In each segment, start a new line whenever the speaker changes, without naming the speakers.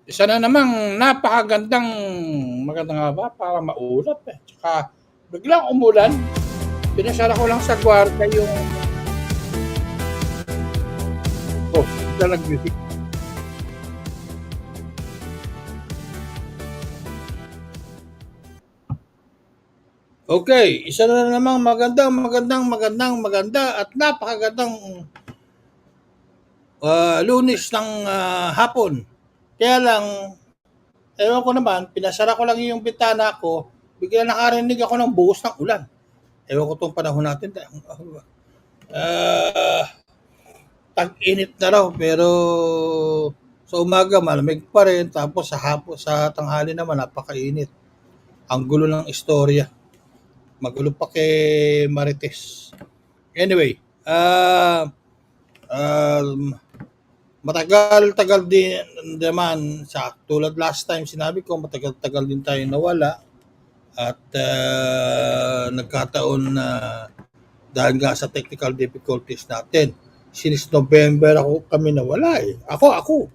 Isa na namang napakagandang maganda nga ba para maulap eh. Tsaka biglang umulan. Pinasara ko lang sa gwardiya yung music. Okay, isa na namang maganda at napakagandang Lunes ng hapon. Kaya lang, ewan ko naman, pinasara ko lang yung bintana ko, bigla nakarinig ako ng buhos ng ulan. Ewan ko itong panahon natin. Tag-init na raw, pero sa umaga malamig pa rin, tapos sa hapon, sa tanghali naman napakainit. Ang gulo ng istorya. Magulo pa kay Marites. Anyway, matagal-tagal din naman sa tulad last time sinabi ko, matagal-tagal din tayo nawala at nagkataon na dahil nga sa technical difficulties natin. Since November kami nawala eh. Ako.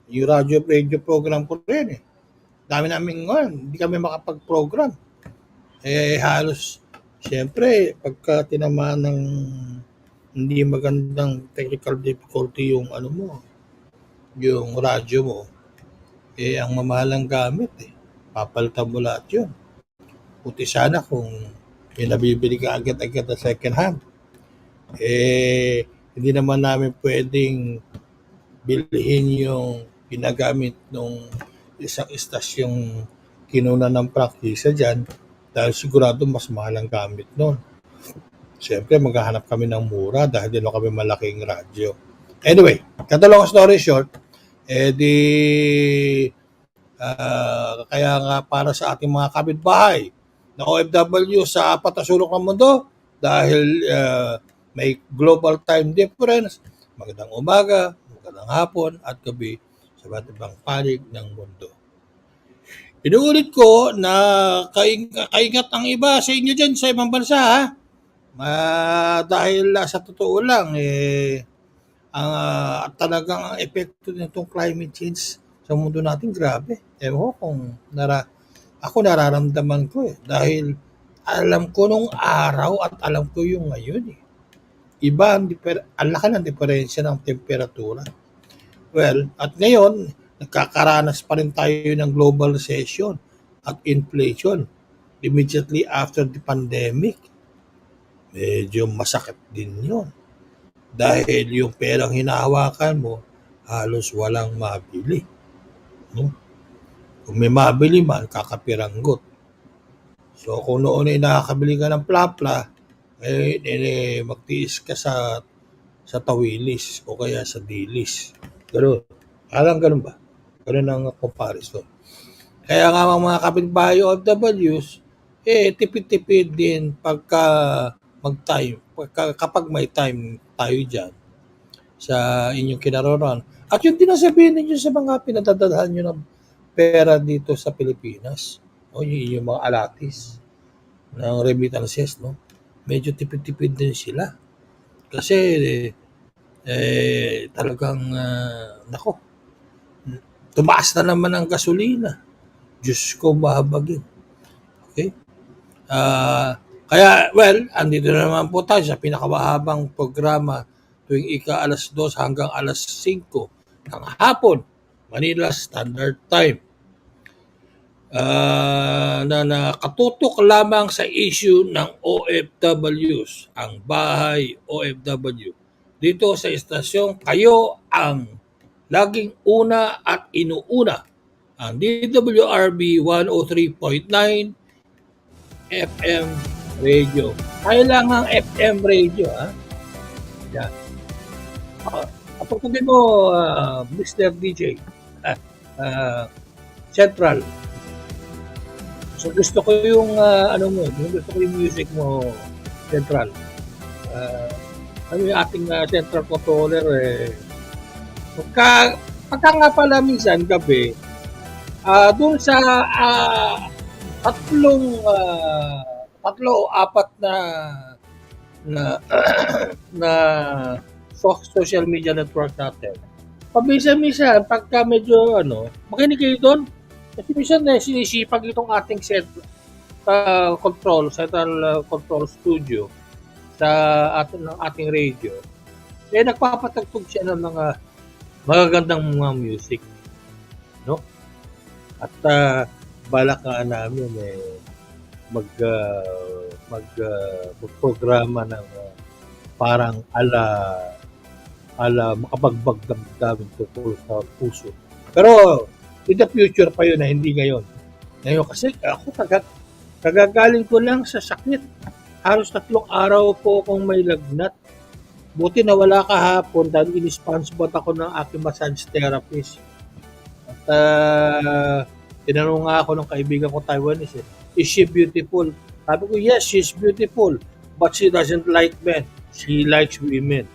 Yung radio program ko rin eh. Dami namin ngayon, hindi kami makapag-program. Eh halos, siyempre, pagka tinamaan ng hindi magandang technical difficulty yung yung radyo mo, eh ang mamahalang gamit eh. Papalitan mo lahat yun. Puti sana kung may nabibili ka agad-agad na second hand. Eh, hindi naman namin pwedeng bilhin yung ginagamit nung isang istasyong kinuna ng prangkisa dyan dahil sigurado mas mahal ang gamit nun. Siyempre, maghahanap kami ng mura dahil din kami malaking radyo. Anyway, cut the long story short, kaya nga para sa ating mga kapitbahay na OFW sa apat na sulok ng mundo dahil may global time difference, magandang umaga, magandang hapon at gabi sa iba't ibang panig ng mundo. Inuulit ko na kaingat ang iba sa inyo dyan sa ibang bansa ha. Dahil sa totoo lang talagang ang epekto nitong climate change sa mundo natin grabe. Ewan ko kung ako nararamdaman ko eh dahil alam ko nung araw at alam ko yung ngayon eh. Iba ang laki ng diferensya ng temperatura. Well, at ngayon nagkakaranas pa rin tayo ng global recession at inflation immediately after the pandemic. Medyo masakit din yun. Dahil yung perang hinahawakan mo, halos walang mabili. No? Kung may mabili man, kakapiranggot. So kung noon ay nakakabili ka ng plapla, magtiis ka sa tawilis o kaya sa dilis. Ganun. Alam ganun ba? Ganun ang comparison. Kaya nga mga kapitbahay OFWs, tipid-tipid din mag-time, kapag may time tayo dyan sa inyong kinaroroonan. At yung dinasabihin ninyo sa mga pinadadalhan nyo ng pera dito sa Pilipinas, yung inyong mga alatis ng remittances, no? Medyo tipid-tipid din sila. Kasi talagang, tumaas na naman ang gasolina. Diyos ko, mahabagin. Okay? Kaya, andito na naman po tayo sa pinakamahabang programa tuwing alas 2 hanggang alas 5 ng hapon, Manila Standard Time. Na nakatutok lamang sa issue ng OFWs, ang Bahay OFW. Dito sa istasyon, kayo ang laging una at inuuna, ang DWRB 103.9 FM radio. Kailangan FM radio, ha? Yan. Kapag mo, Mr. DJ, Central. So gusto ko yung, gusto ko yung music mo, Central. Yung ating central controller, pagka nga pala minsan gabi, dun sa tatlo o apat na social media network natin, Paminsan-minsan, pagka medyo makinig kayo doon. Kasi minsan sinisipag itong ating central control studio sa ating radio. Kaya nagpapatagtog siya ng mga magagandang mga music, no? At balak namin magprograma ng parang ala makapagbagdamdamin tungkol sa puso. Pero in the future pa yun na hindi ngayon. Ngayon kasi ako kagagaling ko lang sa sakit. Halos 3 araw po akong may lagnat. Buti na wala kahapon dahil in-sponsor ako ng aking massage therapist. At tinanong nga ako ng kaibigan ko Taiwanese, is she beautiful? Sabi ko, yes, she's beautiful, but she doesn't like men. She likes women.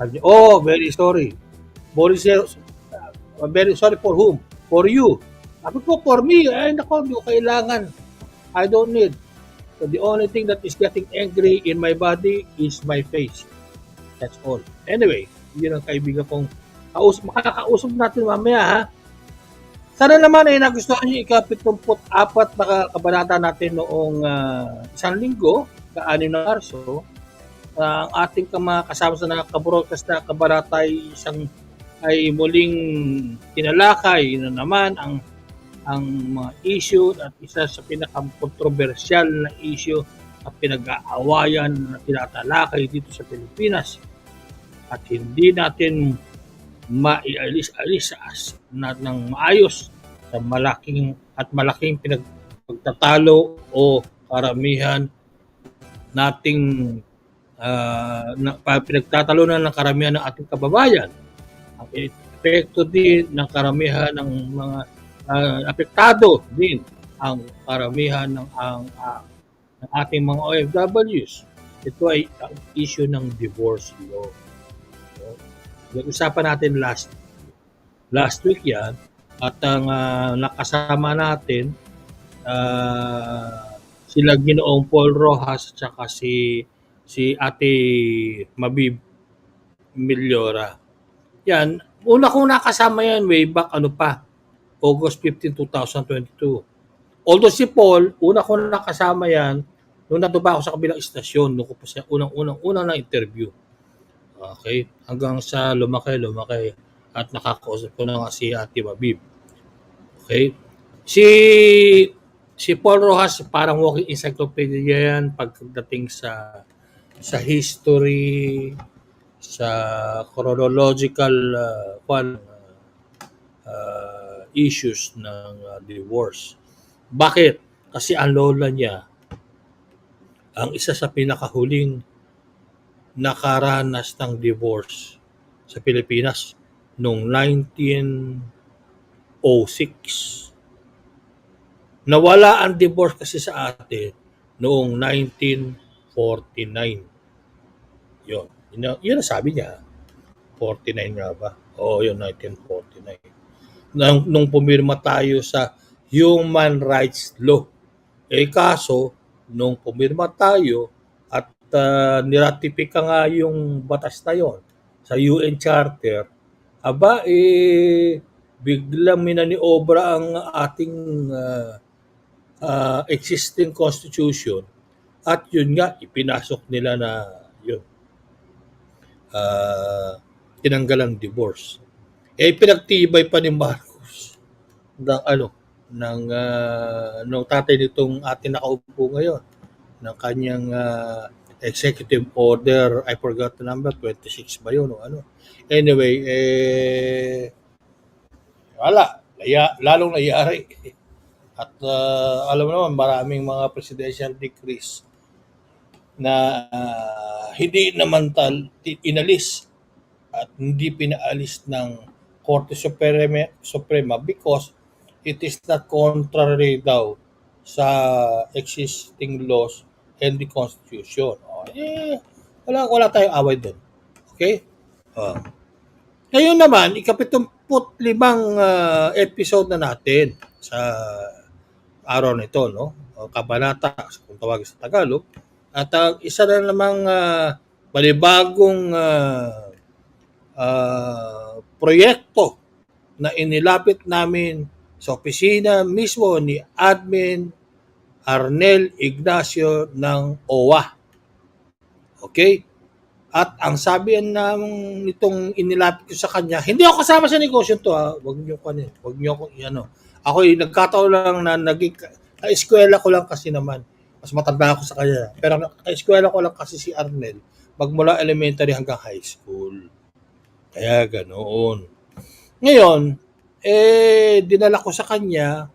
Sabi niya, oh, very sorry. Very sorry for whom? For you. Sabi ko, for me, nako, hindi ko kailangan. I don't need. So the only thing that is getting angry in my body is my face. That's all. Anyway, yun ang kaibigan kong makakausap natin mamaya, ha? Sana naman ay nagustuhan niyo ika-74 na kabanata natin noong isang linggo, ka-6 ng Marso. Ang ating kasama sa nakabroadcast na kabanata ay muling tinalakay na naman ang mga issue at isa sa pinaka-controversial na issue at pinag-aawayan na tinatalakay dito sa Pilipinas at hindi natin maialis-alis ng maayos sa malaking pinagtatalo o karamihan nating pinagtatalunan ng karamihan ng ating kababayan. Ang epekto din ng karamihan ng mga apektado din ang karamihan ng ating mga OFWs. Ito ay ang issue ng divorce law. Nag-usapan natin last week yan at ang nakasama natin sila Ginoong Paul Rojas at saka si Ate Mabib Milyora. Yan, una kong nakasama yan way back August 15, 2022. Although si Paul, una ko nakasama yan nung natuba ako sa kabilang istasyon, nung ko pa siya unang na interview. Okay, hanggang sa lumaki at nakakausap ko na nga si Ate Mabib. Okay, si Paul Rojas parang walking encyclopedia yan pagdating sa history, sa chronological issues ng divorce. Bakit? Kasi ang lola niya ang isa sa pinakahuling nakaranas ng divorce sa Pilipinas noong 1906. Nawala ang divorce kasi sa atin noong 1949. Yun ang sabi niya. 49 nga ba? Oo, yun, 1949. Nung pumirma tayo sa human rights law. Kaso, nung pumirma tayo at niratipika nga yung batas na yon sa UN Charter, biglang minaniobra ang ating existing constitution at yun nga, ipinasok nila na yun. Tinanggal ang divorce. Pinagtibay pa ni Marcos ng tatay nitong ating nakaupo ngayon ng kanyang executive order, I forgot the number, 26 ba yun o ano. Anyway, lalong nangyari. At alam mo naman, maraming mga presidential decrees na hindi naman inalis at hindi pinaalis ng Korte Suprema because it is not contrary daw sa existing laws and the Constitution. Wala tayong away doon. Okay? Ngayon naman, ika-75 episode na natin sa araw na ito, no? Kabanata, kung tawagin sa Tagalog. At isa na namang panibagong proyekto na inilapit namin sa opisina mismo ni Admin Arnel Ignacio ng OWA. Okay? At ang sabi nitong inilapit ko sa kanya, hindi ako kasama sa negosyo to ha. Wag niyo ako Ako nagkataon lang na eskwela ko lang kasi naman. Mas matanda ako sa kanya. Pero eskwela ko lang kasi si Arnel magmula elementary hanggang high school. Kaya ganoon. Ngayon, dinala ko sa kanya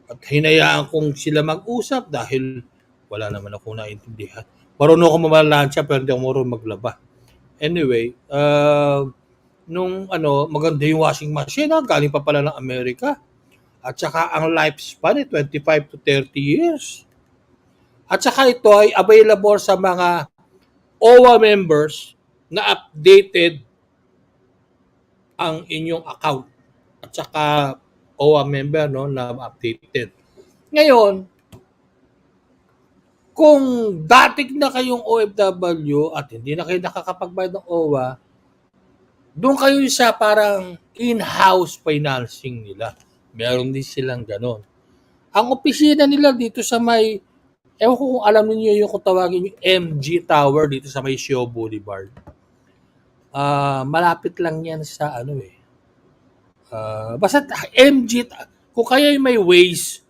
at hinayaan kong sila mag-usap dahil wala naman ako naintindihan. Marunong ako mamalansya pero hindi ako marunong maglaba. Anyway, maganda yung washing machine, galing pa pala ng Amerika. At saka ang lifespan 25 to 30 years. At saka ito ay available sa mga OWA members na updated ang inyong account. At saka OWA member na updated. Ngayon, kung dating na kayong OFW at hindi na kayo nakakapagbayad ng OWA, doon kayo sa parang in-house financing nila. Meron din silang ganon. Ang opisina nila dito sa may, ewan ko kung alam niyo yung kung tawagin yung MG Tower dito sa may Show Boulevard. Malapit lang yan sa basta MG, kung kayo may Waze,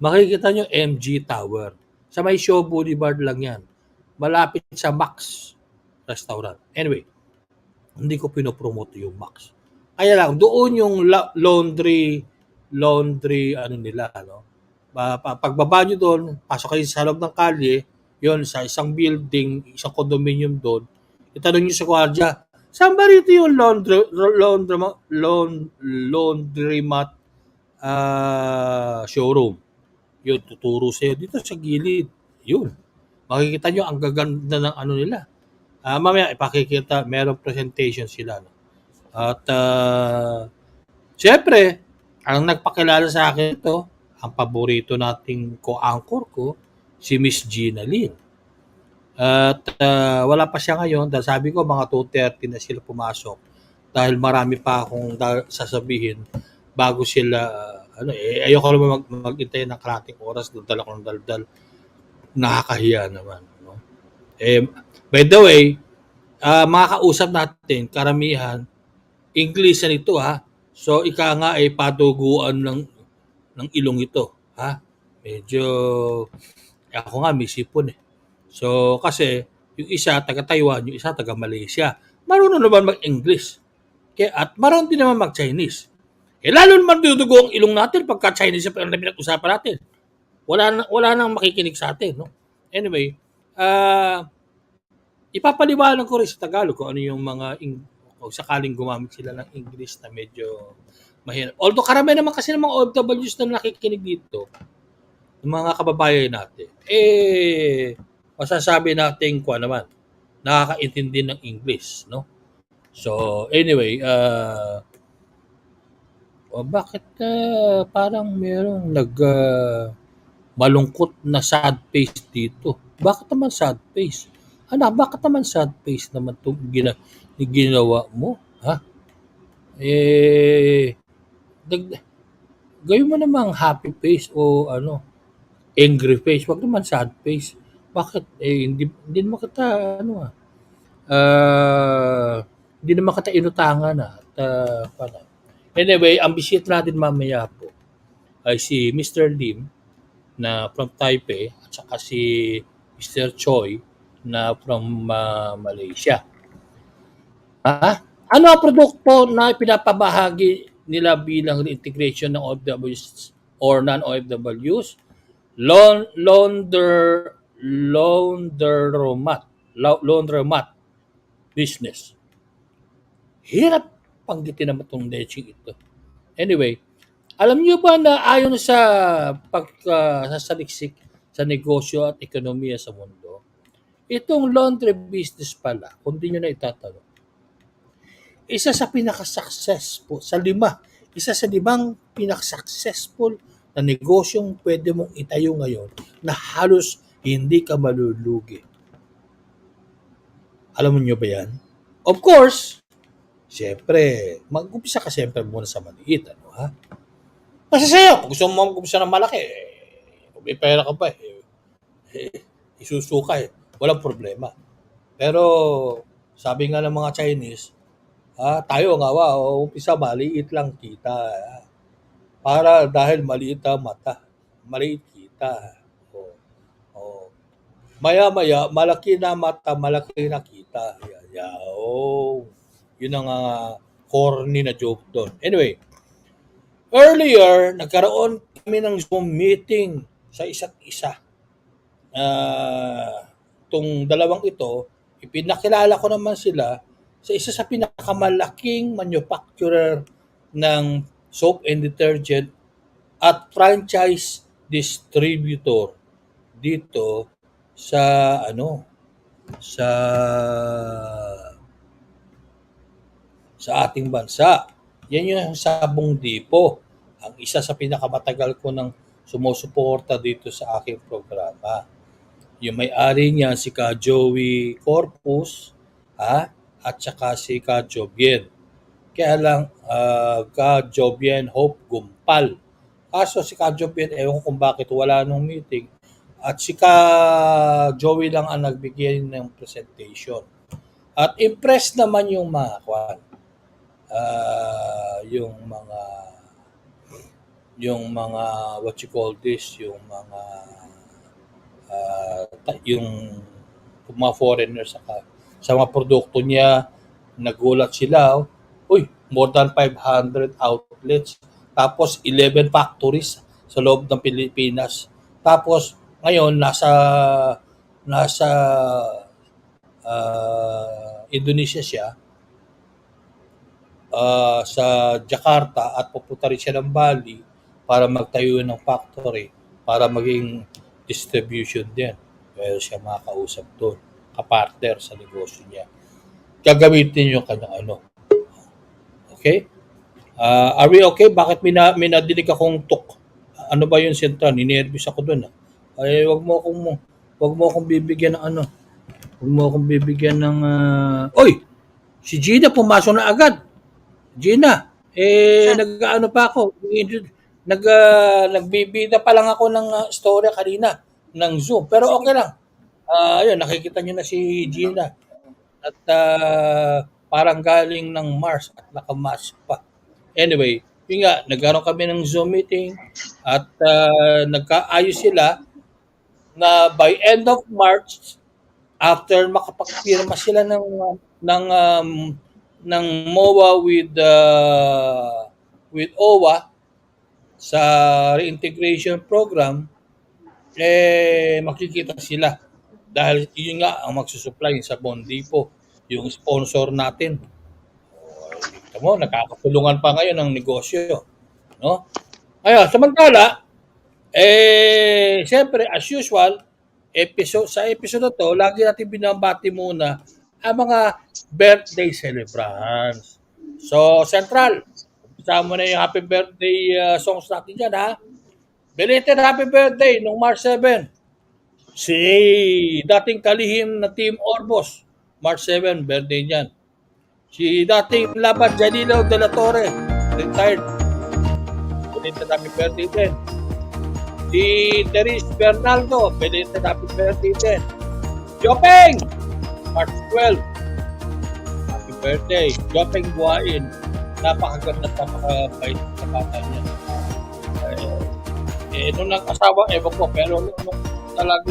makikita nyo MG Tower. Sa may Show Boulevard lang yan. Malapit sa Max Restaurant. Anyway, hindi ko pinopromote yung Max. Kaya lang, doon yung laundry nila. Pagbaba nyo doon, pasok kayo sa loob ng kalye, yun, sa isang building, isang condominium doon, itanong nyo sa kwardiya, saan ba rito yung laundromat showroom? Yun, tuturo sa'yo dito sa gilid. Yun. Makikita nyo ang gaganda ng nila. Mamaya ipakikita, merong presentation sila. At siyempre, ang nagpakilala sa akin ito, ang paborito nating co-anchor ko, si Miss Gina Lynn. At wala pa siya ngayon, dahil sabi ko mga 2:30 na sila pumasok dahil marami pa akong sasabihin bago sila ayoko naman mag-intay ng kalating oras, daldal ako ng daldal. Nakakahiya naman. By the way, mga kausap natin, karamihan, English na ito ha. So, ika nga ay paduguan ng ilong ito. Ha? Medyo, ako nga may sipon eh. So, kasi, yung isa taga-Taiwan, yung isa taga-Malaysia. Marunong naman mag-English. At marunong din naman mag-Chinese. Lalo naman dudugo ang ilong natin pagka Chinese ang pinag-usapan natin. Wala nang makikinig sa atin. No? Anyway, ipapaliwanag ko rin sa Tagalog kung ano yung mga o sakaling gumamit sila ng English na medyo mahirap. Although karami naman kasi ng mga OFWs na nakikinig dito, ng mga kababayan natin, masasabi natin kung naman, nakakaintindi ng English, no? So, anyway, bakit parang merong malungkot na sad face dito? Bakit naman sad face? Bakit naman sad face naman itong ginawa mo? Ha? Gawin mo namang happy face o angry face. Wag naman sad face. Bakit? Hindi naman kita, hindi naman kita inutangan na. Anyway, ang bisita natin mamaya po ay si Mr. Lim na from Taipei at saka si Mr. Choi na from Malaysia. Ano ang produkto na pinapabahagi nila bilang reintegration ng OFWs or non-OFWs? Laundromat business. Hirap panggitin naman itong leching ito. Anyway, alam niyo ba na ayon sa pagsasaliksik sa negosyo at ekonomiya sa mundo, itong laundry business pala, kung di nyo na itatanong, isa sa pinaka-successful, isa sa limang pinaka-successful na negosyong pwede mong itayo ngayon na halos hindi ka malulugi. Alam niyo ba yan? Of course, Siyempre, mag-umpisa ka siyempre muna sa maliit, ano ha? Kasi sa'yo, kung gusto mo mag-umpisa ng malaki, kung may pera ka pa, isusuka walang problema. Pero, sabi nga ng mga Chinese, tayo nga umpisa maliit lang kita. Para dahil maliit ang mata, maliit kita. O, o, maya-maya, malaki na mata, malaki na kita. Yun ang corny na joke doon. Anyway, earlier, nagkaroon kami ng Zoom meeting sa isa't isa. Itong dalawang ito, ipinakilala ko naman sila sa isa sa pinakamalaking manufacturer ng soap and detergent at franchise distributor dito sa sa ating bansa. Yan yung Sabong Dipo, ang isa sa pinakamatagal ko ng sumusuporta dito sa aking programa. Yung may-ari niya si Ka Joey Corpus at saka si Ka Jobien. Kaya lang Ka Jobien Hope Gumpal. Kaso si Ka Jobien, ewan kung bakit wala nung meeting. At si Ka Joey lang ang nagbigay ng presentation. At impressed naman yung mga yung mga what you call this, yung mga mga foreigners sa mga produkto niya. Nagulat sila, more than 500 outlets, tapos 11 factories sa loob ng Pilipinas. Tapos ngayon nasa Indonesia siya, sa Jakarta, at pupunta rin siya ng Bali para magtayo ng factory para maging distribution din. Pero siya makakausap doon, kapartner sa negosyo niya. Gagamitin yung kanyang Okay? Are we okay? Bakit may nadinig akong tuk? Ano ba yung sentral? Ninervous ako doon. Ay, wag mo akong bibigyan ng Huwag mo akong bibigyan ng Oy! Si Gina pumasok na agad. Gina, nag-ano pa ako. Nagbibida pa lang ako ng storya kanina ng Zoom. Pero okay lang. Ayun, nakikita niyo na si Gina. At parang galing ng Mars at nakamask pa. Anyway, yun nga, nagkaroon kami ng Zoom meeting at nagkaayos sila na by end of March, after makapagpirma sila ng MOA with OWA sa reintegration program, makikita sila. Dahil yun nga ang magsusupply sa Bondipo, yung sponsor natin. Kita mo, nakakatulungan pa ngayon ang negosyo. No? Ayun, samantala, siyempre, as usual, sa episode na to, lagi natin binabati muna ang mga birthday celebrants. So, Central, kasama na yung happy birthday songs natin dyan, ha? Belated happy birthday nung March 7. Si dating kalihim na Team Orbos, March 7, birthday niyan. Si dating Laban Janilo de la Torre, retired. Belated happy birthday din. Si Teres Bernaldo, belated happy birthday din. Jopeng, March 12, happy birthday. Jopeng Buhain, napakaganda, napakabait sa bata niya. Nung nag-asawa, ewan ko, pero nung talaga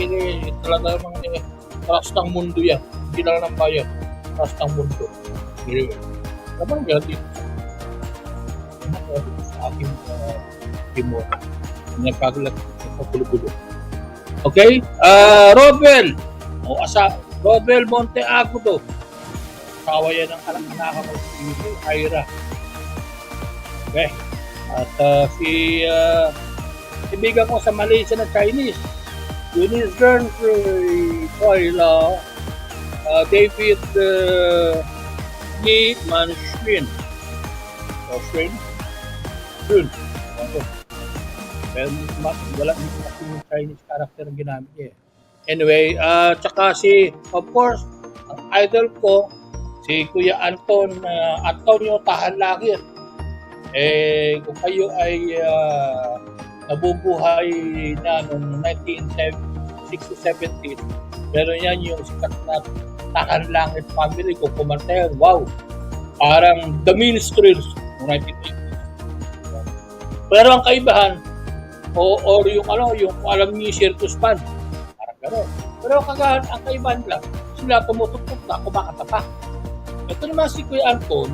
trust ng mundo yan. Hindi lang ng bayan, trust ng mundo. Naman yan dito sa aking timor. Nagkagulat sa gulo-gulo. Okay? Robel Monteago to. Asawa yan ng anak ko si Ira. Okay? At si ibigan ko sa Malaysia na Chinese, Unicorn Koila, David Ni Manshin. Dun. Pero wala yung Chinese character ang ginamit niya. Anyway, tsaka of course, ang idol ko, Si Kuya Antonio Tahan Langit. Kung kayo ay nabubuhay na noong 1960s, 70s, pero yan yung sikat na Tahan Langit family. Kung kumanta yan, wow! Parang The Ministries noong 1980s. Pero ang kaibahan, or yung alam niyo yung circus band, parang gano'n. Pero ang kaibahan lang, sila tumututok na, kumakata pa. Ito naman si Kuya Anton,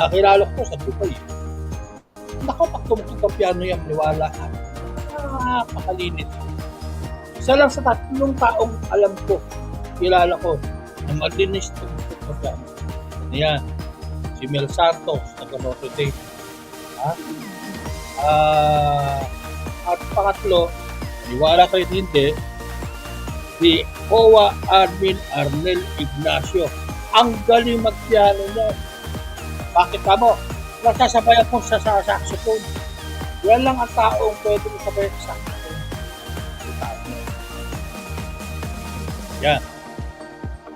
nakilala ko sa Dubai. Naku, pag tumutok ang piano yan, niwala ka. Napakalinis. Isa lang sa 3 taong alam ko, kilala ko, na malinis tumutok ang piano. Yan, si Mel Santos, nag-Notre Dame. At pangatlo, niwala kayo hindi, si OWA Admin Arnel Ignacio. Ang galing mag-piano niya. Bakit ka mo? Nasasabayan ko sa saxophone. Yan lang ang taong pwede mo sabayan sa saxophone. Yan.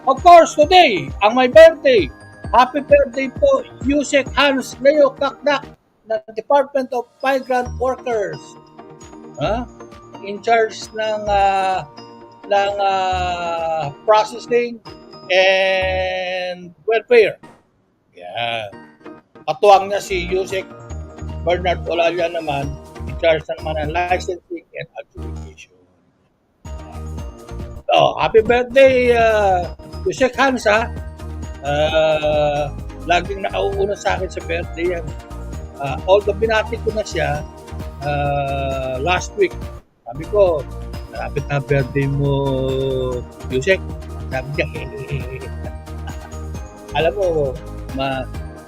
Of course, today, ang my birthday. Happy birthday po, Yusek Hans Leo Kakdak ng Department of Migrant Workers. In charge ng processing and welfare. Yan. Katuwang niya si Yusek Bernard Olalia naman, in charge naman ng licensing and adjudication. So, happy birthday, Yusek Hans, ha? Laging nakauuna sa akin sa birthday yan. Although binati ko na siya last week, sabi ko, malapit na birthday mo, Yusek. Sabi niya, alam mo,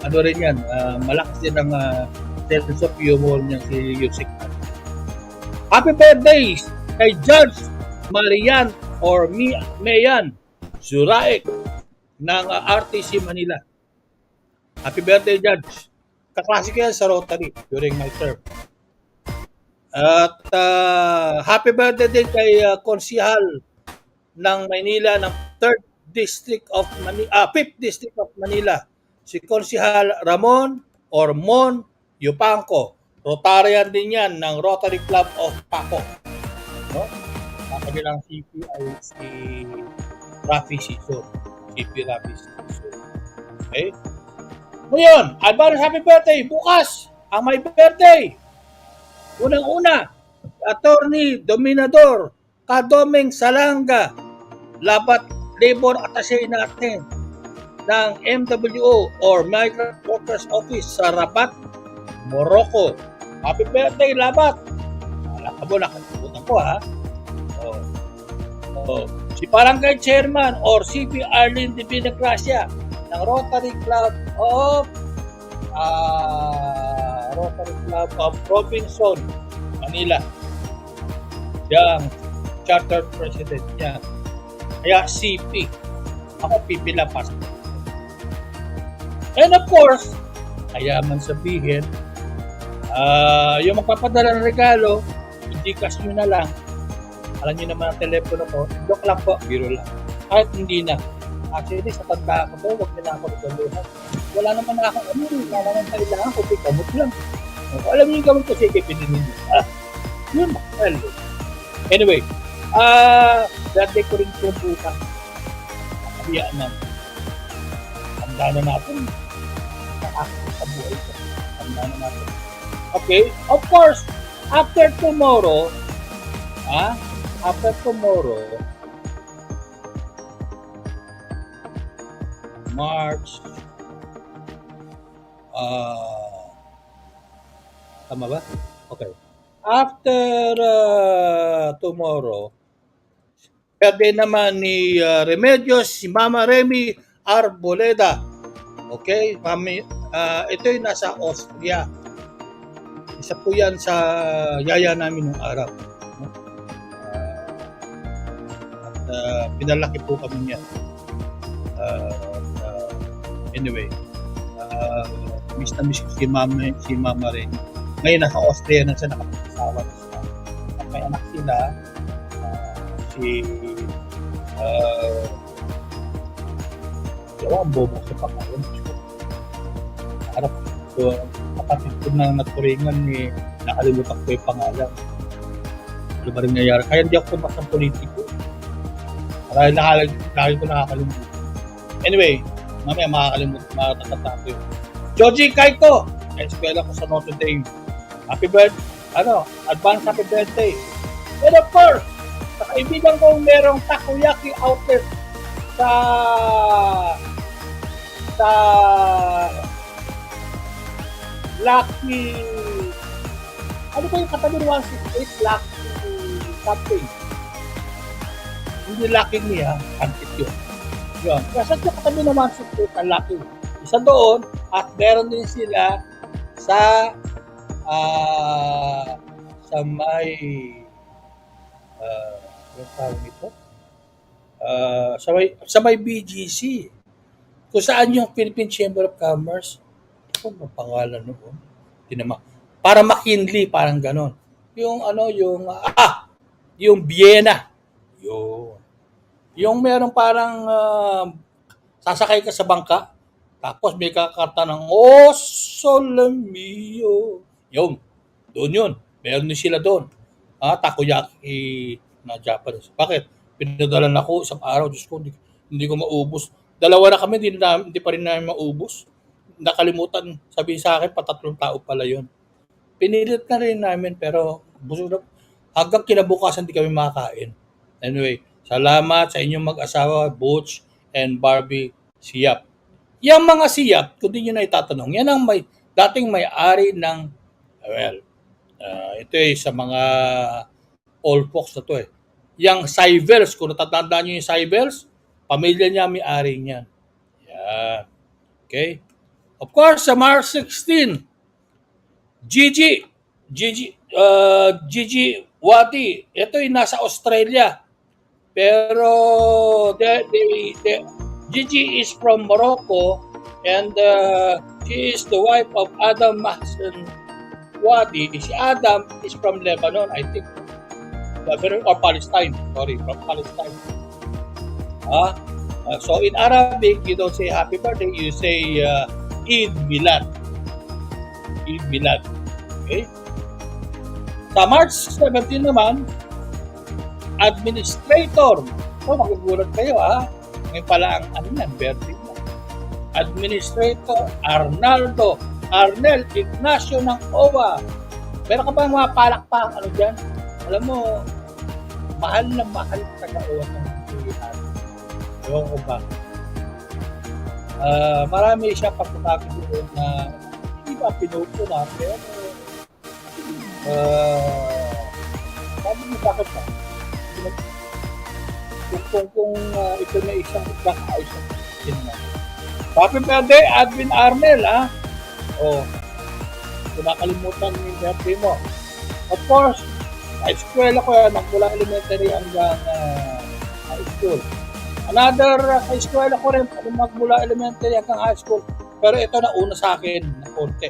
ano rin yan, malakas din ang sense of humor niya si Yusek. Happy birthdays kay Judge Marian or Mayan Zuraek ng RTC Manila. Happy birthday, Judge. Kaklase ko yan sa Rotary during my term. At happy birthday din kay konsihal ng Maynila ng 5th District of Manila, si Konsihal Ramon or Mon Yupanco. Rotarian din yan ng Rotary Club of Paco. No? Ang kanilang CP ay si Rafi Sison. CP Rafi Sison. Okay? Ngayon, advance happy birthday. Bukas, ang my birthday. Unang-una, Attorney Dominador Kadomeng Salanga, Labat Labor Attaché natin ng MWO or Migrant Workers Office sa Rabat, Morocco. Happy birthday, Labat! Alam ka mo, nakalimutan ko, ha? Si Barangay Chairman or CP Arlene Divina Gracia ng Rotary Club of Robinson, Manila. Yang charter president niya. Kaya CP. Ako pipila pa. And of course, kaya man sabihin, yung magpapadala ng regalo, hindi cash nyo na lang. Alam nyo naman ang telepono ko, joke lang po, biro lang. Kahit hindi na. Actually, sa tanda ko to, huwag na ako nagkaluhan. Wala naman na akong wala naman kailangan ko, gamot lang. Alam nyo yung gamot ko, sige, pininin nyo. Yun, well. Anyway, birthday ko rin po bukas. Nakabiyaan naman. Tanda na natin. Nakakita sa buhay ko. Tanda na natin. Okay, of course, after tomorrow, March, tama ba? Okay. After tomorrow, birthday naman ni Remedios, si Mama Remy Arboleda. Okay? Mami, ito yung nasa Austria. Isa po yan sa yaya namin ng araw. Pinalaki po kami niya. Anyway, miss na miss si Mama Remy. Ngayon nasa Austria na siya, nakapag-asawa na siya. At may anak sila, si Dalawa, ang bobo sa pangalan. Harap ko, kapatid ko na naturingan ni nakalimutan ko yung pangalan. Ano ba rin nangyayari? Kaya hindi ako tumas ng politiko. Marahil lagi ko nakakalimutan. Anyway, mamaya matatatap ko yun. Joji Kaito, eskwela ko sa Notre Dame. Happy birthday, advance happy birthday. And of course, sa kaibigan kong merong takoyaki outlet sa Lucky, ano ba yung katabi 168 Lucky something? Hindi Lucky niya, antik yun. Yun. Kasi yung katabi ng 168 ang Lucky. Isa doon, at meron din sila sa may yung tawag nito? Sa may BGC. Kung saan yung Philippine Chamber of Commerce, ano pangalan noon? Para McKinley, parang ganon. Yung yung Vienna. Yung meron parang sasakay ka sa bangka, tapos may kakarta ng Oh Sole Mio. Doon yun. Meron din sila doon. Takoyaki na Japanese. Bakit? Pinadalan ako isang araw. Diyos ko, hindi ko maubos. Dalawa na kami, hindi pa rin namin maubos. Nakalimutan, sabihin sa akin, 3 tao pala yun. Pinilit na rin namin, pero busog na. Hanggang kinabukasan, di kami makakain. Anyway, salamat sa inyong mag-asawa, Butch and Barbie Siyap. Yung mga Siyap, kung di nyo na itatanong, yan ang dating may-ari ng, ito sa mga old folks na to Yung Cybers, kung natatandaan nyo yung Cybers, pamilya niya may-ari niyan. Yan. Okay? Of course, sa March 16, Gigi Wadi, ito ay nasa Australia. Pero Gigi is from Morocco and she is the wife of Adam Mahsen Wadi. Si Adam is from Lebanon, I think. Or Palestine. Sorry, from Palestine. So in Arabic, you don't say happy birthday, you say Eid Milad. Eid Milad. Okay? Sa March 17 naman, administrator. Magugulat kayo Ngayon pala ang birthday mo. Administrator Arnel Ignacio ng OWA. Meron ka ba mga palakpak dyan? Alam mo, mahal na mahal sa OWA ng pilihan. Ewan ko ba? Marami siya pagkakaki doon na hindi ba pinuto na, pero sabi mo bakit ba? Kung ito na isang ayos na. Happy birthday, Admin Arnel, kung nakalimutan yung birthday mo. Of course, sa eskwela ko yan, mula elementary hanggang high school. Another sa eskwela ko rin, magmula elementary hanggang high school. Pero ito na una sa akin na konti.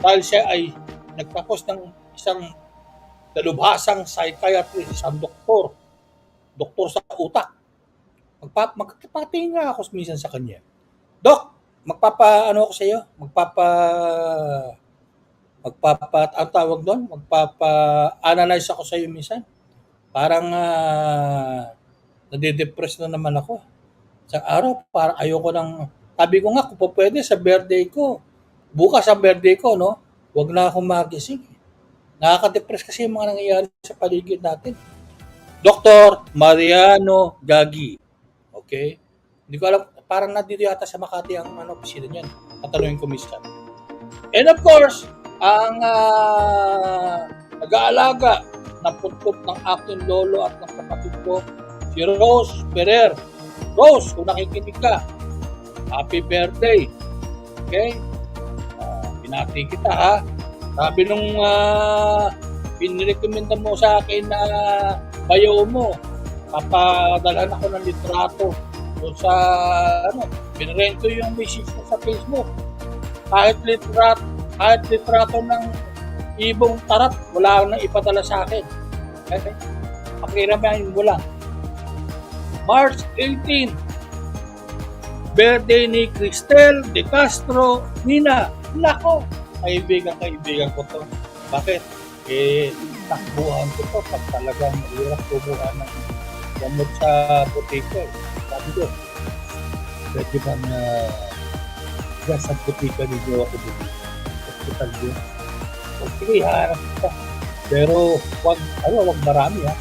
Dahil siya ay nagtapos ng isang dalubhasang psychiatrist, isang doktor sa utak. Magpapatingin nga ako minsan sa kanya. Dok, ako sa iyo? Ang tawag doon, magpapa-analyze ako sa iyo minsan. Parang nade-depress na naman ako. Sa araw, parang ayoko sabi ko nga, kung pwede sa birthday ko, bukas sa birthday ko, wag na akong magising. Nakaka-depress kasi yung mga nangyayari sa paligid natin. Dr. Mariano Gagi. Okay? Hindi ko alam, parang nandito yata sa Makati ang opisina niyan. Tatanungin ko minsan. And of course, ang nag-aalaga ng puntod ng aking lolo at ng kapatid ko, si Rose Ferrer. Rose, kung nakikinig ka, happy birthday. Okay? Binati kita Sabi nung pinirekomenda mo sa akin na bayo mo, papadalhan ako ng litrato o sa pinrento yung message mo sa Facebook. Kahit litrato ng ibong tarat, wala nang ipadala sa akin. Okay? Pakiramahin mo lang. March 18, birthday ni Cristel De Castro Nina. Nako, kaibigan ko to. Bakit? Takbuhan ko to pag talagang mahirap kumuha ng gamot sa butika. Sabi ko, pwede bang sa butika ninyo ako dito? Hospital yun. O sige, harap ka. Pero wag marami ha.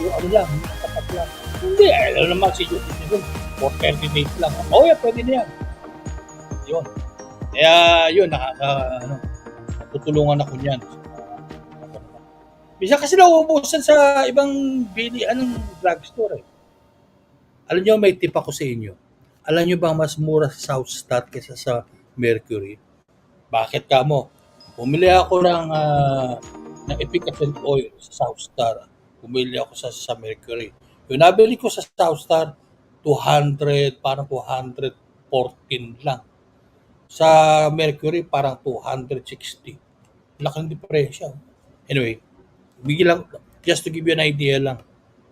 Yung lang, tapat lang. Hindi, alam naman si Judith yun. For 30 days lang. Pwede na yan. Yun. Kaya yun, natutulungan ako niyan. Bisa kasi nauubusan sa ibang bilihan ng drugstore. Alam nyo, may tip ako sa inyo. Alam nyo bang mas mura sa South Star kaysa sa Mercury? Bakit ka mo? Bumili ako ng efficacent oil sa South Star. Bumili ako sa Mercury. Yung nabili ko sa South Star, 200, parang 214 lang. Sa Mercury, parang 260. Laking diferensya. Anyway, bigyan lang, just to give you an idea lang.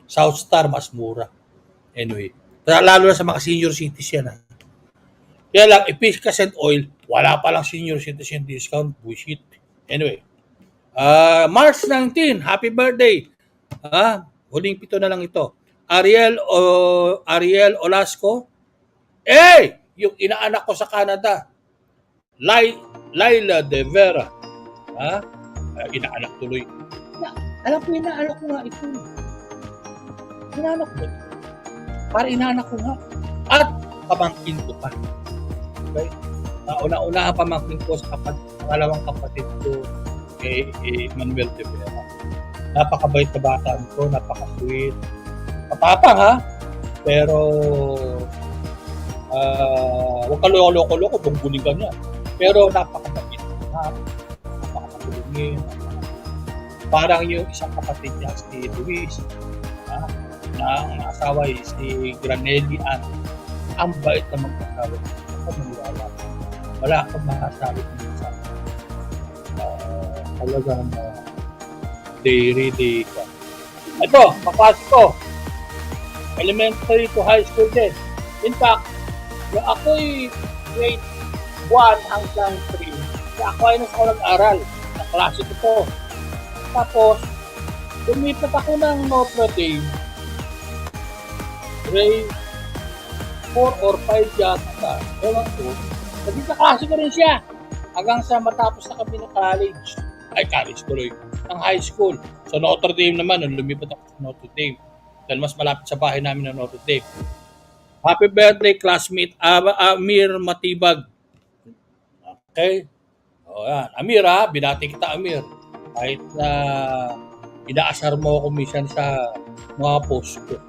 South Star, mas mura. Anyway, lalo na sa mga senior citizen. Kaya lang, efficacent oil, wala pa lang senior citizen discount. Bullshit. Anyway, March 19, happy birthday. Huling 7 na lang ito. Ariel Olasco. Yung inaanak ko sa Canada. Laila De Vera. Inaanak tuloy. Alam ko, inaanak ko nga ito. Inaanak ko ba? Para inaanak ko nga. At pamangkin ko pa. Okay? Una-una ang pamangkin ko sa pangalawang kapatid ko, Manuel De Vera. Napakabait na bata nito, napaka-sweet. Matapang ha? Pero huwag ka loko-loko, bunggunin ka niya. Pero napakabait na, napakatulungin. Parang yung isang kapatid niya, si Luis, na ang asawa si Granelli Ann. Ang bait na magkasawa. Ako maniwala. Wala akong makasabi kung saan. Talagang they really ito, kaklase ko. Elementary to high school din. In fact, yung ako'y grade 1 hanggang 3, ako ay nasa ako nag-aral. Kaklase ko to. Tapos, lumipat ako ng Notre Dame. Grade 4 or 5 yata. Ewan ko. Naging kaklase ko rin siya. Hanggang sa matapos na kami ng college. College tuloy. Ng high school. Sa Notre Dame naman, nung lumipat ako sa Notre Dame. Dahil mas malapit sa bahay namin ng Notre Dame. Happy birthday, classmate Amir Matibag. Okay? Yan. Amir binati kita, Amir. Kahit na inaasar mo ako minsan sa mga post ko.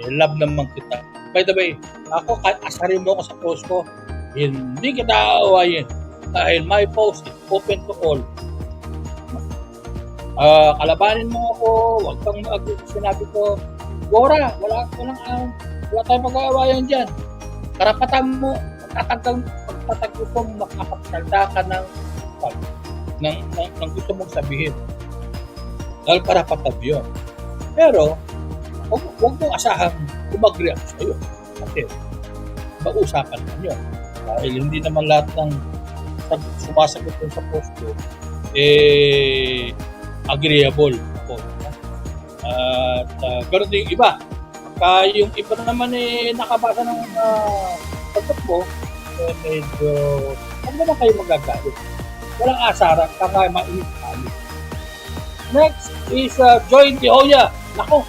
Love naman kita. By the way, ako kahit asarin mo ako sa post ko, hindi kita aawayin. Dahil my post is open to all. Kalabanin mo ako, huwag kang sinabi ko, Gora, wala tayong pag-aawayan dyan. Karapatan mo, pagtatag ko makapagsalta ka ng gusto mong sabihin. Dahil karapatan yun. Pero, huwag mong asahang umagri ako sa'yo. Kasi, mag-usapan na yun. Dahil hindi naman lahat ng sumasagot dun sa post ko, agreeable ako. At ganoon din yung iba. Pagka yung iba naman nakabasa ng sagot mo, medyo huwag naman kayo magagalit. Walang asaran, kaya mainit tayo. Next is Joy De Hoya. Nako.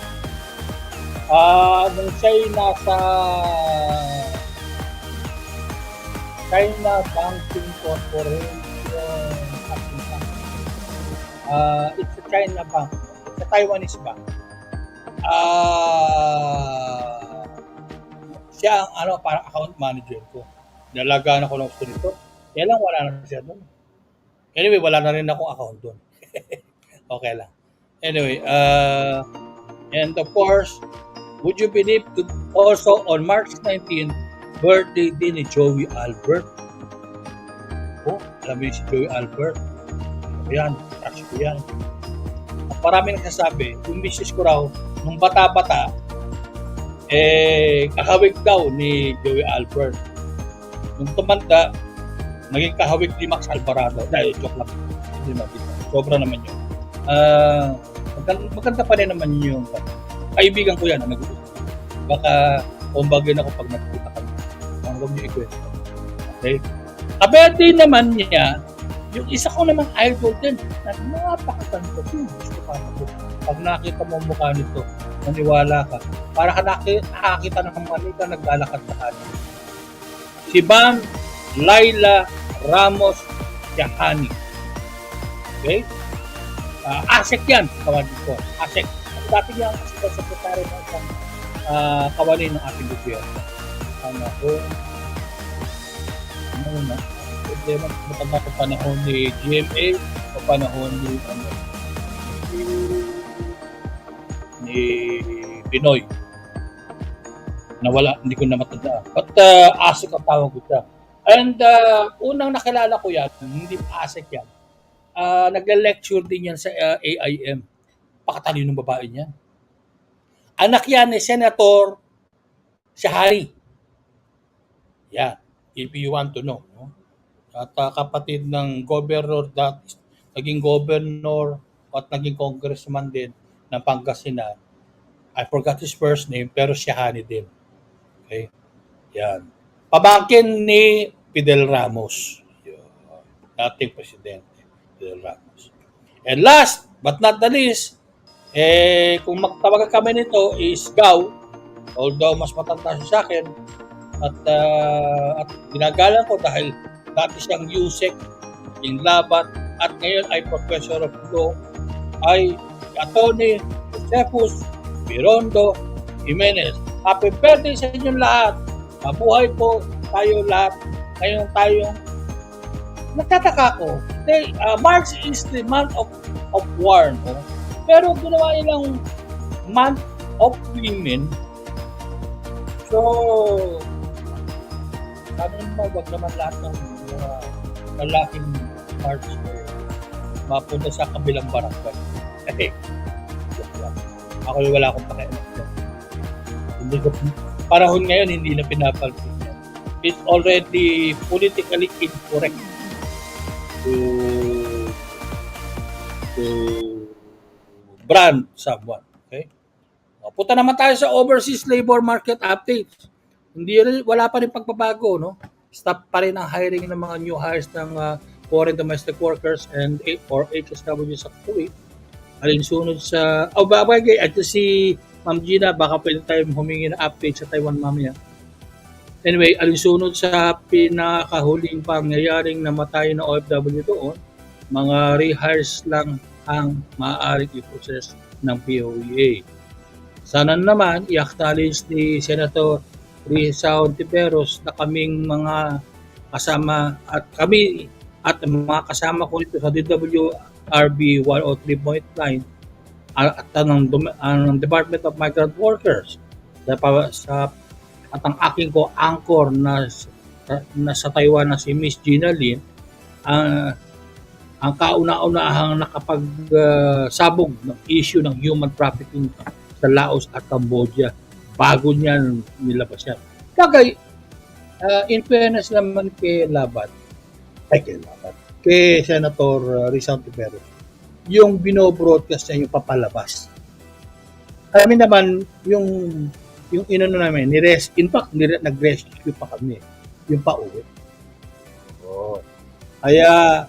Nung siya'y nasa China Banking Corporation, it's a China bank. It's a Taiwanese bank. Siya ang parang account manager ko. Nalagaan ako ng gusto nito. Kaya lang wala na siya doon. Anyway, wala na rin akong account doon. Okay lang. Anyway, and of course, would you believe also on March 19, birthday din ni Joey Albert. Alam mo si Joey Albert? Ayan, crush ko yan. At marami nagsasabi, yung misis ko raw, nung bata-bata, kahawig daw ni Joey Albert.
Nung tumanda, naging kahawig ni Max Alvarado. Dahil joke lang. Hindi makita. Sobra naman yun. Maganda pa rin naman yung kaibigan ko yan na nag-uusap. Baka umbagin ako pag nagkita kami. Huwag niyo ikwento. Okay? Kabete naman niya, yung isa ko namang idol din, na napakaganda ko. Gusto ka na ko. Pag nakita mo mukha nito, maniwala ka. Para ka nakakita ng manika naglalakad sa kanin. Si Bam Laila Ramos Yahani. Okay? ASEC yan, kawalin ko. ASEC. Dati niya ang sekretary ng isang kawalin ng ating gobyerno. Ano na? Matanda ko panahon ni GMA o panahon ni Pinoy. Nawala, hindi ko na matandaan. But ASEC ang tawag ko siya. And unang nakilala ko yan, hindi ASEC yan. Nagle-lecture din yan sa AIM. Pakatalinong babae niya. Anak yan ni Senator Shahari. Yan. If you want to know. No? At kapatid ng governor naging governor at naging congressman din ng Pangasinan. I forgot his first name pero Shahari din. Okay? Yan. Pabangkin ni Fidel Ramos. Dating presidente. Fidel Ramos. And last but not the least, kung magtawagan kami nito is Gao, although mas matanda siya sa akin, at ginagalang ko dahil dati siyang USEC in Labat at ngayon ay Professor of Law, ay Atty. Josephus Birondo Jimenez. Happy birthday sa inyong lahat. Mabuhay po tayo lahat. Ngayon tayong nagtataka ko. March is the month of war, no? Pero ginawa nilang month of women. So, sabi naman, wag naman lahat ng lalaking March mapunta sa kabilang barangay. Ako wala akong pakialam. Hindi ko, panahon ngayon hindi na pinapalpit. It's already politically incorrect to brand someone. Okay? Punta naman tayo sa overseas labor market updates. Wala pa rin pagbabago, no? Stop pa rin ang hiring ng mga new hires ng foreign domestic workers and or HSW sa Kuwait. Alinsunod sa babagay at si Ma'am Gina, baka pwede tayong humingi ng update sa Taiwan mamaya. Anyway, alinsunod sa pinakahuling pangyayaring namatay na OFW doon, mga rehires lang ang maaaring i-process ng POEA. Sana naman i-acknowledge ni Senator Risa Ontiveros na kaming mga kasama at kami at mga kasama ko dito sa DWRB 103.9 at ng Department of Migrant Workers at ang aking co-anchor na sa Taiwan na si Miss Gina Lin, ang kauna-unahang nakapagsabog ng issue ng human trafficking sa Laos at Cambodia bago niyan nilabas yan. Kagay, in fairness naman kay Senator Risa Ontiveros, yung binobroadcast niya yung papalabas. Kami naman, yung inano namin, in fact, nag-rescue pa kami, yung pauwi. Kaya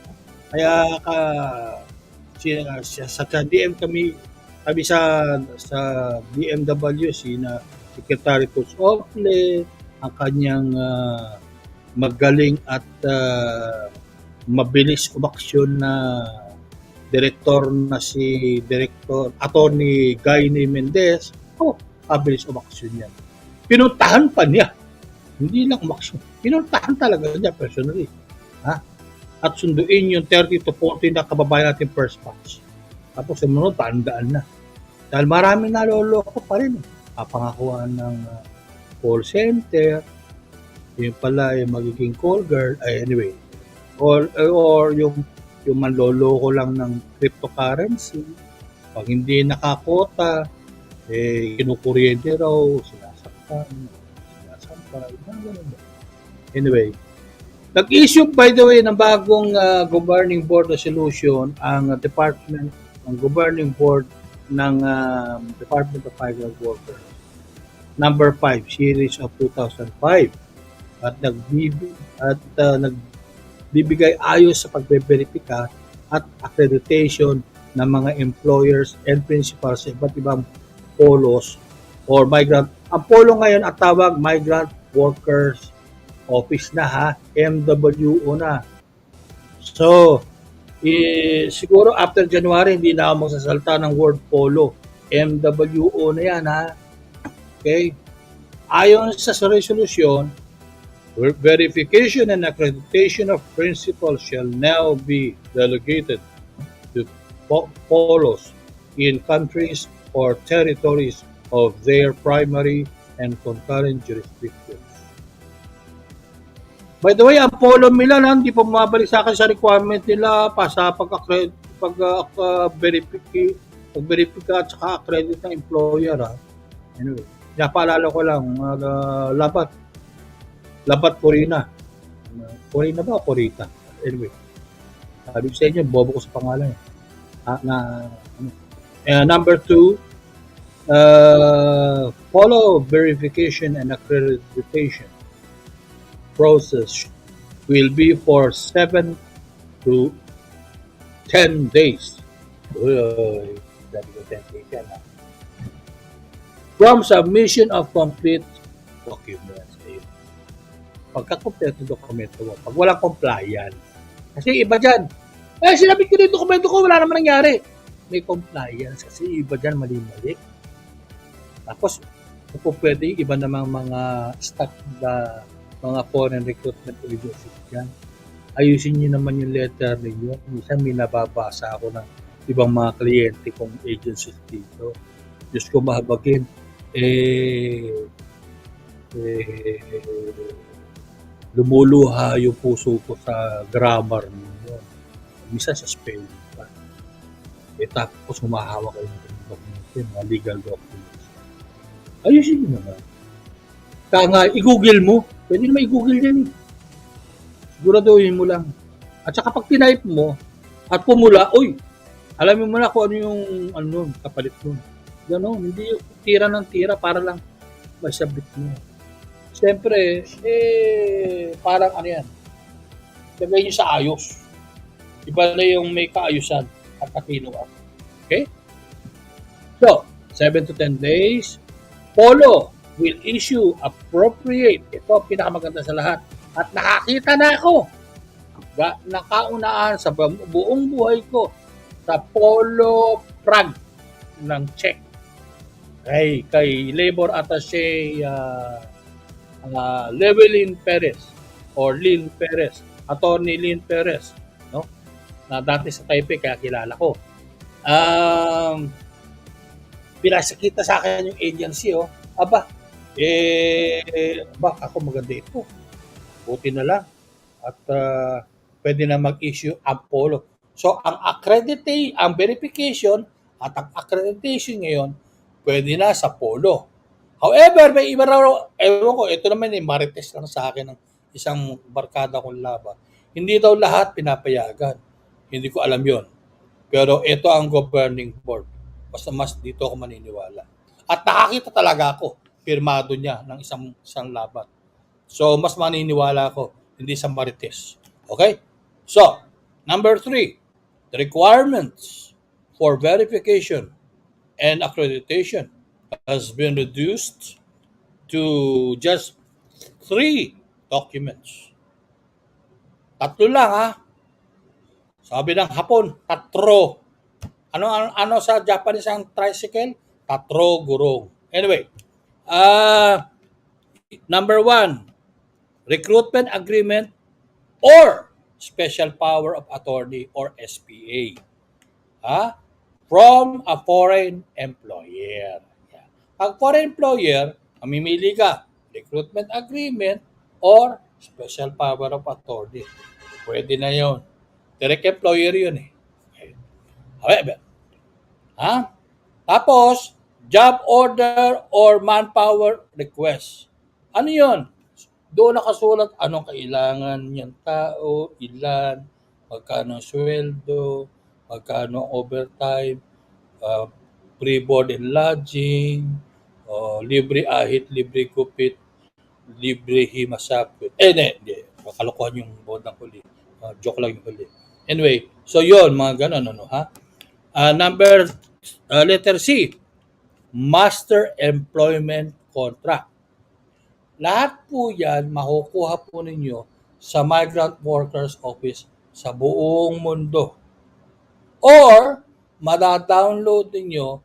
sa DM kami sa BMW, sina Secretary Tuts Ofle, ang kanyang magaling at mabilis umaksyon na direktor na si Director Atty. Gaine Mendez. Mabilis umaksyon yan. Pinuntahan pa niya. Hindi lang umaksyon. Pinuntahan talaga niya personally. At sunduin yung 30 to 40 na kababayan natin first batch. Tapos sumunod, tandaan na. Dahil marami naloloko pa rin. Kapangakuan ng call center. Yung pala yung magiging call girl. Anyway. Or yung manloloko lang ng cryptocurrency. Pag hindi nakakota, kinukuryente raw, sinasaktan. Anyway, Nag-issue, by the way, ng bagong governing board resolution ang governing board ng Department of Migrant Workers. Number 5, series of 2005. At nagbibigay ayos sa pagbe-verifika at accreditation ng mga employers and principals sa iba't ibang polos or migrant. Ang polo ngayon at tawag Migrant Workers Office na ha, MWO na. So, siguro after January, hindi na ako magsasalta ng word polo. MWO na yan ha. Okay? Ayon sa resolution, verification and accreditation of principals shall now be delegated to polos in countries or territories of their primary and concurrent jurisdictions. By the way, ang polo nila hindi pa bumabalik sa akin sa requirement nila pa sa pag-verify at saka accredit ng employer. Ha? Anyway, napaalala ko lang, Labat Corina. Corina ba o Corita? Anyway, sabi ko sa inyo, bobo ko sa pangalan. Number 2, follow verification and accreditation process will be for 7 to 10 days. From submission of complete documents. Pagka-complete ng dokumento mo, pag walang compliance. Kasi iba dyan. Sinabit ko na yung dokumento ko, wala naman nangyari. May compliance kasi iba dyan, mali-mali. Tapos, po pwede iba namang mga staff na mga foreign recruitment agencies dyan. Ayusin nyo naman yung letter ninyo. Minsan may nababasa ako ng ibang mga kliyente kong agencies dito. Diyos ko mahabagin. Lumuluha yung puso ko sa grammar ninyo. Minsan sa spelling pa. Tapos humahawak kayo ng documents, mga legal documents. Ayusin nyo naman. Kaya nga, i-google mo. Pwede naman i-google yan. Siguraduhin mo lang. At saka pag tinype mo, at pumula, alamin mo na kung ano yung kapalit mo. Gano'n, hindi yung tira ng tira para lang masabit mo. Siyempre, parang ano yan. Lagay nyo sa ayos. Iba na yung may kaayusan at katinuan. Okay? So, 7 to 10 days. Polo will issue appropriate. Ito, pinakamaganda sa lahat. At nakakita na ako. Nakaunaan sa buong buhay ko sa Polo Prague ng Czech. Kay Labor Attaché Llewellyn Perez or Lynn Perez, Attorney Lynn Perez, no? Na dati sa Taipei kaya kilala ko. Pinasakita sa akin yung agency, ako maganda ito. Buti na lang. At pwede na mag-issue ang polo. So, ang verification at ang accreditation ngayon, pwede na sa polo. However, may iba raw, ewan ko, ito naman marites lang sa akin ng isang barkada kong laban. Hindi daw lahat pinapayagan. Hindi ko alam yon. Pero ito ang governing board. Basta mas dito ako maniniwala. At nakakita talaga ako, pirmado niya ng isang laban. So, mas maniniwala ako, hindi sa marites. Okay? So, number 3, the requirements for verification and accreditation has been reduced to just 3 documents. 3 lang Sabi ng Hapon, 3. Ano sa Japanese ang tricycle? 3 gurong. Anyway, number 1, recruitment agreement or special power of attorney or SPA. From a foreign employer. Pag foreign employer, mamimili ka, recruitment agreement or special power of attorney. Pwede na yon. Direct employer yun However, tapos, job order or manpower request. Ano yun? Doon nakasulat anong kailangan niyang tao, ilan, magkano ang sweldo, magkano ang overtime, ah, free board and lodging, libre ahit, libre gupit, libre himasapit. Hindi. Kalokohan yung bodang huli. Joke lang yung huli. Anyway, so yon mga ganun, ano, ha? Letter C, Master Employment Contract. Lahat po yan makukuha po ninyo sa Migrant Workers Office sa buong mundo. Or, mada-download ninyo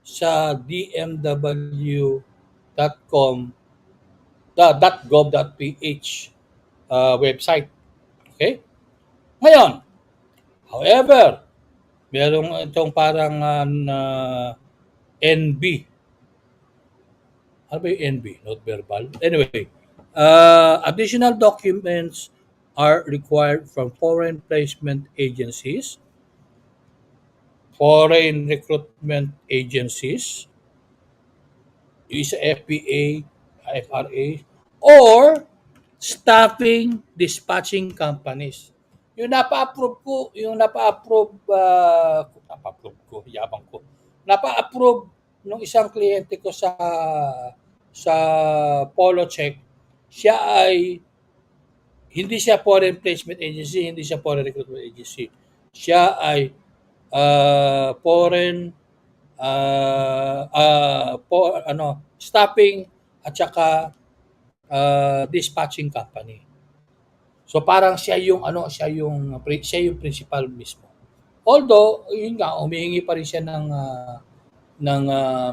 sa dmw.com .gov.ph website. Okay? Ngayon, however, merong itong parang NB. Ano ba yung NB? Not verbal? Anyway, additional documents are required from foreign placement agencies, foreign recruitment agencies, yung isa FPA, FRA, or staffing dispatching companies. Yung napa-approve nung isang kliyente ko sa Polo Check, siya ay hindi siya foreign placement agency, hindi siya foreign recruitment agency. Siya ay foreign staffing at saka dispatching company. So parang siya yung principal mismo. Although, yun nga, humihingi pa rin siya ng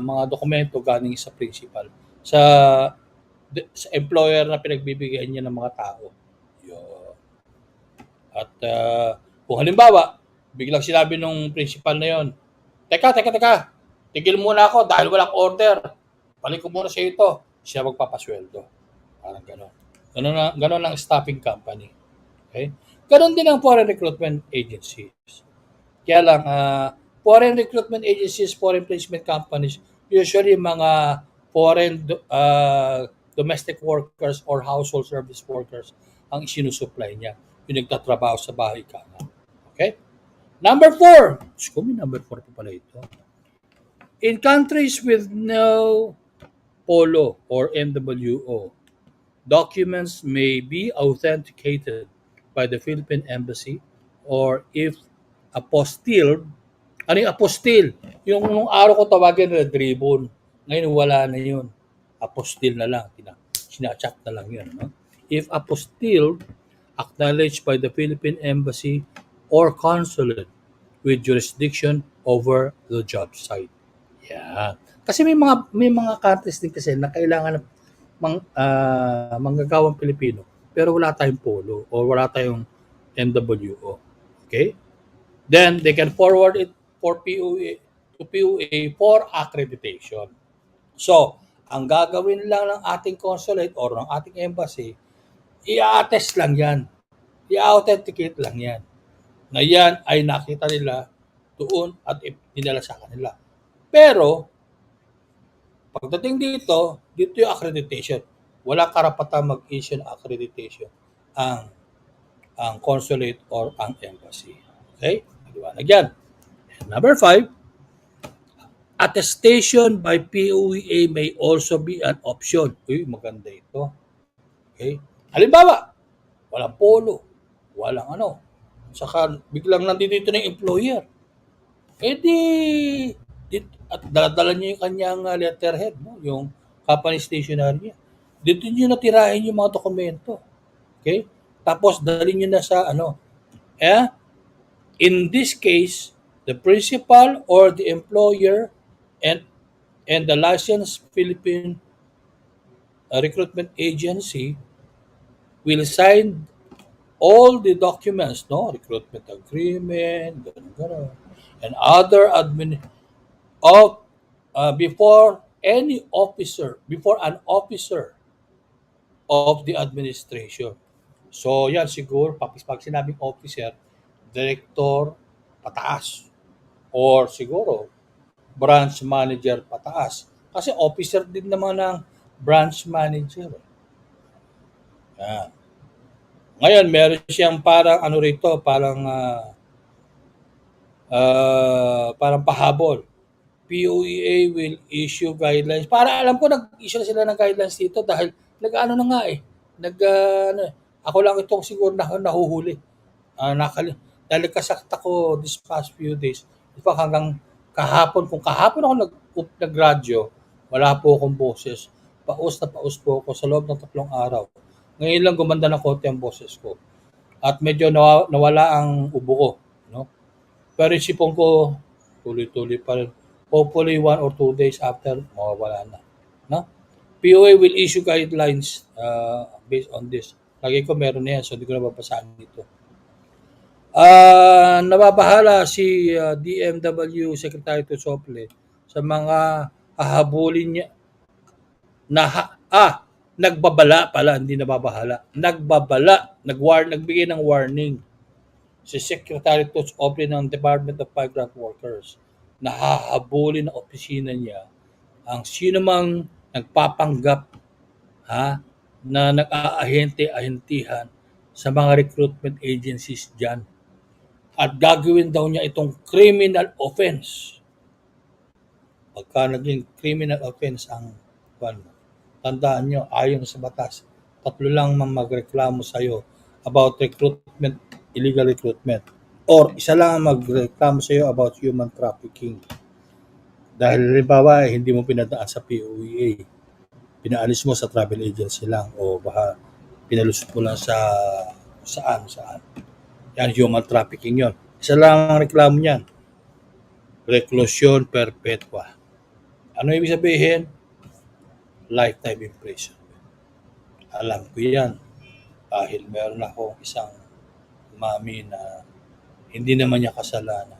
mga dokumento galing sa principal sa employer na pinagbibigyan niya ng mga tao. Yun. At kung halimbawa, biglang sinabi nung principal na yon, teka, tigil muna ako dahil walang order. Balik ko muna sa ito. Siya magpapasweldo. Parang gano'n. Gano'n ang staffing company. Okay? Gano'n din ang foreign recruitment agencies. Kaya lang, foreign recruitment agencies, foreign placement companies, usually mga foreign domestic workers or household service workers ang isinusupply niya. Yung nagtatrabaho sa bahay ka. Okay? Number 4. May number 4 pa pala ito. In countries with no POLO or NWO, documents may be authenticated by the Philippine Embassy or if apostilled. Ano yung apostille? Yung nung araw ko tawagin red ribbon. Ngayon wala na yun. Apostille na lang. Sinachat na lang yun. No? If apostilled, acknowledged by the Philippine Embassy or consulate with jurisdiction over the job site. Yeah. Kasi may mga countries din kasi na kailangan ng manggagawang Pilipino pero wala tayong polo or wala tayong NWO. Okay? Then they can forward it for POA for accreditation. So, ang gagawin lang ng ating consulate or ng ating embassy, i-attest lang yan. I-authenticate lang yan. Na yan ay nakita nila doon at dinala sa kanila. Pero, pagdating dito yung accreditation. Wala karapatan mag-issue ng accreditation ang consulate or ang embassy. Okay? Maliwanag yan. And number 5, attestation by POEA may also be an option. Uy, maganda ito. Okay? Halimbawa, walang polo, walang saka biglang nandito na yung employer. At daladala niyo yung kanyang letterhead, no? Yung company stationery niya. Dito niyo natirahin yung mga dokumento. Okay? Tapos dalhin niyo na sa in this case, the principal or the employer and the licensed Philippine recruitment agency will sign all the documents, no? Recruitment agreement, ganun, and other before an officer of the administration. So yan siguro pag sinabing officer, director pataas or siguro branch manager pataas. Kasi officer din naman ng branch manager. Yan. Ngayon, meron siyang parang ano rito, parang pahabol. POEA will issue guidelines. Para alam ko, nag-issue na sila ng guidelines dito dahil nag-ano na nga eh. Ano, ako lang itong siguro nahuhuli. Dahil nagkasakit ako this past few days. In fact, hanggang kahapon, kung kahapon ako nagradyo, wala po akong boses. Paus na paus po ako sa loob ng 3 araw. Ngayon lang gumanda ng konti ang boses ko. At medyo nawala ang ubo ko. No? Pero isipon ko, tuloy-tuloy pa rin. Hopefully 1 or 2 days after, mawawala na. No? POA will issue guidelines based on this. Lagi ko meron na yan, so hindi ko na babasahin dito. Nababahala si DMW Secretary Tusople sa mga hahabulin niya nagbabala pala, hindi nababahala. Nagbigay ng warning si Secretary Tusople ng Department of Migrant Workers na hahabulin ng opisina niya ang sino mang nagpapanggap na nag-aahente-ahentihan sa mga recruitment agencies dyan. At gagawin daw niya itong criminal offense. Pagka naging criminal offense ang tandaan nyo, ayon sa batas, 3 lang magreklamo sa'yo about recruitment, illegal recruitment. Or isa lang ang magreklamo sa'yo about human trafficking. Dahil halimbawa, hindi mo pinadaan sa POEA. Pinaalis mo sa travel agency lang o baka pinalusot mo lang sa saan. Yan, human trafficking yon. Isa lang ang reklamo niyan. Reclusion perpetua. Ano ibig sabihin? Lifetime imprisonment. Alam ko yan. Dahil meron akong isang mami na hindi naman niya kasalanan.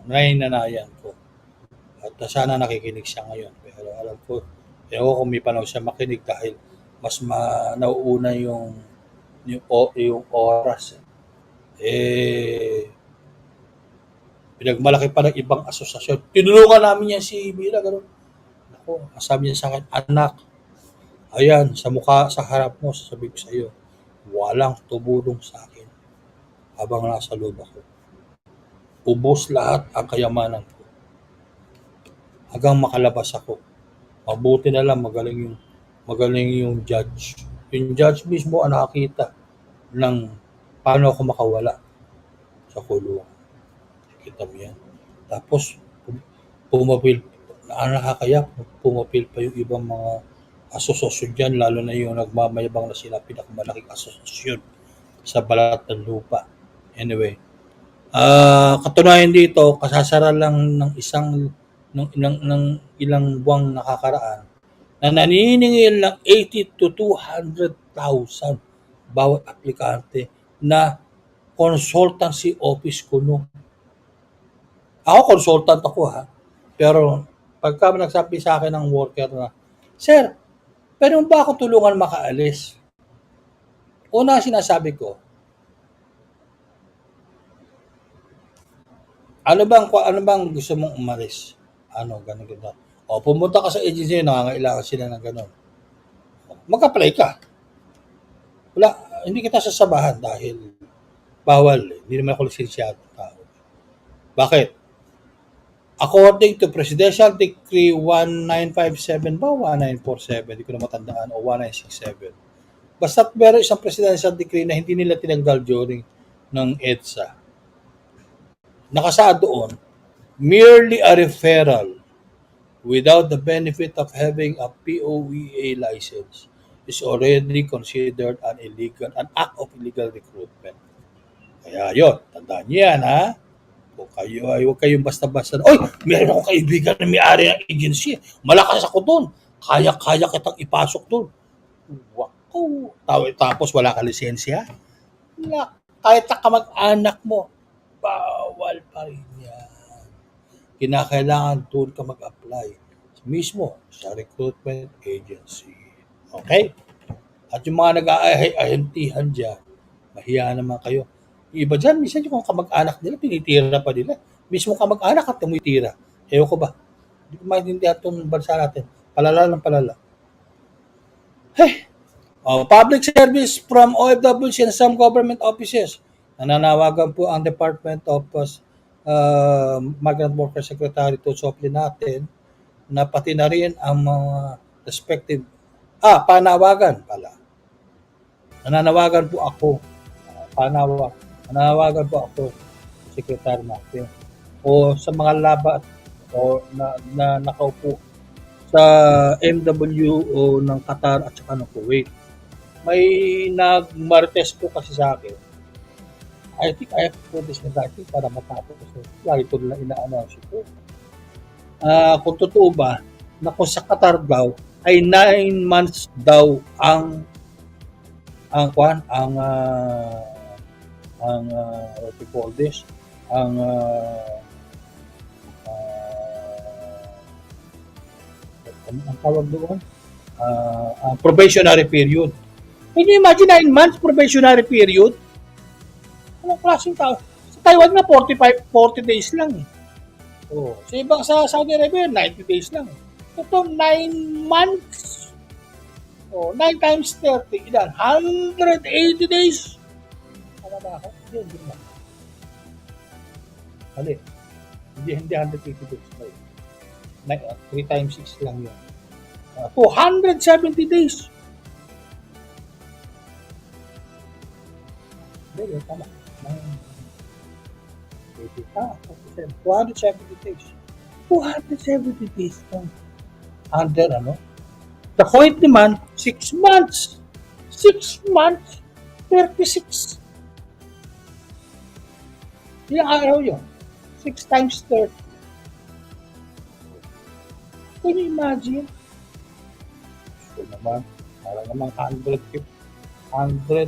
Nainanayan ko. At sana nakikinig siya ngayon. Pero alam ko, kung may panahon siya makinig dahil mas nauuna yung oras. Pinagmalaki pa ng ibang asosasyon. Tinulungan namin yan si Mira, gano'n. Ako, sabi niya sa akin, anak, ayan, sa harap mo, sasabihin ko sa iyo, walang tumulong sa akin habang nasa loob ako. Ubos lahat ang kayamanan ko. Hanggang makalabas ako. Mabuti na lang, magaling yung judge. Yung judge mismo ang nakakita ng paano ako makawala sa kulungan. Kita mo yan. Tapos, pumapil pa yung ibang mga asosasyon dyan, lalo na yung nagmamayabang na sila, pinakamalaking asosasyon sa balat ng lupa. Anyway, katunayan dito, kasasara lang ng ilang buwang nakakaraan na naniningil ng 80 to 200,000 bawat aplikante na consultancy office kuno. Ako, consultant ako Pero pagka nagsabi sa akin ng worker na, Sir, pwede mo ba ako tulungan makaalis? Una sinasabi ko, ano bang gusto mong umalis? Ganun. O, pumunta ka sa agency, nangangailangan sila ng ganun. Mag-apply ka. Wala, hindi kita sasabahan dahil bawal. Hindi naman ako lisensyado tao. Bakit? According to Presidential Decree 1957 ba 1947, hindi ko na matandaan, o 1967. Basta't meron isang Presidential Decree na hindi nila tinanggal during ng EDSA. Nakasaad doon, merely a referral without the benefit of having a POEA license is already considered an act of illegal recruitment. Kaya yun, tandaan niyo yan huwag kayong basta-basta oy, meron akong kaibigan na may-ari ng agency. Malakas ako doon. Kaya kitang ipasok doon. Wow. Tapos wala ka lisensya. Kahit na kamag-anak mo, bawal pa rin yan. Kinakailangan doon ka mag-apply. Mismo sa recruitment agency. Okay? At yung mga nag-aahentihan dyan, mahiya naman kayo. Iba dyan, minsan yung kamag-anak nila, tinitira pa nila. Mismo kamag-anak at tumitira. Ewan ko ba? Hindi ko maintindihan itong bansa natin. Palala ng palala. Public service from OFWs and some government offices. Nananawagan po ang Department of Migrant Worker Secretary to Sopli natin na pati na rin ang mga respective panawagan pala. Nananawagan po ako. Nananawagan po ako Secretary natin o sa mga labat o na nakaupo sa MWO ng Qatar at saka ng Kuwait. May nagmarites po kasi sa akin. I think I have to put this in writing para matapos. Lagi ko lang ina-announce ito. Kung totoo ba, na kung sa Qatar daw, ay 9 months daw ang what you call this? Ang tawag doon? Probationary period. Can you imagine 9 months probationary period? Anong klaseng tao? Sa Taiwan nga 40 days lang eh. Sa ibang sa Saudi Arabia 90 days lang eh. Ito 9 months. 9 times 30, ilan? 180 days. Ano ba ako? Hindi ba? Hindi 180 days pa yun. 3 times 6 lang yun. 270 days. Hindi, tama. 270 days. 270 days lang. Under The Kuwait naman, 6 months. 6 months, 36. Ilang araw yun? 6 times 30. Can you imagine? So naman, parang naman 100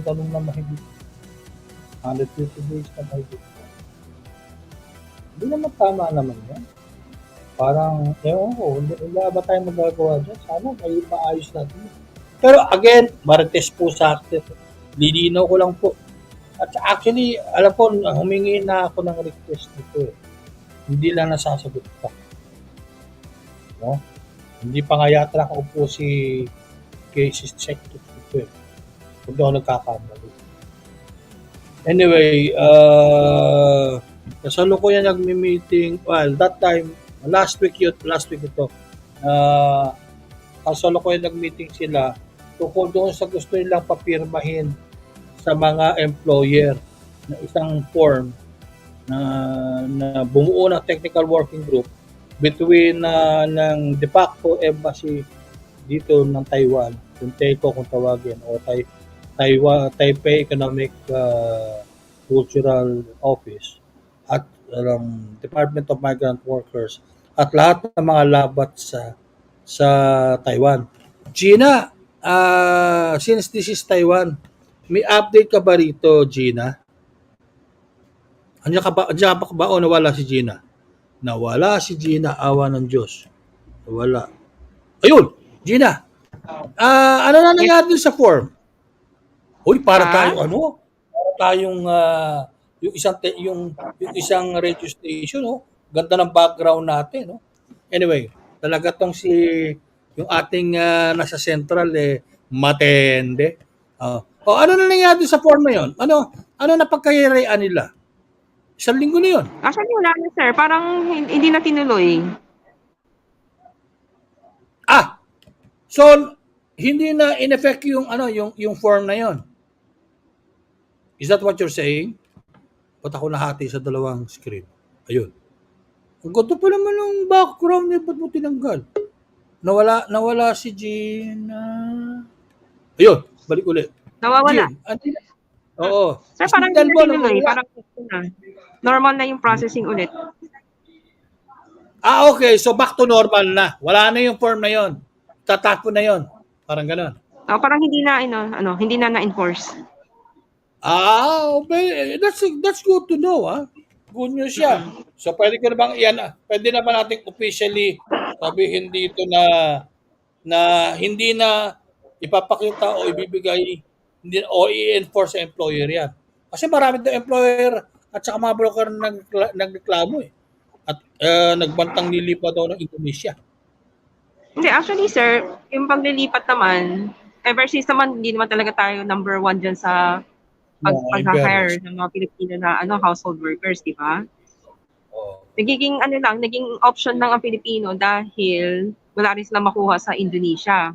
anong na mahigit. 150 days na mahigit. Hindi naman tama naman yan. Parang, ewan ko, wala ba tayong magagawa dyan? Sana may maayos natin. Pero again, marites po sa akin. Lilinaw ko lang po. At actually, alam ko, humingi na ako ng request dito eh. Hindi lang nasasagot pa. No? Hindi pa nga yata nakaupo si cases check dito eh. Hindi ako nagkakamali. Anyway, kasalukuyan nagmi-meeting. Well, that time, last week ito. Kasalukuyan nag-meeting sila tungkol doon sa gusto nilang papirmahin sa mga employer na isang form na bumuo ng technical working group between ng de facto embassy dito ng Taiwan, yung TECO kung tawagin, o Taipei Economic Cultural Office at Department of Migrant Workers at lahat ng mga labat sa Taiwan. Gina, since this is Taiwan, may update ka ba rito, Gina? Andiyan ka ba o nawala si Gina? Nawala si Gina, awa ng Diyos. Nawala. Ayun, Gina. Ano na nangyari sa form? Uy, para tayong yung isang radio station, no? Ganda ng background natin, no? Anyway, talaga tong yung ating nasa central matende. Ano na nangyari sa form na 'yon? Ano na pagkayarian nila? 1 linggo na 'yon.
Actually, wala na, sir. Parang hindi na tinuloy.
So hindi na in effect yung yung form na 'yon. Is that what you're saying? Ba't ako nahati sa dalawang screen? Ayun. Ang ganda pa naman ng background niya. Ba't mo tinanggal? Nawala si Gina. Ayun, balik ulit.
Nawawala.
Oo.
Sir, parang hindi na tinuloy. Parang normal na yung processing ulit.
Okay. So back to normal na. Wala na yung form na yon. Tatapon na yon. Parang gano'n.
Parang hindi na hindi na na-enforce.
Okay. That's good to know, Good news yan. So pwede na ba natin officially sabihin dito na hindi na ipapakita o ibibigay o i-enforce sa employer yan. Kasi marami daw employer at saka mga broker nagreklamo at nagbantang nilipat daw ng Indonesia.
Hindi, actually, sir, yung paglilipat naman, ever since naman, hindi naman talaga tayo number one dyan sa
In fairness.
pag-hire ng mga Pilipino na household workers, di ba?
Oh.
Naging option lang ang Pilipino dahil wala rin sila makuha sa Indonesia.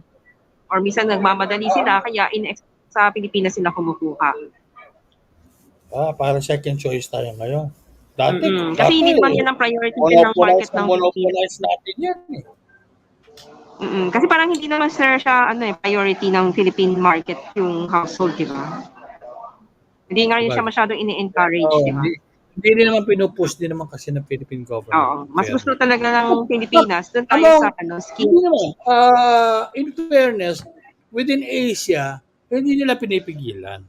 Or minsan nagmamadali sila, kaya sa Pilipinas sila kumukuha.
Para second choice tayo ngayon. Dati,
Kasi hindi naman yan ang priority din ng market ng
monopolize natin yan eh.
Kasi parang hindi naman sir siya priority ng Philippine market yung household, di ba? Hindi nga rin siya masyadong ini-encourage, di ba?
Hindi rin naman pinupush din naman kasi ng Philippine government.
Oo. Mas gusto talaga ng Pilipinas. Doon tayo sa skill.
Hindi naman. In fairness, within Asia, hindi nila pinipigilan.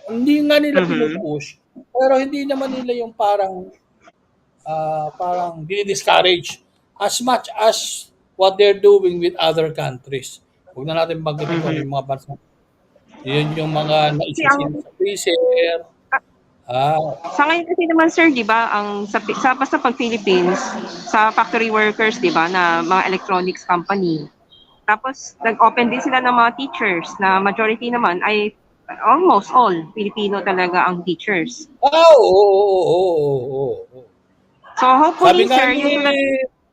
Hindi nga nila pinupush, pero hindi naman nila yung parang dinidiscourage as much as what they're doing with other countries. Huwag na natin banggitin kung yung mga bansa. Yun yung mga naisisin sa freezer.
Sa ngayon kasi naman sir, di ba, basta pag Philippines, sa factory workers, di ba, na mga electronics company. Tapos, nag-open din sila ng mga teachers na majority naman ay almost all Filipino talaga ang teachers. So, hopefully, sir,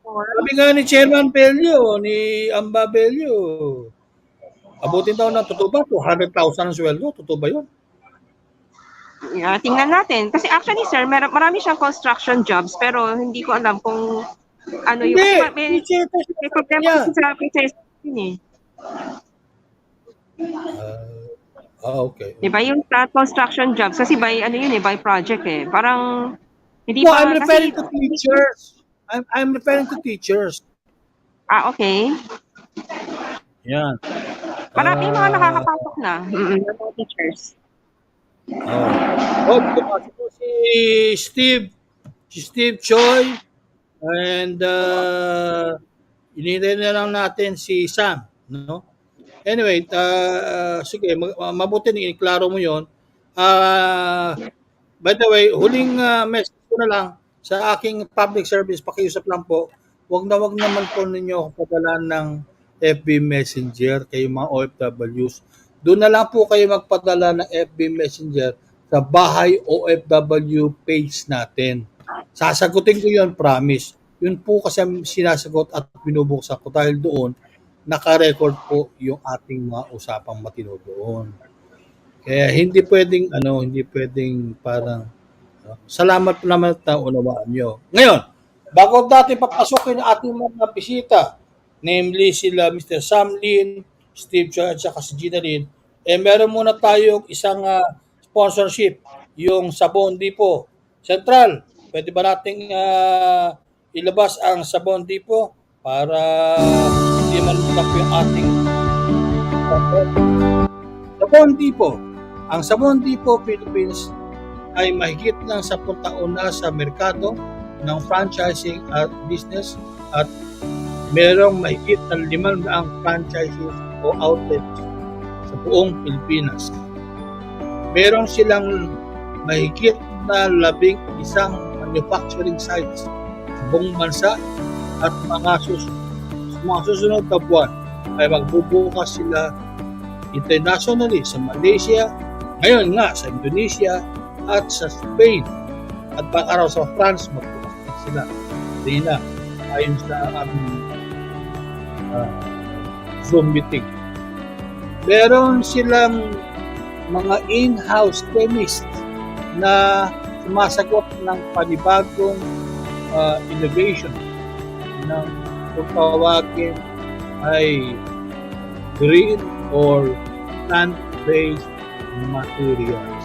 sabi nga ni Chairman Bello, ni Amba Bello, abutin daw na, totoo ba? 200,000 ang sweldo, totoo ba yun?
Tingnan natin. Kasi actually, sir, marami siyang construction jobs, pero hindi ko alam kung ano yung... May problema kasi sa process eh.
Okay.
Diba yung construction jobs, kasi by project eh. Parang, hindi
I'm referring to teachers. I'm referring to teachers.
Okay.
Yan.
Marami mga nakakapasok na. Mga teachers.
Pumasok po si Steve Choi, and inintay na lang natin si Sam, no? Anyway, sige, mabuti na iklaro mo 'yon. By the way, huling message ko na lang sa aking public service, pakiusap lang po, wag naman po ninyo padala ng FB Messenger kayo mga OFWs. Doon na lang po kayo magpadala ng FB Messenger sa Bahay OFW page natin. Sasagutin ko yun, promise. Yun po kasi sinasagot at binubuksan ko dahil doon naka-record po yung ating mga usapang matino doon. Kaya hindi pwedeng parang salamat naman na unawaan nyo. Ngayon, bago natin papasukin ang ating mga bisita, namely sila Mr. Sam Lin, Steve Choi at saka si Gina Lin, meron muna tayong isang sponsorship, yung Sabon Depot. Central, pwede ba nating ilabas ang Sabon Depot para hindi malutap yung ating Sabon Depot. Ang Sabon Depot Philippines ay mahigit ng 10 taon na sa merkado ng franchising at business at merong mahigit ng 500 franchises o outlets sa buong Pilipinas. Meron silang mahigit na 11 manufacturing sites sa buong bansa at mga susunod na buwan ay magbubukas sila internationally sa Malaysia, ngayon nga sa Indonesia at sa Spain, at baka raw sa France magbubukas sila. Hindi na, ayon sa aming Zoom meeting. Meron silang mga in-house chemists na sumasagot ng panibagong innovation ng kung tawagin ay green or plant-based materials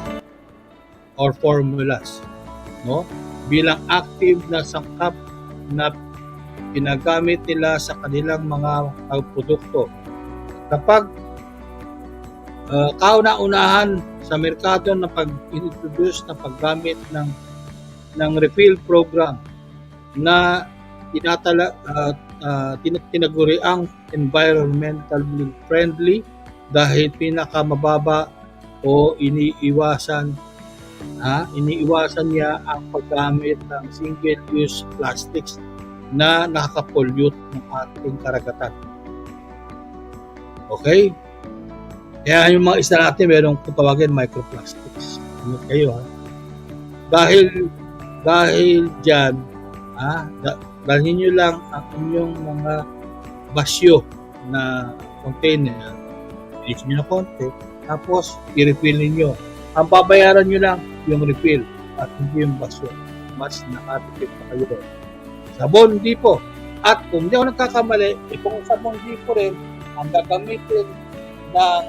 or formulas, no? Bilang active na sangkap na ginagamit nila sa kanilang mga produkto. Kapag kauna-unahan sa merkado na pag-introduce na paggamit ng refill program na tinaguriang environmentally friendly dahil pinakamababa o iniiwasan niya ang paggamit ng single-use plastics na nakaka-pollute ng ating karagatan. Okay?
Kaya yung mga isda natin, merong kung tawagin microplastics. Ingat kayo ha. Dahil dyan, dalhin nyo lang ang inyong mga basyo na container, finish nyo na konti, tapos i-refill ninyo. Ang babayaran nyo lang yung refill at hindi yung basyo. Mas nakatipid pa kayo doon. Sabon Dipo. At kung hindi ako nagkakamali, itong sabon Dipo rin ang gagamitin ng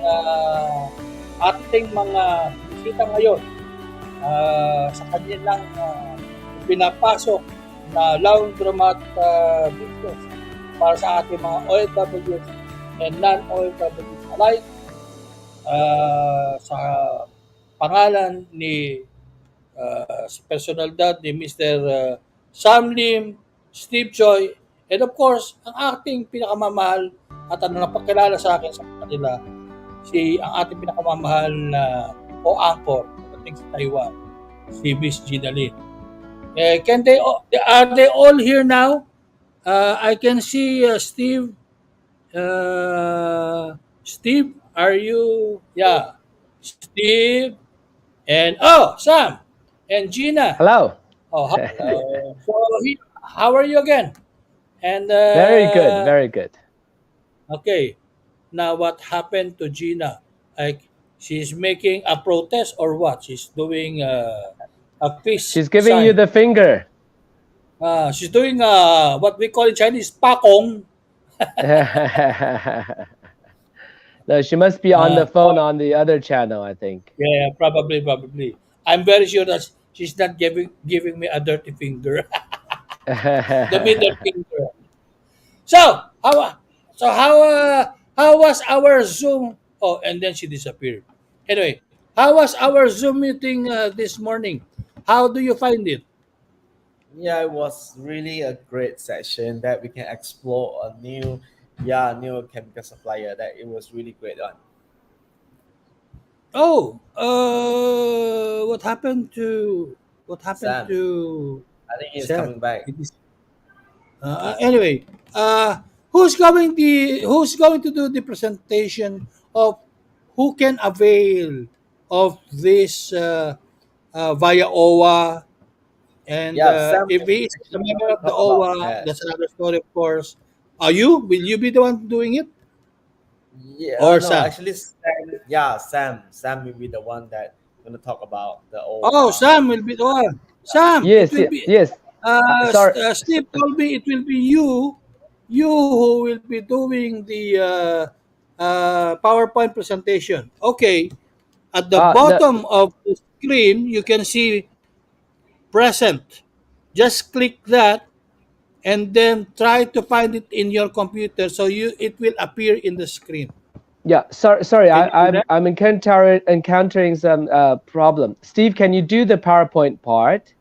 ating mga bisita ngayon sa kanilang pinapasok na laundromat business para sa ating mga OFWs and non-OFWs alike, sa pangalan ni personalidad ni Mr. Sam Lim, Steve Choi, and of course, ang ating pinakamamahal at ang napakilala sa akin sa kanila, ang ating pinakamamahal na co-anchor pagdating sa Taiwan, si Miss Gina Lin. Are they all here now? I can see Steve. Steve, are you? Yeah, Steve and Sam and Gina.
Hello.
How are you again? And
Very good, very good.
Okay. Now, what happened to Gina? Like, she's making a protest or what? She's doing a peace
She's giving
sign.
you the finger.
She's doing what we call in Chinese, pakong.
No, she must be on the phone on the other channel, I think.
Yeah, probably. I'm very sure that she's not giving me a dirty finger. The middle finger. So how was our Zoom? Oh, and then she disappeared. Anyway, how was our Zoom meeting this morning? How do you find it?
Yeah, it was really a great session that we can explore a new chemical supplier. That it was really great one.
Oh, what happened to
Sam.
to
I think he's
Sam?
coming back.
Anyway, who's going to do the presentation of who can avail of this via OWA? And
Sam
if he is a member of the
talk about
OWA,
that.
that's another story, of course. Will you be the one doing it?
Yeah,
Or
no,
Sam?
actually, Sam will be the one that gonna talk about the old.
Oh, Sam will be the one. Sam,
Yes,
it will be.
yes. Sorry.
Steve told me it will be you who will be doing the PowerPoint presentation. Okay, at the bottom of the screen, you can see present. Just click that and then try to find it in your computer so it will appear in the screen.
Yeah, sorry.
Can you do that?
I'm encountering some problem. Steve, can you do the PowerPoint part?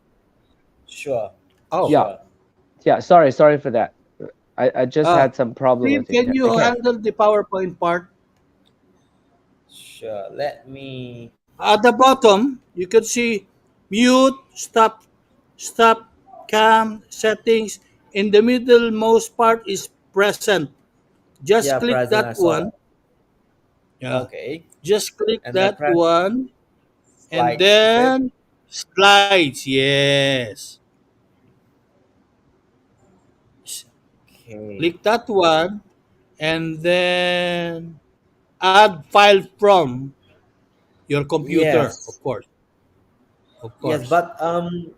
Sure.
Oh,
Yeah. Yeah, sorry for that. I just had some problem
Steve,
with it.
can you
Okay.
handle the PowerPoint part?
Sure. Let me.
At the bottom, you can see mute, stop, cam, settings. In the middlemost part is present. Just
Yeah,
click
present, I
that
saw
one. Yeah.
Okay.
Just click
And then
that
press
one. And
slides,
then slides. Yes.
Okay.
Click that one. And then add file from your computer,
Yes.
of course. Of course.
Yes, but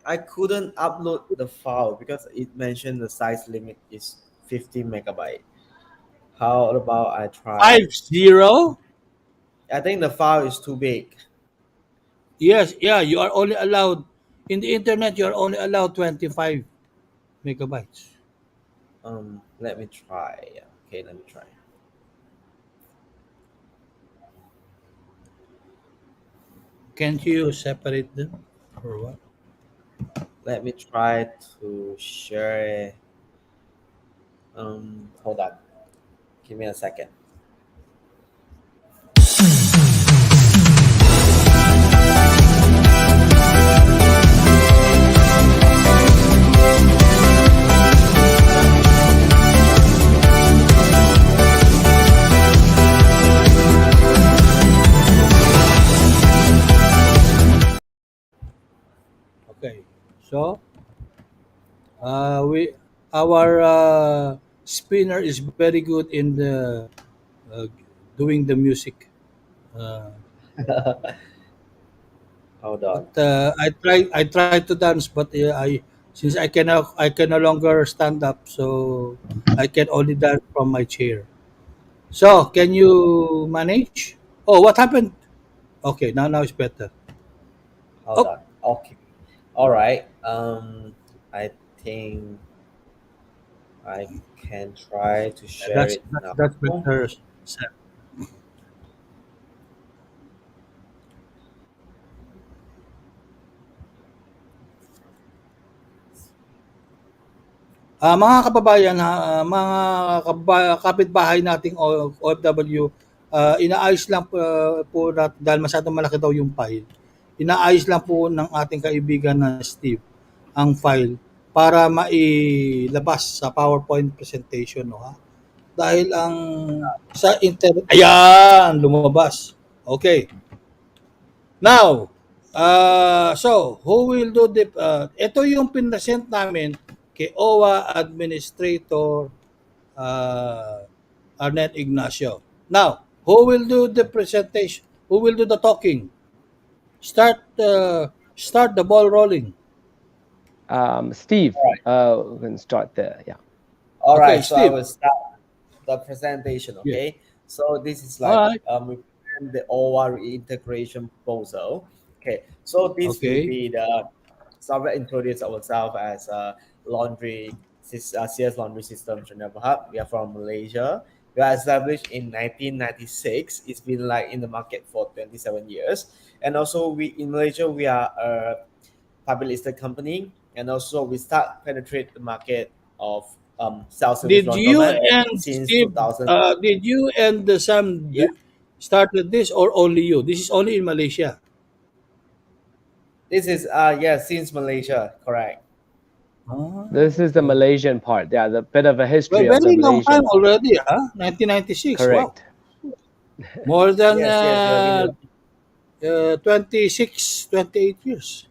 I couldn't upload the file because it mentioned the size limit is 50 megabyte. How about I try?
50?
I think the file is too big.
Yes, yeah, you are only allowed in the internet. You are only allowed 25 megabytes.
Let me try. Okay, let me try.
Can't you separate them or what?
Let me try to share. Hold on. Give me a second.
We our spinner is very good in the uh, doing the music. Uh,
Hold on.
but I try to dance, but I since I can no longer stand up, so I can only dance from my chair. So can you manage? Oh, what happened? Okay, now it's better.
Hold
Oh,
on. Okay. All right. I think I can try to share
that's
it
that's,
now.
that's better. Sir. Mga kababayan, mga kapitbahay nating OFW, inaayos lang po natin dahil masyadong malaki daw yung file. Inaayos lang po ng ating kaibigan na Steve ang file para mailabas sa PowerPoint presentation, no, ha? Dahil ang sa internet, ayan, lumabas. Okay. Now, so who will do the ito yung pinresent namin kay OWA Administrator Arnett Ignacio. Now, who will do the presentation? Who will do the talking? Start the ball rolling.
Steve,
All right.
we can start there. Yeah.
All
Okay,
right. So I
Steve.
will start the presentation.
Yeah.
Okay. So this is
All
like
right.
we present the OR integration proposal. Okay. So this will
Okay.
be the software introduce ourselves as a CS laundry system Geneva Hub. We are from Malaysia. We are established in 1996. It's been like in the market for 27 years. And also we in Malaysia we are a public listed company, and also we start penetrate the market of self-service
Did you
laundromat
and
since
Steve?
2000.
Did you and Sam
Yeah,
started this, or only you? This is only in Malaysia.
this is yeah, since Malaysia, correct.
Ah,
This is the
okay.
Malaysian part. Yeah, the bit of a
Well,
history of the
very long time
Malaysian part.
already, huh? 1996. Wow.
Correct.
More than
Yes, yes, we have been
26, 28 years.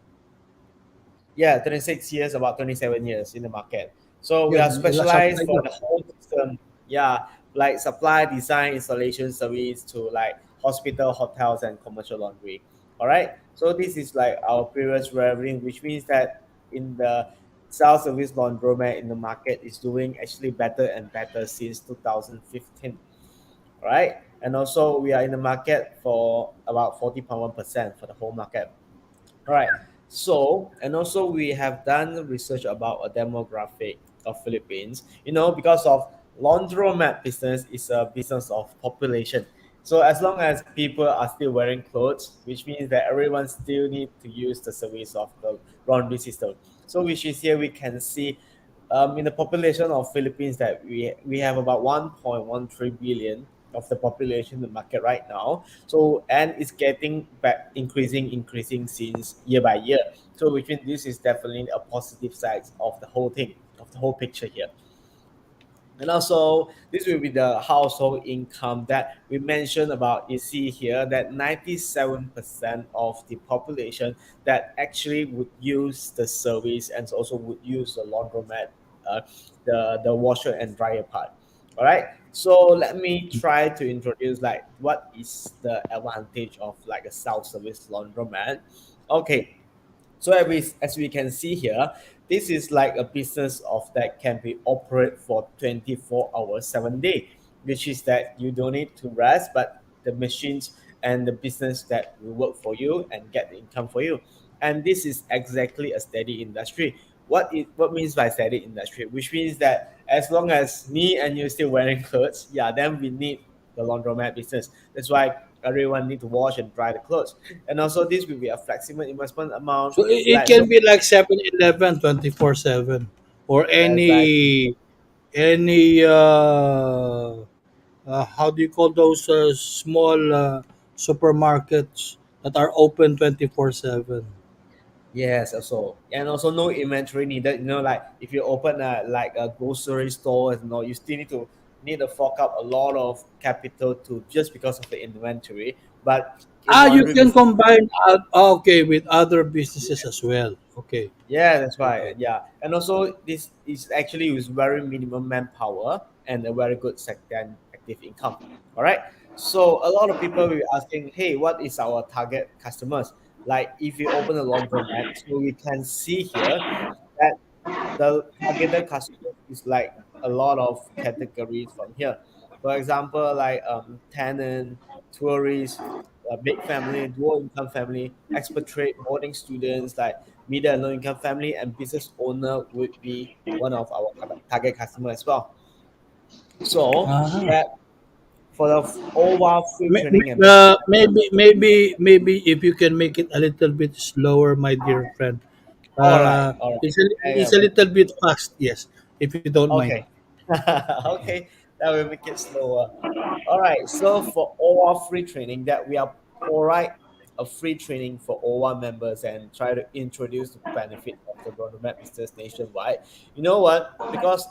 yeah, 26 years, about 27 years in the market. So we
Yeah,
are
something
specialized
like
for
that.
the whole system. Yeah, like supply, design, installation service to like hospital, hotels, and commercial laundry. All right. So this is like our previous revenue, which means that in the self-service laundromat in the market is doing actually better and better since 2015. All right. And also we are in the market for about 40.1% for the whole market. All right. So, and also we have done research about a demographic of Philippines. Because of laundromat business is a business of population. So as long as people are still wearing clothes, which means that everyone still need to use the service of the laundry system. So which is here we can see in the population of Philippines that we have about 1.13 billion of the population in the market right now. So and it's getting back increasing since year by year. So which means this is definitely a positive side of the whole thing, of the whole picture here. And also, this will be the household income that we mentioned about. You see here that 97% of the population that actually would use the service and also would use the laundromat, uh, the washer and dryer part. All right. So let me try to introduce like what is the advantage of like a self-service laundromat. Okay, so as we can see here, this is like a business of that can be operate for 24 hours, 7 days, which is that you don't need to rest, but the machines and the business that will work for you and get the income for you. And this is exactly a steady industry. What means by steady industry? Which means that as long as me and you still wearing clothes, yeah, then we need the laundromat business. That's why everyone need to wash and dry the clothes. And also this will be a flexible investment amount.
So it
Like no,
can be like 7-Eleven 24/7, or
as like
any how do you call those small supermarkets that are open 24/7?
yes, also, and also no inventory needed. Like if you open a like a grocery store, you still need to need to fork out a lot of capital to just because of the inventory. But in
You
laundry
can
business,
combine, okay, with other businesses as well. Okay.
yeah, that's right.
Okay.
Yeah, and also this is actually with very minimum manpower and a very good sector and active income. All right. So a lot of people will be asking, hey, what is our target customers? Like if you open a laundromat, so we can see here that the targeted customers is like a lot of categories from here. For example, like tenant, tourists, big family, dual income family, expatriate, boarding students, like middle and low income family, and business owner would be one of our target customer as well. So
Ah.
that for the OWA free
May-
training
may-
and business.
maybe if you can make it a little bit slower, my dear friend.
All right. Yeah, yeah,
It's a little bit fast, yes, if you don't mind.
okay. Okay, that will make it slower. All right. So for OWA free training, that we are provide a free training for OWA members and try to introduce the benefit of the roadmap business nationwide. You know what? Because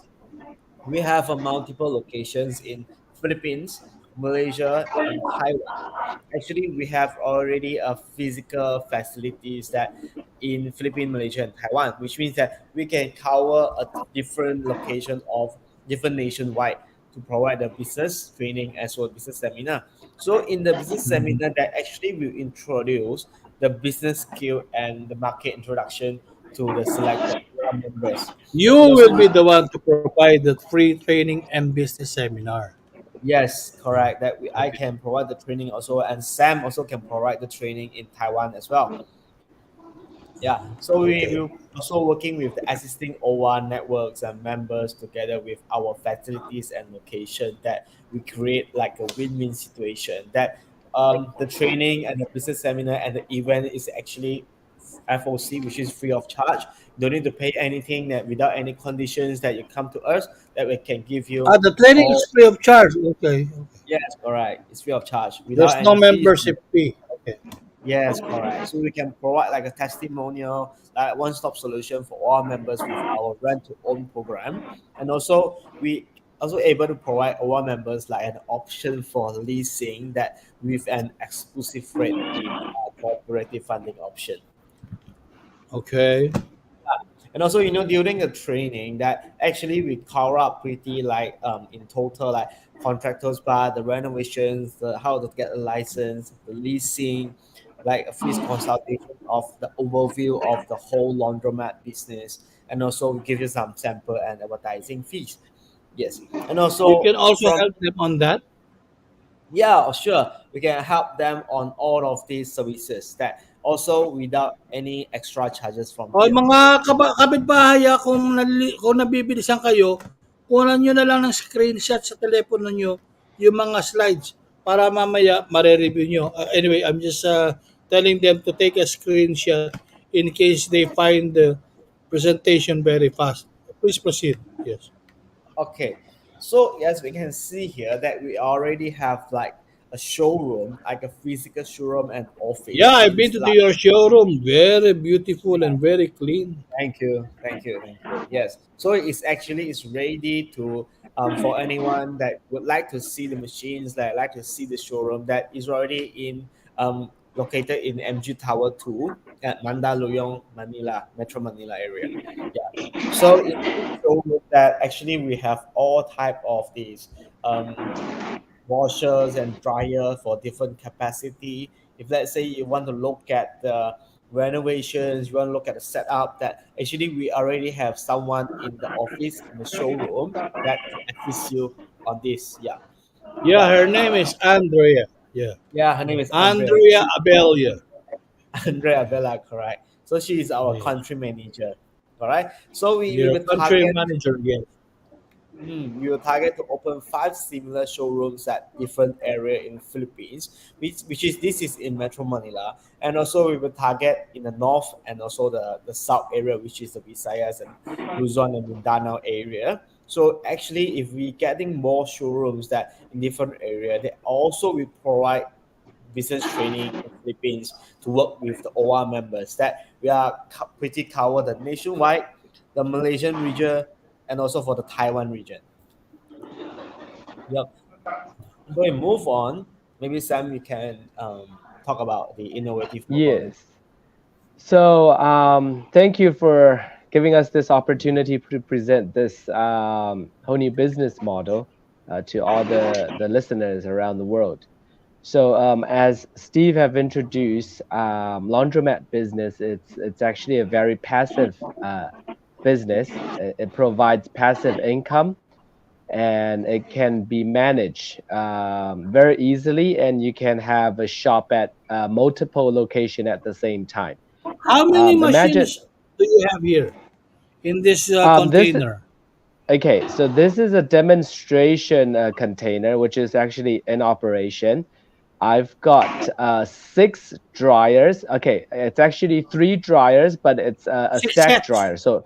we have a multiple locations in Philippines, Malaysia, and Taiwan. Actually, we have already a physical facilities that in Philippines, Malaysia, and Taiwan, which means that we can cover a different location of different nationwide to provide the business training as well as business seminar. So in the business
Mhm.
seminar, that actually will introduce the business skill and the market introduction to the selected members.
You
And also
will be the one to provide the free training and business seminar.
yes,
Yeah.
correct. That I
Okay.
can provide the training also, and Sam also can provide the training in Taiwan as well. Yeah, so we
Okay.
will also working with the existing OWA networks and members together with our facilities and location that we create like a win-win situation that the training and the business seminar and the event is actually FOC, which is free of charge. You don't need to pay anything that without any conditions that you come to us that we can give you
The training
all.
is free of charge. Okay. Okay.
Yes, correct. It's free of charge without
There's no
any fees.
membership fee. Okay.
Yes, correct. So we can provide like a testimonial, like one-stop solution for all members with our rent-to-own program, and also we also able to provide our members like an option for leasing that with an exclusive rate in cooperative funding option.
Okay.
And also, you know, during the training, that actually we cover up pretty like in total like contractors bar, the renovations, the how to get a license, the leasing, like a free consultation of the overview of the whole laundromat business, and also we give you some sample and advertising fees. Yes, and
You can
also
also
from
help them on that.
yeah, sure. We can help them on all of these services that also without any extra charges from
O
here.
mga kapitbahay, kung nabibilisan kayo, kunan nyo na lang ng screenshot sa telepono nyo yung mga slides para mamaya mare-review nyo. Anyway, I'm just telling them to take a screenshot in case they find the presentation very fast. Please proceed. Yes.
Okay, so as we can see here that we already have like a showroom, like a physical showroom and office
Yeah, I've been to
inside.
your showroom. Very beautiful and very clean.
Thank you, thank you, thank you. Yes, so it's actually it's ready to for anyone that would like to see the machines, that like to see the showroom that is already in located in MG Tower 2 at Mandaluyong, Manila, Metro Manila area. Yeah. So in this showroom that actually we have all type of these washers and dryer for different capacity. If let's say you want to look at the renovations, you want to look at the setup, that actually we already have someone in the office in the showroom that can assist you on this. Yeah,
Yeah,
yeah,
her name is Andrea. Yeah.
yeah. Her name is Andrea.
Andrea Abelia.
Andrea Bella, correct. So she is our
Yes.
country manager. All right. So we
Your
will
country
target.
manager, yes.
We will target to open five similar showrooms at different area in Philippines, which is this is in Metro Manila, and also we will target in the north and also the south area, which is the Visayas and Luzon and Mindanao area. So actually, if we getting more showrooms that in different area, they also will provide business training in Philippines to work with the OR members that we are pretty covered the nationwide, the Malaysian region, and also for the Taiwan region. Yep. Going move on, maybe Sam, you can talk about the innovative component.
Yes. So thank you for giving us this opportunity to present this whole new business model to all the listeners around the world. So as Steve have introduced, laundromat business, it's actually a very passive business. It provides passive income, and it can be managed very easily, and you can have a shop at multiple location at the same time.
How many
Imagine
machines do you have here in this
this.
container?
Okay, so this is a demonstration container, which is actually in operation. I've got 6 dryers. Okay, it's actually 3 dryers, but it's a
Six
stack
sets.
dryer. So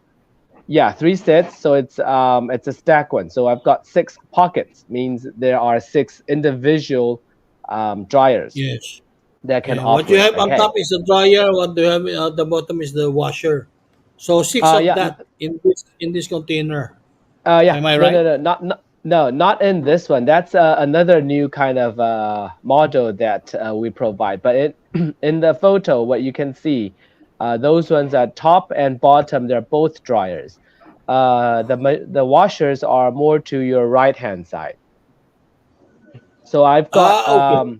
yeah, 3 sets. So it's a stack one. So I've got 6 pockets. Means there are 6 individual dryers
Yes.
that can
What you
operate.
have on
Okay.
top is the dryer. What do you have at the bottom is the washer. So six of
Yeah.
that in this container.
Yeah.
Am I
No,
right?
no, no, not in this one. That's another new kind of model that we provide. But in the photo, what you can see, those ones at top and bottom, they're both dryers. The washers are more to your right hand side. So I've got
Okay.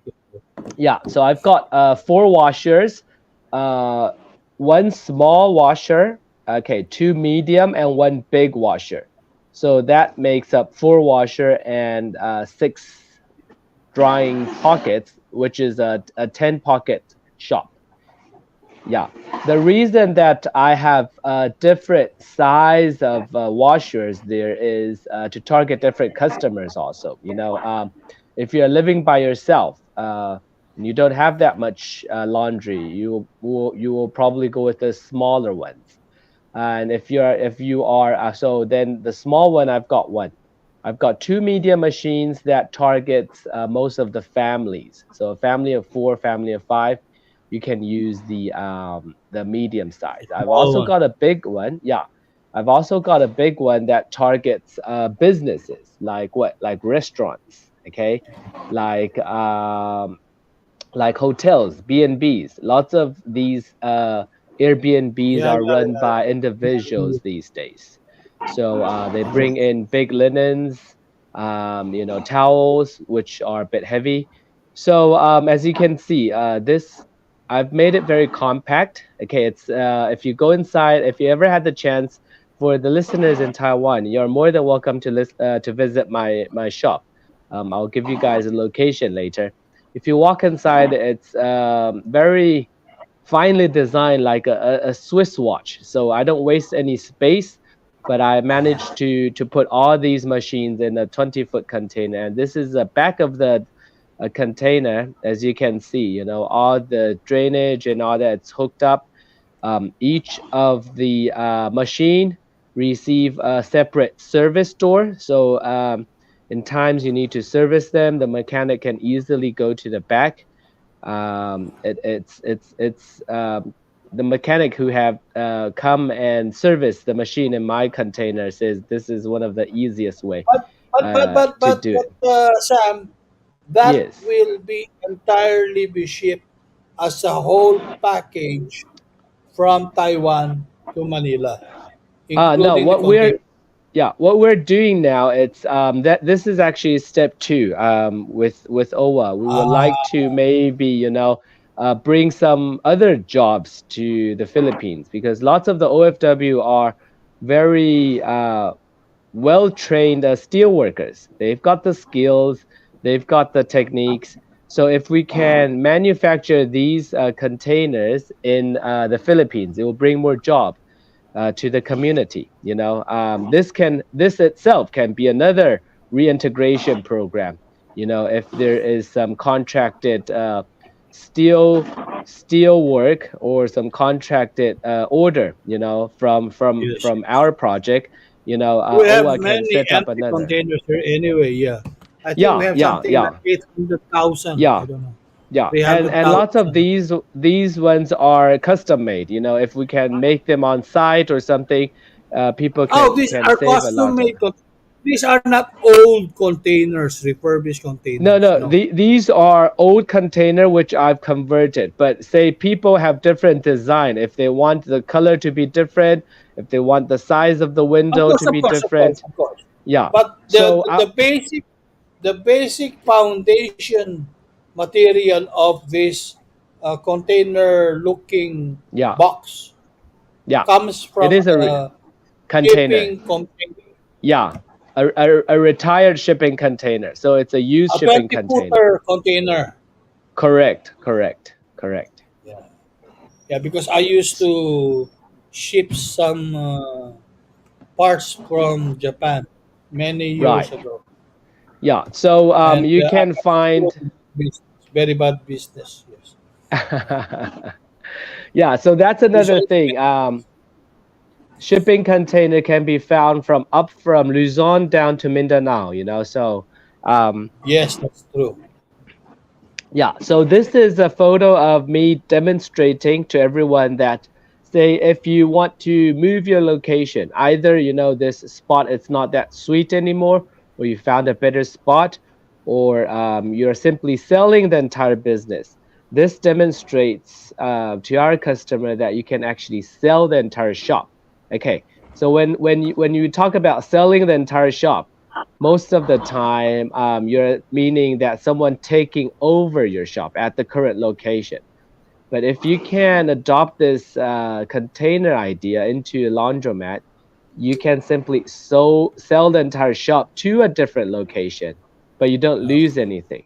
yeah. So I've got 4 washers, uh, 1 small washer, okay, 2 medium, and 1 big washer. So that makes up 4 washer and 6 drying pockets, which is a 10 pocket shop. Yeah. The reason that I have different size of washers there is to target different customers also. If you're living by yourself, and you don't have that much laundry, you will probably go with the smaller ones. And if you are so then the small one, I've got one. I've got 2 media machines that targets most of the families. So a family of 4, family of 5, you can use the medium size. I've
Small
also
one.
got a big one. Yeah, I've also got a big one that targets businesses like restaurants. Okay, like um, like hotels, B&Bs. Lots of these Airbnbs
Yeah,
are
yeah,
run by
yeah.
individuals these days. So they bring in big linens, towels, which are a bit heavy. So as you can see, this I've made it very compact. Okay, it's if you go inside, if you ever had the chance, for the listeners in Taiwan, you're more than welcome to visit my shop. I'll give you guys a location later. If you walk inside, it's very finely designed, like a Swiss watch. So I don't waste any space, but I managed to put all these machines in a 20-foot container. And this is the back of the container, as you can see. All the drainage and all that's hooked up. Each of the machine receive a separate service door. So in times you need to service them, the mechanic can easily go to the back. It's the mechanic who have come and service the machine in my container says this is one of the easiest way
But but but but
to
but,
do it.
but Sam, that
Yes.
will be entirely be shipped as a whole package from Taiwan to Manila,
No,
including the container.
what we're doing now, it's that this is actually step 2 with OWA. We would like
Ah,
to maybe bring some other jobs to the Philippines, because lots of the OFW are very well trained steel workers. They've got the skills, they've got the techniques. So if we can manufacture these containers in the Philippines, it will bring more job to the community. This itself can be another reintegration program. If there is some contracted steel steel work or some contracted order,
yes.
from our project,
We have
OWA can
many
set up
empty
another.
containers here anyway. Yeah, I think we
Yeah,
have
yeah,
something like
yeah,
800,000. I
yeah.
don't know,
Yeah,
three
and
hundred
and lots of
thousand.
these ones are custom made. If we can make them on site or something, people
Oh,
can
these
can
are
save a
custom
lot of.
made. these are not old containers, refurbished
No,
containers.
no,
No.
these are old container which I've converted. But say people have different design. If they want the color to be different, if they want the size of the
Of
window
course,
to
of
be
course, of course,
different,
of course.
yeah.
But
So
the basic foundation material of this container looking
yeah,
box
yeah,
comes
it
from
is a
a
container.
shipping company,
Yeah, a retired shipping container. So it's a used
a
shipping
20
container.
footer container.
Correct, correct, correct.
Yeah, yeah, because I used to ship some parts from Japan many years
Right.
ago,
Yeah. So
and
you
I
can
got into
find
business, very bad business. Yes.
yeah, so that's another
Usually,
thing. Shipping container can be found from Luzon down to Mindanao, So um
yes, that's true.
yeah, so this is a photo of me demonstrating to everyone that say if you want to move your location, either this spot it's not that sweet anymore, or you found a better spot, or you're simply selling the entire business. This demonstrates to our customer that you can actually sell the entire shop. Okay, so when you talk about selling the entire shop, most of the time you're meaning that someone taking over your shop at the current location. But if you can adopt this container idea into a laundromat, you can simply sell the entire shop to a different location, but you don't
Uh,
lose anything.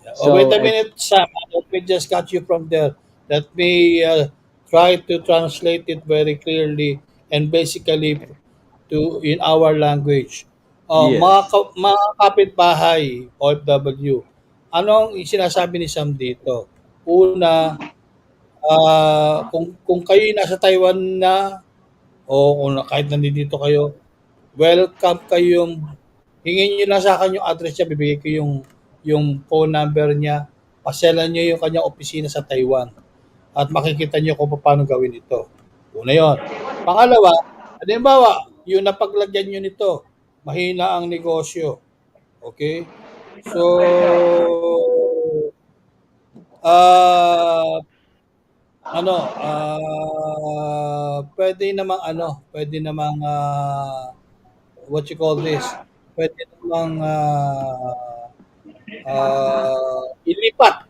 yeah. Oh, wait
So
a
it's
minute, Sam. Let me just cut you from there. Let me try to translate it very clearly and basically
okay.
to in our language.
Yes.
Mga kapitbahay, OFW, anong sinasabi ni Sam dito? Una, kung kayo nasa Taiwan na o kung kahit nandito kayo, welcome kayong hingin niyo lang sa akin yung address niya, bibigay ko yung phone number niya, pasyalan niyo yung kanyang opisina sa Taiwan at makikita niyo kung paano gawin ito. Una yon. Pangalawa, halimbawa, yung napaglagyan niyo nito, mahina ang negosyo. Okay? So, ah ano, pwede namang what you call this, pwede namang ilipat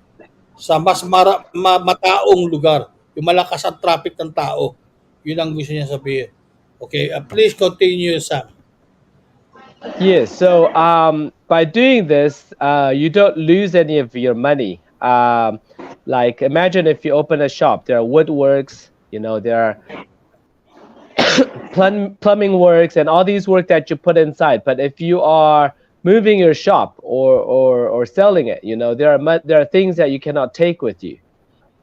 sa mas mataong lugar, yung malakas ang traffic ng tao. Yun ang gusto niya sabihin. Okay, please continue, Sam.
Yes. So by doing this, you don't lose any of your money. Like imagine if you open a shop, there are woodworks, there are plumbing works and all these work that you put inside. But if you are moving your shop or selling it, there are things that you cannot take with you.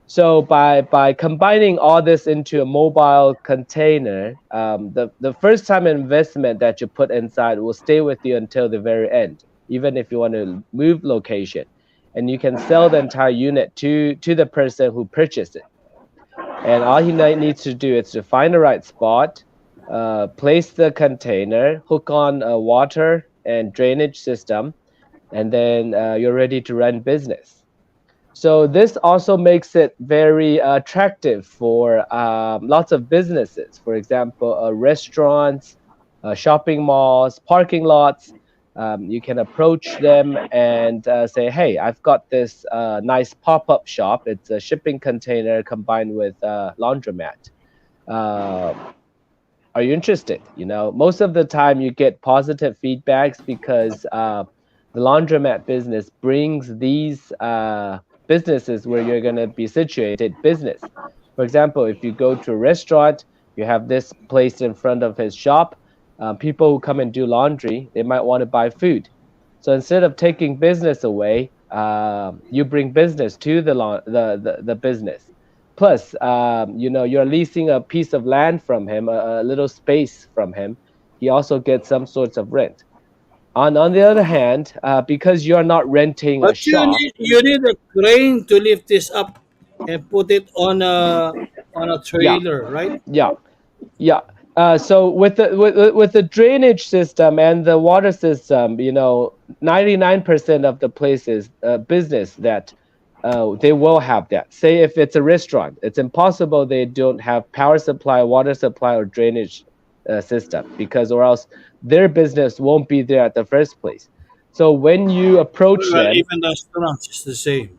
So by combining all this into a mobile container, the first time investment that you put inside will stay with you until the very end, even if you want to move location, and you can sell the entire unit to the person who purchased it. And all he needs to do is to find the right spot, place the container, hook on a water and drainage system, and then you're ready to run business. So this also makes it very attractive for lots of businesses. For example, restaurants, shopping malls, parking lots. You can approach them and say, "Hey, I've got this nice pop-up shop. It's a shipping container combined with laundromat. Um, are you interested?" Most of the time you get positive feedbacks because the laundromat business brings these businesses where you're going to be situated business. For example, if you go to a restaurant, you have this placed in front of his shop. People who come and do laundry, they might want to buy food. So instead of taking business away, you bring business to the business. Plus, you're leasing a piece of land from him, a little space from him. He also gets some sorts of rent. On the other hand, because you're not renting a
But
shop,
you need a crane to lift this up and put it on a
yeah,
trailer, right?
yeah, yeah. So with the drainage system and the water system, 99% of the places business that they will have that. Say if it's a restaurant, it's impossible they don't have power supply, water supply, or drainage system, because or else their business won't be there at the first place. So when you approach
Well,
them,
even the restaurants is the same.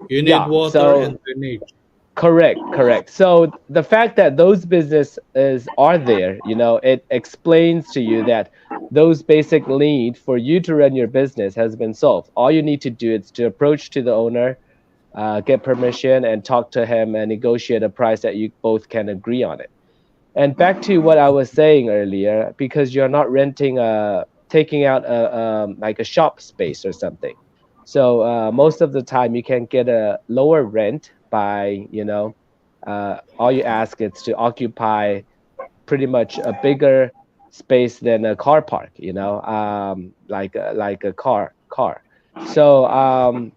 You need
yeah.
water
So
and drainage.
correct, correct. So the fact that those businesses are there, it explains to you that those basic need for you to run your business has been solved. All you need to do is to approach to the owner, get permission, and talk to him and negotiate a price that you both can agree on it. And back to what I was saying earlier, because you're not renting taking out like a shop space or something. So most of the time you can get a lower rent by, all you ask is to occupy pretty much a bigger space than a car park, like a car. So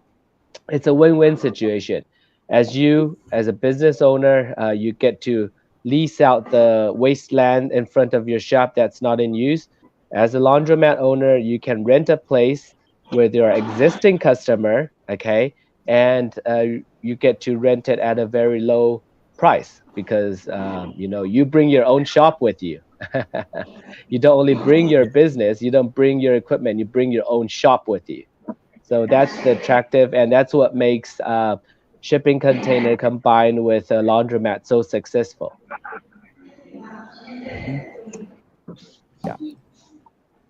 it's a win-win situation. As a business owner, you get to lease out the wasteland in front of your shop that's not in use. As a laundromat owner, you can rent a place where there are existing customer, okay, and you get to rent it at a very low price, because you bring your own shop with you. You don't only bring your business, you don't bring your equipment, you bring your own shop with you. So that's the attractive, and that's what makes shipping container combined with a laundromat so successful. Yeah,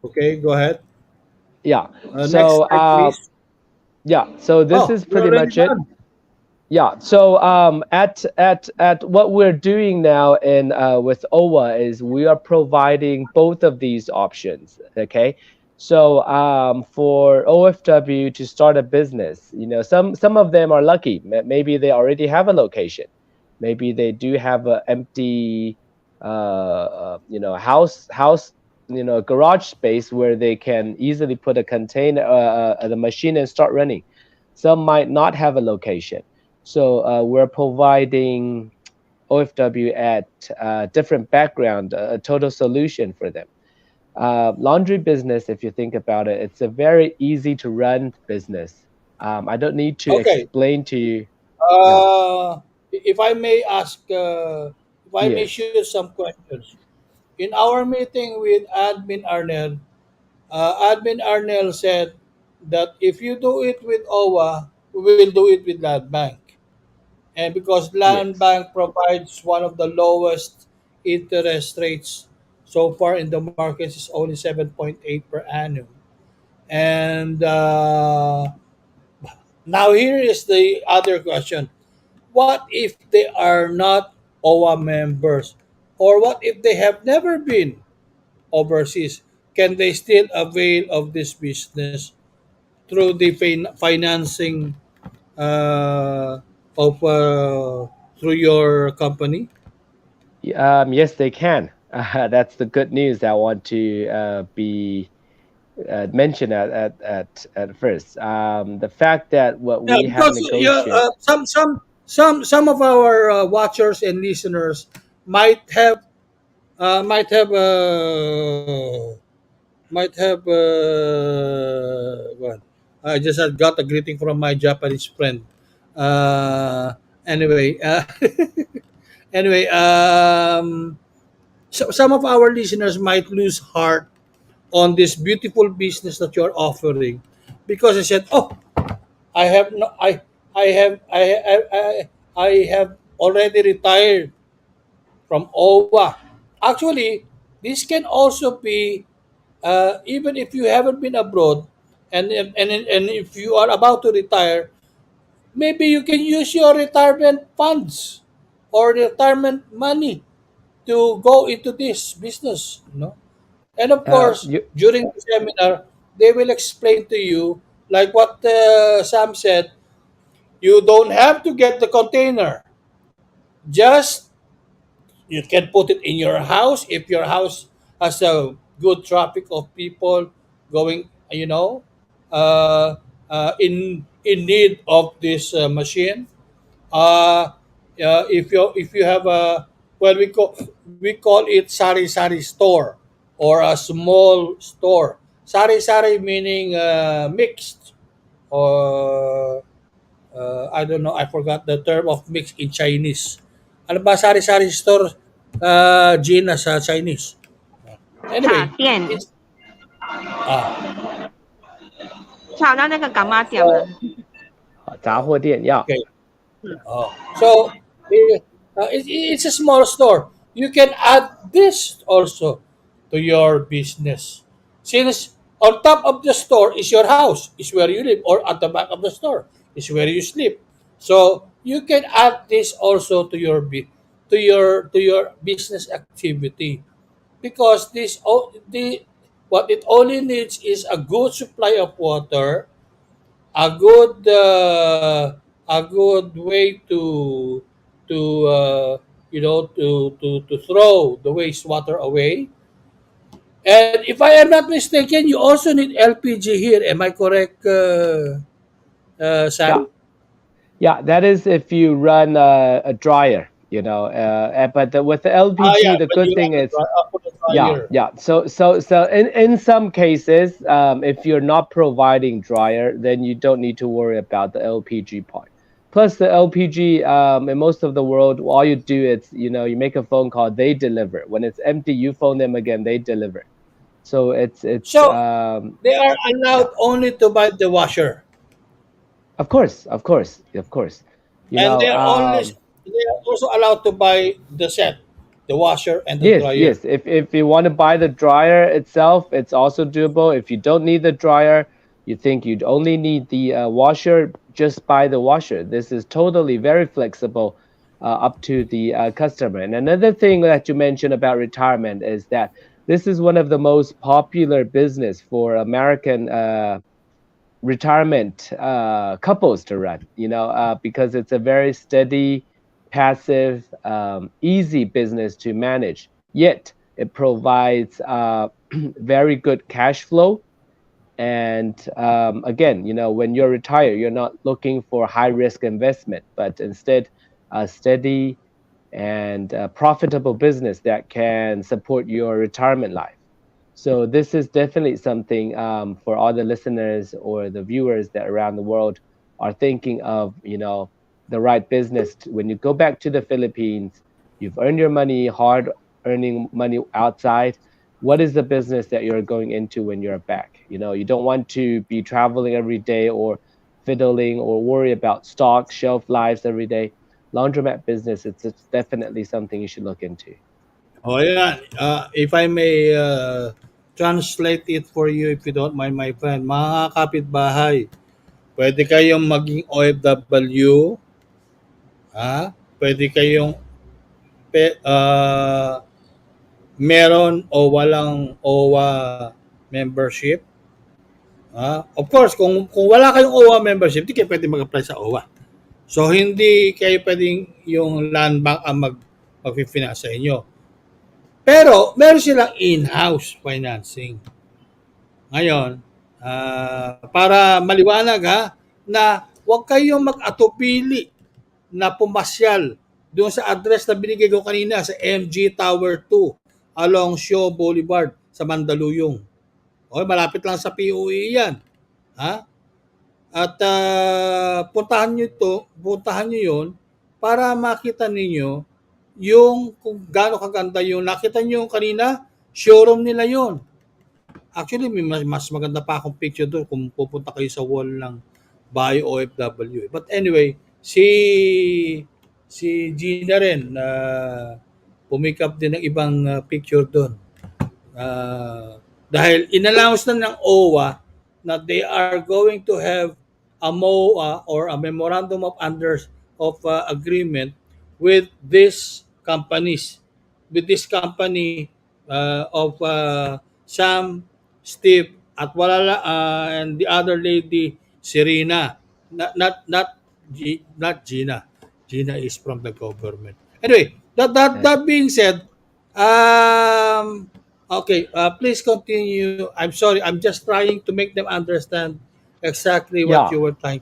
Okay, go ahead.
yeah.
Next
So
slide, please.
yeah. So this
Oh,
is
you're
pretty
already
much it.
done.
Yeah. So at what we're doing now in with OWA is we are providing both of these options. Okay. So for OFW to start a business, some of them are lucky. Maybe they already have a location. Maybe they do have an empty house, garage space where they can easily put a container, the machine, and start running. Some might not have a location, so we're providing OFW at different background, a total solution for them. Laundry business, if you think about it, it's a very easy to run business. I don't need to
Okay.
explain to you. Yeah.
If I may ask, if I may
Yes.
shoot some questions. In our meeting with Admin Arnel, Admin Arnel said that if you do it with OWA, we will do it with Land Bank. And because Land
Yes.
Bank provides one of the lowest interest rates so far in the markets is only 7.8 per annum. And now here is the other question. What if they are not OWA members? Or what if they have never been overseas? Can they still avail of this business through the financing uh, of through your company?
Yes, they can. That's the good news that I want to be mentioned at first. The fact that what
Yeah,
we have
because
negotiated.
some of our watchers and listeners might have uh, might have uh, might have what? I just had got a greeting from my Japanese friend. Uh, anyway, anyway, so some of our listeners might lose heart on this beautiful business that you're offering because they said, "Oh, I have no, I have, I have already retired from OWA." Actually, this can also be even if you haven't been abroad, and if you are about to retire, maybe you can use your retirement funds or retirement money to go into this business. And of course,
You,
during the seminar, they will explain to you, like what Sam said, you don't have to get the container. Just you can put it in your house if your house has a good traffic of people going, in need of this machine. If you have a
well, we call it sari-sari store or a small store. Sari-sari meaning mixed, or I don't know, I forgot the term of mixed in Chinese. Ano ba sari-sari store, Gina, sa Chinese?
Cha,
Anyway,
tian.
it's ah
Cha 那个干妈店
so
了。
杂货店, yeah.
okay. Oh. So, it's a small store. You can add this also to your business. Since on top of the store is your house, is where you live, or at the back of the store is where you sleep. So you can add this also to your to your business activity, because the what it only needs is a good supply of water, a good way to to throw the wastewater away. And if I am not mistaken, you also need LPG here. Am I correct,
Yeah.
Sam?
Yeah, that is if you run a dryer, but with the LPG,
Yeah,
the
when
good
you
thing
run
is,
for the
yeah,
dryer.
yeah. So in some cases, if you're not providing dryer, then you don't need to worry about the LPG part. Plus the LPG, in most of the world, all you do is, you make a phone call, they deliver. When it's empty, you phone them again, they deliver. So it's
So they are
yeah.
allowed only to buy the washer,
Of course, of course, of course. You
and
know,
they are also allowed to buy the set, the washer and the
yes,
dryer.
yes. If you want to buy the dryer itself, it's also doable. If you don't need the dryer, you think you'd only need the washer, just buy the washer. This is totally very flexible, up to the customer. And another thing that you mentioned about retirement is that this is one of the most popular business for American retirement couples to run, because it's a very steady, passive, easy business to manage. Yet it provides very good cash flow. And again, when you're retired, you're not looking for high risk investment, but instead a steady and profitable business that can support your retirement life. So this is definitely something, for all the listeners or the viewers that around the world are thinking of, the right business. When you go back to the Philippines, you've earned your money, hard earning money outside. What is the business that you're going into when you're back? You don't want to be traveling every day or fiddling or worry about stock, shelf lives every day. Laundromat business, it's definitely something you should look into.
Oh yeah, if I may translate it for you, if you don't mind, my friend, mga kapitbahay, pwede kayong maging OFW, ha? Pwede kayong meron o walang OWA membership. Of course, kung wala kayong OWA membership, di kayo pwede mag-apply sa OWA. So, hindi kayo pwedeng yung land bank ang mag-finance sa inyo. Pero, meron silang in-house financing. Ngayon, para maliwanag na huwag kayong mag-atupili na pumasyal doon sa address na binigay ko kanina sa MG Tower 2 along Shaw Boulevard sa Mandaluyong. Okay, malapit lang sa POE yan. Ha? At puntahan nyo yun para makita ninyo yung kung gaano kaganda yung nakita nyo kanina, showroom nila yon. Actually, may mas maganda pa akong picture doon kung pupunta kayo sa wall ng Bahay OFW. But anyway, si Gina rin na pumikap din ng ibang picture doon. Dahil in-announce na ng OWA na they are going to have a MOA or a memorandum of agreement with these companies, with this company of Sam, Steve, at and the other lady, Serena. Not Gina. Gina is from the government. Anyway, that being said, okay, please continue. I'm sorry, I'm just trying to make them understand exactly what
Yeah.
you were trying.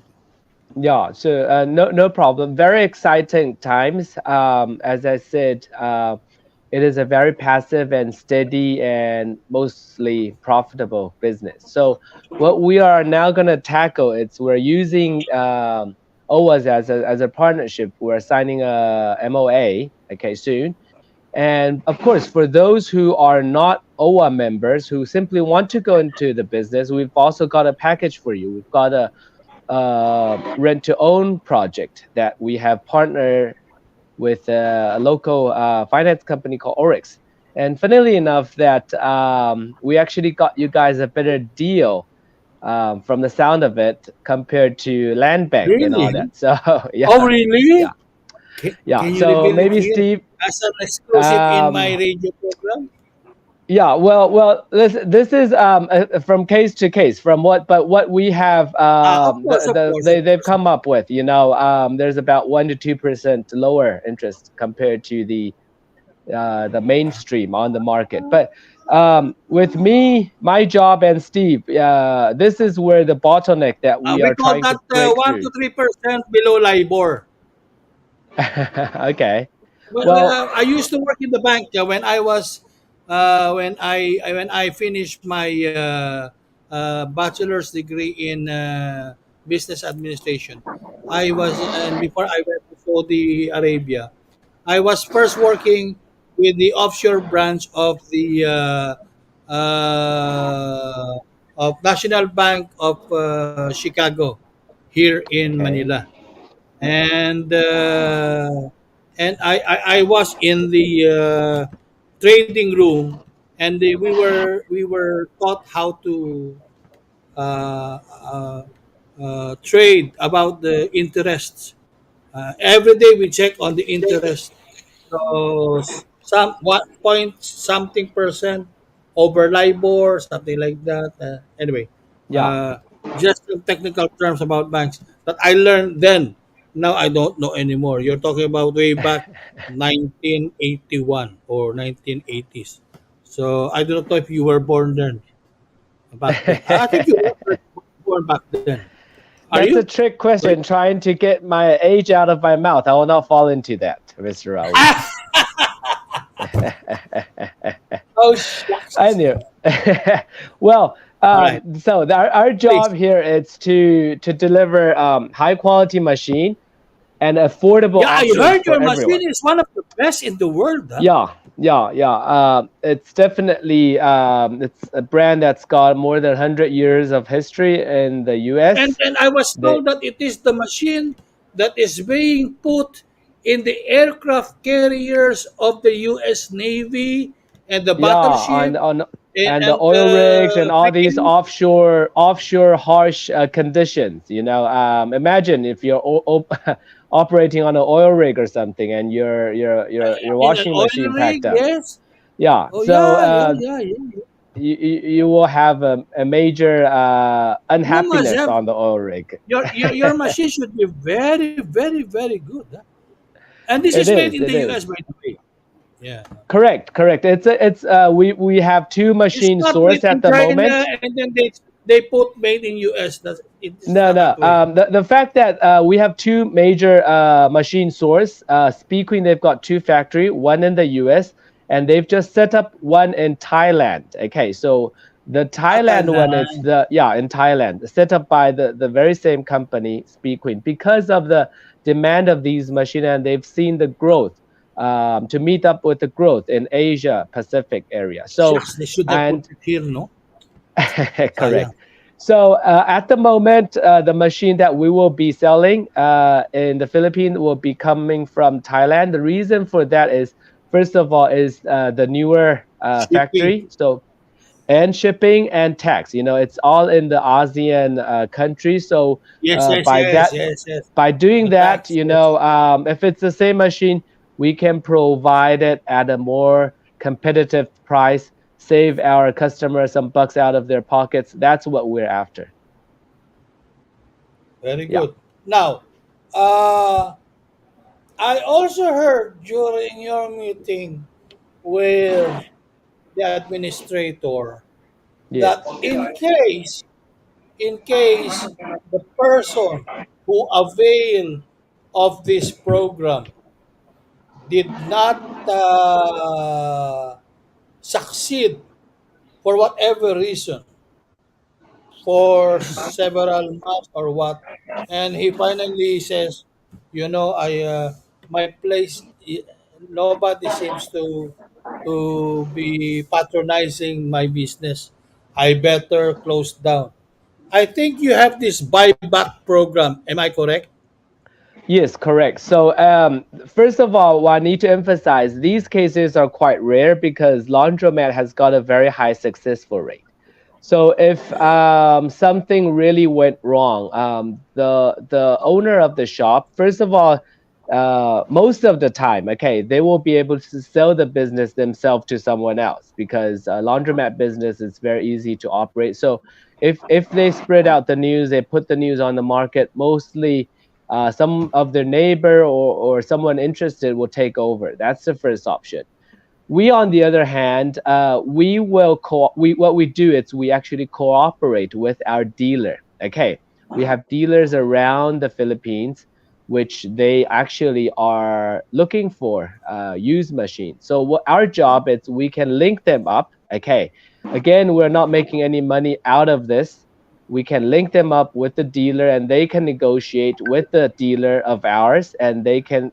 Yeah, so no problem. Very exciting times. As I said, it is a very passive and steady and mostly profitable business. So what we are now going to tackle, it's we're using OWAS as a partnership. We're signing a MOA, okay, soon. And of course, for those who are not OWA members who simply want to go into the business, we've also got a package for you. We've got a rent to own project that we have partnered with a local finance company called Oryx. And funnily enough, that we actually got you guys a better deal from the sound of it compared to land bank and all
Really?
that. So
Oh,
yeah, yeah,
really?
yeah.
Can you
So
reveal it
maybe
here
Steve,
as an exclusive in my
um,
radio program?
yeah, well, this is from case to case. From what we have,
Of course, of
they've
course.
come up with. There's about 1 to 2% lower interest compared to the mainstream on the market. But with me, my job and Steve, this is where the bottleneck that we
We
are
call
trying
that
to break
1
through.
to 3% below LIBOR.
Okay,
Well,
well,
I used to work in the bank when I was when I finished my bachelor's degree in business administration. I was and before I went to Saudi Arabia, I was first working with the offshore branch of National Bank of Chicago here in
okay,
Manila, and I was in the trading room, and we were taught how to uh, uh, trade about the interests. Every day we check on the interest. So some 1 point something percent over LIBOR, something like that. Anyway,
yeah.
uh, just some technical terms about banks that I learned then. Now I don't know anymore. You're talking about way back 1981 or 1980s. So I do not know if you were born then, back then. I think you were born back then. Are
That's a
you?
trick
Wait.
question, trying to get my age out of my mouth. I will not fall into that, Mr. Raul.
Oh shucks.
I knew. Well,
All right.
so our
Please.
job here is to deliver high quality machine and affordable
Yeah, I
options
heard
for
your
everyone.
machine is one of the best in the world. Huh?
Yeah. It's definitely it's a brand that's got more than 100 years of history in the
And
U.S.
then I was
The
told that it is the machine that is being put in the aircraft carriers of the U.S. Navy and the
Yeah,
battleship
and the
and
oil rigs and all these
freaking
offshore harsh conditions. Imagine if you're operating on an oil rig or something, and your
in an
washing
oil
machine
rig.
packed up.
Yes.
Yeah,
Oh
so
yeah.
you will have a major
You must
unhappiness
have
on the oil rig.
your machine should be very good. Huh? And this
It
is made
is,
in
it
the U.S.
is.
by the way. Yeah.
Correct. It's we have two
It's
machines
not made
sourced at
in
the
China
moment.
and then they put made in US. It's
No,
not
no.
that way.
The fact that we have two major machine source. Speaking, they've got two factory, one in the U.S. and they've just set up one in Thailand. Okay, so the Thailand one, it's
Thailand.
the yeah in Thailand, set up by the very same company, Speakwin, because of the demand of these machine, and they've seen the growth to meet up with the growth in Asia Pacific area. So
Shucks, they should have put
and
it here, no?
correct.
Sayang.
So at the moment, the machine that we will be selling in the Philippines will be coming from Thailand. The reason for that is, first of all, is the newer
Shipping.
factory. So and shipping and tax. It's all in the ASEAN countries. So
Yes, yes,
by
yes,
that,
yes, yes.
by doing
The
that,
tax, yes.
if it's the same machine, we can provide it at a more competitive price, save our customers some bucks out of their pockets. That's what we're after.
Very
Yeah.
good. Now, uh, I also heard during your meeting with the administrator that
Yes.
in case the person who avail of this program did not succeed for whatever reason, for several months or what, and he finally says, my place, nobody seems to be patronizing my business. I better close down. I think you have this buyback program. Am I correct?
Yes, correct. So, first of all, I need to emphasize these cases are quite rare because laundromat has got a very high successful rate. So, if something really went wrong, the owner of the shop, first of all, most of the time, okay, they will be able to sell the business themselves to someone else because laundromat business is very easy to operate. So, if they spread out the news, they put the news on the market, mostly some of their neighbor or someone interested will take over. That's the first option. We, on the other hand, we will we what we do is we actually cooperate with our dealer. Okay, we have dealers around the Philippines, which they actually are looking for used machines. So what our job is, we can link them up. Okay, again, we're not making any money out of this. We can link them up with the dealer, and they can negotiate with the dealer of ours, and they can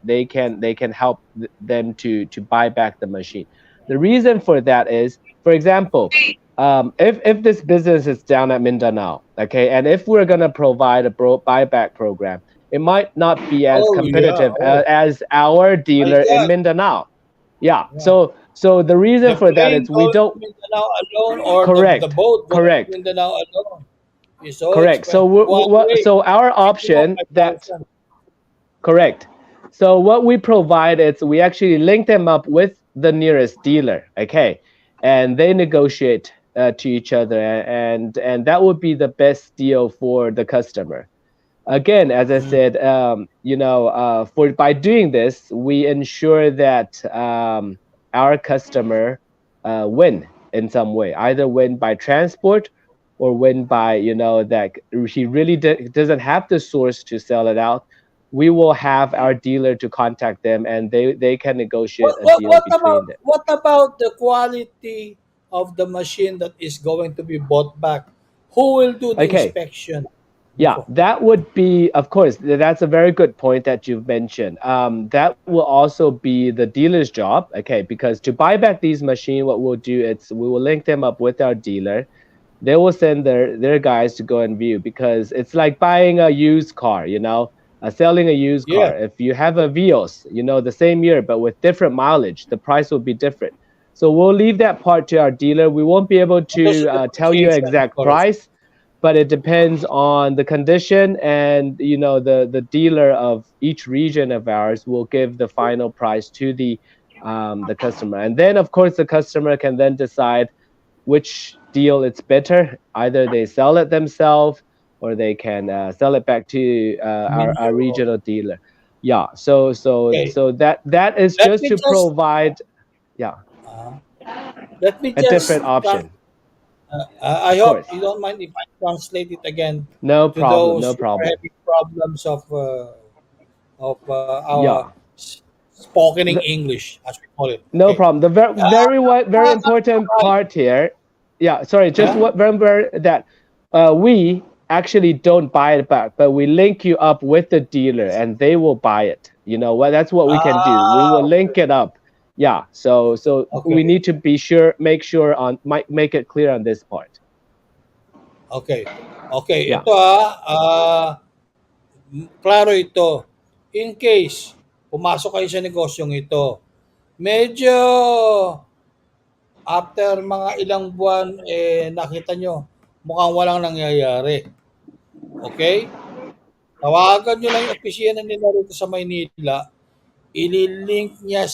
help them to buy back the machine. The reason for that is, for example, if this business is down at Mindanao, okay, and if we're gonna provide a buyback program, it might not be as
Oh yeah.
competitive
Oh
as our
my
dealer in
God.
Mindanao. Yeah.
Yeah.
So the reason
The
for that
plane
is we
going to
don't.
Mindanao alone, or the
Correct.
boat going to
Correct.
Mindanao alone is so
Correct. So
expensive. One way,
so our
minimum
option that
5,000.
correct. So what we provide is we actually link them up with the nearest dealer, okay, and they negotiate to each other, and that would be the best deal for the customer. Again, as I
Mm.
said, for by doing this, we ensure that our customer win in some way, either win by transport or win by that he really doesn't have the source to sell it out. We will have our dealer to contact them, and they can negotiate a deal between them.
What about the quality of the machine that is going to be bought back? Who will do the
Okay.
inspection
Yeah,
before?
that would be, of course, that's a very good point that you've mentioned. That will also be the dealer's job, okay? Because to buy back these machines, what we'll do is we will link them up with our dealer. They will send their guys to go and view because it's like buying a used car, selling a used
Yeah,
car. If you have a Vios, the same year but with different mileage, the price will be different. So we'll leave that part to our dealer. We won't be able
and also
to
the
tell you
depreciation, of
exact
course.
price, but it depends on the condition, and the dealer of each region of ours will give the final price to the customer, and then of course the customer can then decide which deal it's better. Either they sell it themselves or they can sell it back to
I mean,
our regional dealer. Yeah.
okay.
So that is
Let
just
me
to
just
provide, yeah,
uh, let me
a
just
different option.
I
Of
hope
course.
you don't mind if I translate it again
No
to
problem. No
those who are
problem.
having problems of our
Yeah.
spoken English, as we call it.
No
Okay.
problem. The very important
Right.
part here, yeah, sorry, just
Yeah.
what remember that we actually don't buy it back, but we link you up with the dealer, and they will buy it. You know what? That's what we can do. We will
Okay.
link it up. Yeah. So we
Okay.
need to make sure make it clear on this part.
Okay. Okay.
Yeah.
Ito klaro ito. In case pumasok kayo sa negosyong ito, medyo after mga ilang buwan, nakita nyo, mukhang walang nangyayari. Okay? Tawagan nyo lang yung opisina nila rito sa Maynila, ililink niya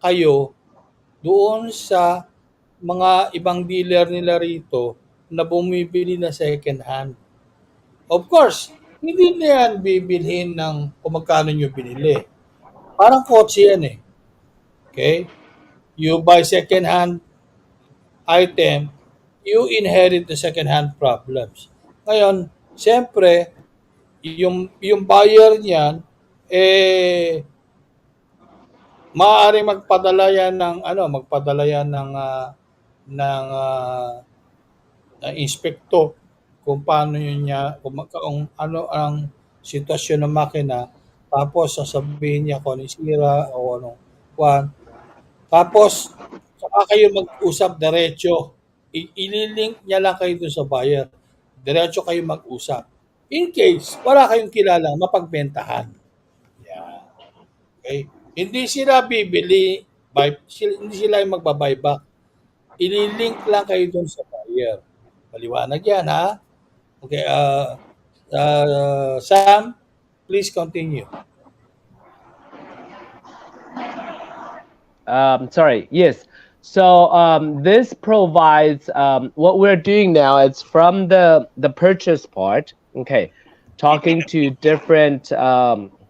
kayo doon sa mga ibang dealer nila rito na bumibili na second hand. Of course, hindi na yan bibilhin ng kung magkano nyo binili. Parang kotse yan eh. Okay? You buy second hand item, you inherit the second hand problems. Ngayon, siyempre, yung buyer niyan, eh, maaari magpadala yan ng magpadala yan ng inspektor kung paano yun niya, kung ano ang sitwasyon ng makina, tapos sasabihin niya kung ano yung sira o anong kwan. Tapos, saka kayo mag-usap diretso. Ililink niya lang kayo dun sa buyer. Diretso kayo mag-usap. In case, wala kayong kilala, mapagbentahan. Yeah. Okay? Hindi sila bibili, hindi sila yung magbabuy back. Ililink lang kayo dun sa buyer. Maliwanag yan, ha? Okay, Sam, please continue.
Sorry. Yes. So this provides what we're doing now. It's from the purchase part. Okay, talking to different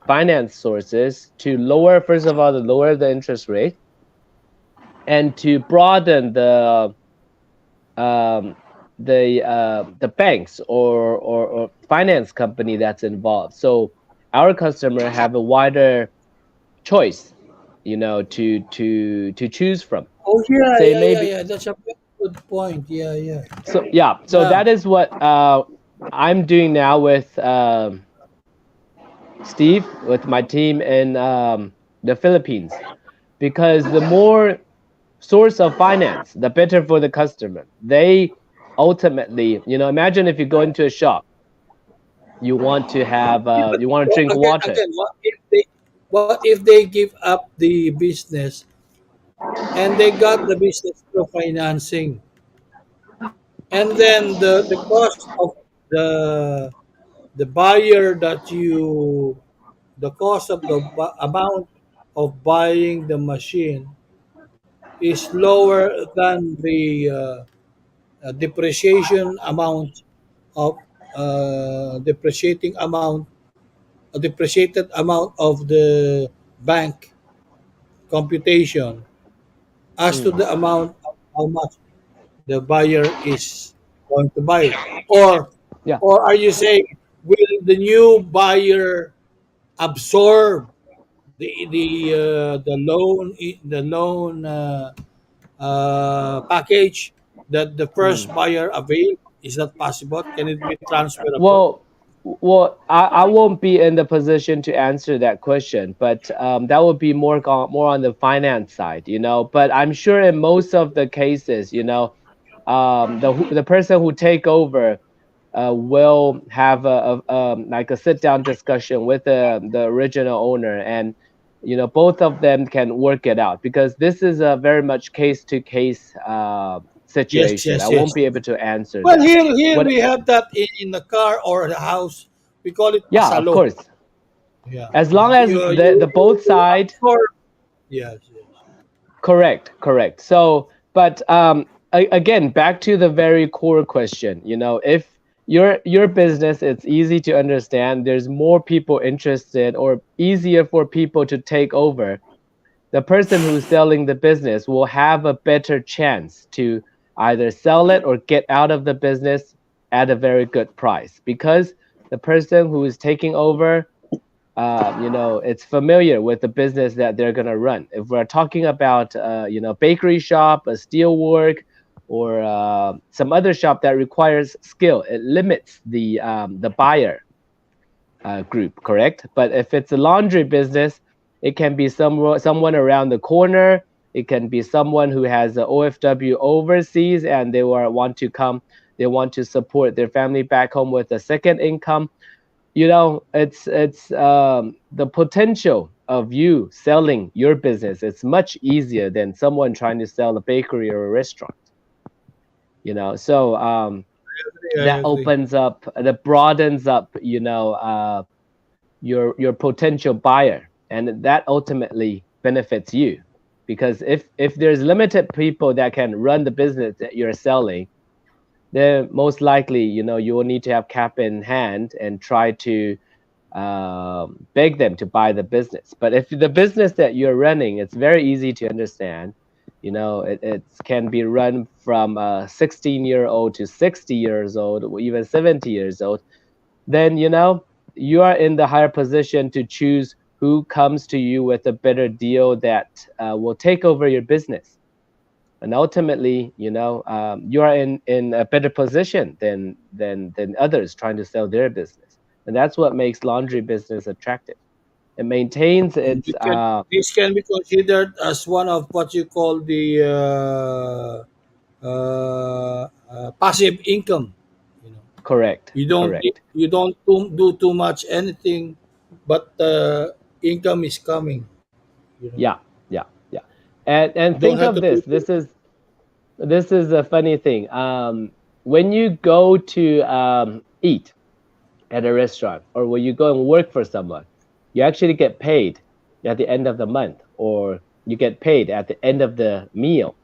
finance sources to lower, first of all, to lower the interest rate, and to broaden the banks or finance company that's involved. So our customer have a wider choice, to choose from.
Oh, yeah,
Say
yeah,
maybe.
yeah. That's a very good point. Yeah.
So yeah, so
Yeah.
that is what I'm doing now with Steve, with my team in the Philippines, because the more source of finance, the better for the customer. They ultimately, imagine if you go into a shop, you want to have, you want to drink water.
Again, what if they give up the business and they got the business through financing, and then the cost of the buyer the cost of the amount of buying the machine is lower than the depreciation amount of depreciated amount of the bank computation as to the amount of how much the buyer is going to buy, or
Yeah.
are you saying, will the new buyer absorb the loan package that the first buyer availed? Is that possible? Can it be transferable?
Well, I won't be in the position to answer that question, but that would be more on the finance side, But I'm sure in most of the cases, the person who take over will have like a sit down discussion with the original owner, and both of them can work it out, because this is a very much case to case situation. I
Yes.
won't be able to answer
Well,
that.
here
What?
we have that in the car or the house. We call it
Yeah, of
pasalo.
course.
Yeah.
As long as the both side.
Absorb. Yes.
Correct. So, but again, back to the very core question. If your business, it's easy to understand. There's more people interested, or easier for people to take over. The person who's selling the business will have a better chance to either sell it or get out of the business at a very good price, because the person who is taking over, it's familiar with the business that they're going to run. If we're talking about, bakery shop, a steelwork, or some other shop that requires skill, it limits the buyer group, correct? But if it's a laundry business, it can be someone around the corner. It can be someone who has a OFW overseas, and they want to come. They want to support their family back home with a second income. It's the potential of you selling your business. It's much easier than someone trying to sell a bakery or a restaurant. So that opens up, that broadens up, your potential buyer, and that ultimately benefits you, because if there's limited people that can run the business that you're selling, then most likely, you will need to have cap in hand and try to beg them to buy the business. But if the business that you're running, it's very easy to understand. It can be run from 16-year-old to 60 years old, or even 70 years old. Then you are in the higher position to choose who comes to you with a better deal that will take over your business. And ultimately, you are in a better position than others trying to sell their business, and that's what makes laundry business attractive. It maintains
And
its
this can be considered as one of what you call the passive income. You know,
correct,
you don't
correct.
do too much anything, but income is coming. You know,
Yeah, yeah, yeah. And
you don't
think
have
of
to
this.
put.
This is a funny thing. When you go to eat at a restaurant, or when you go and work for someone, you actually get paid at the end of the month, or you get paid at the end of the meal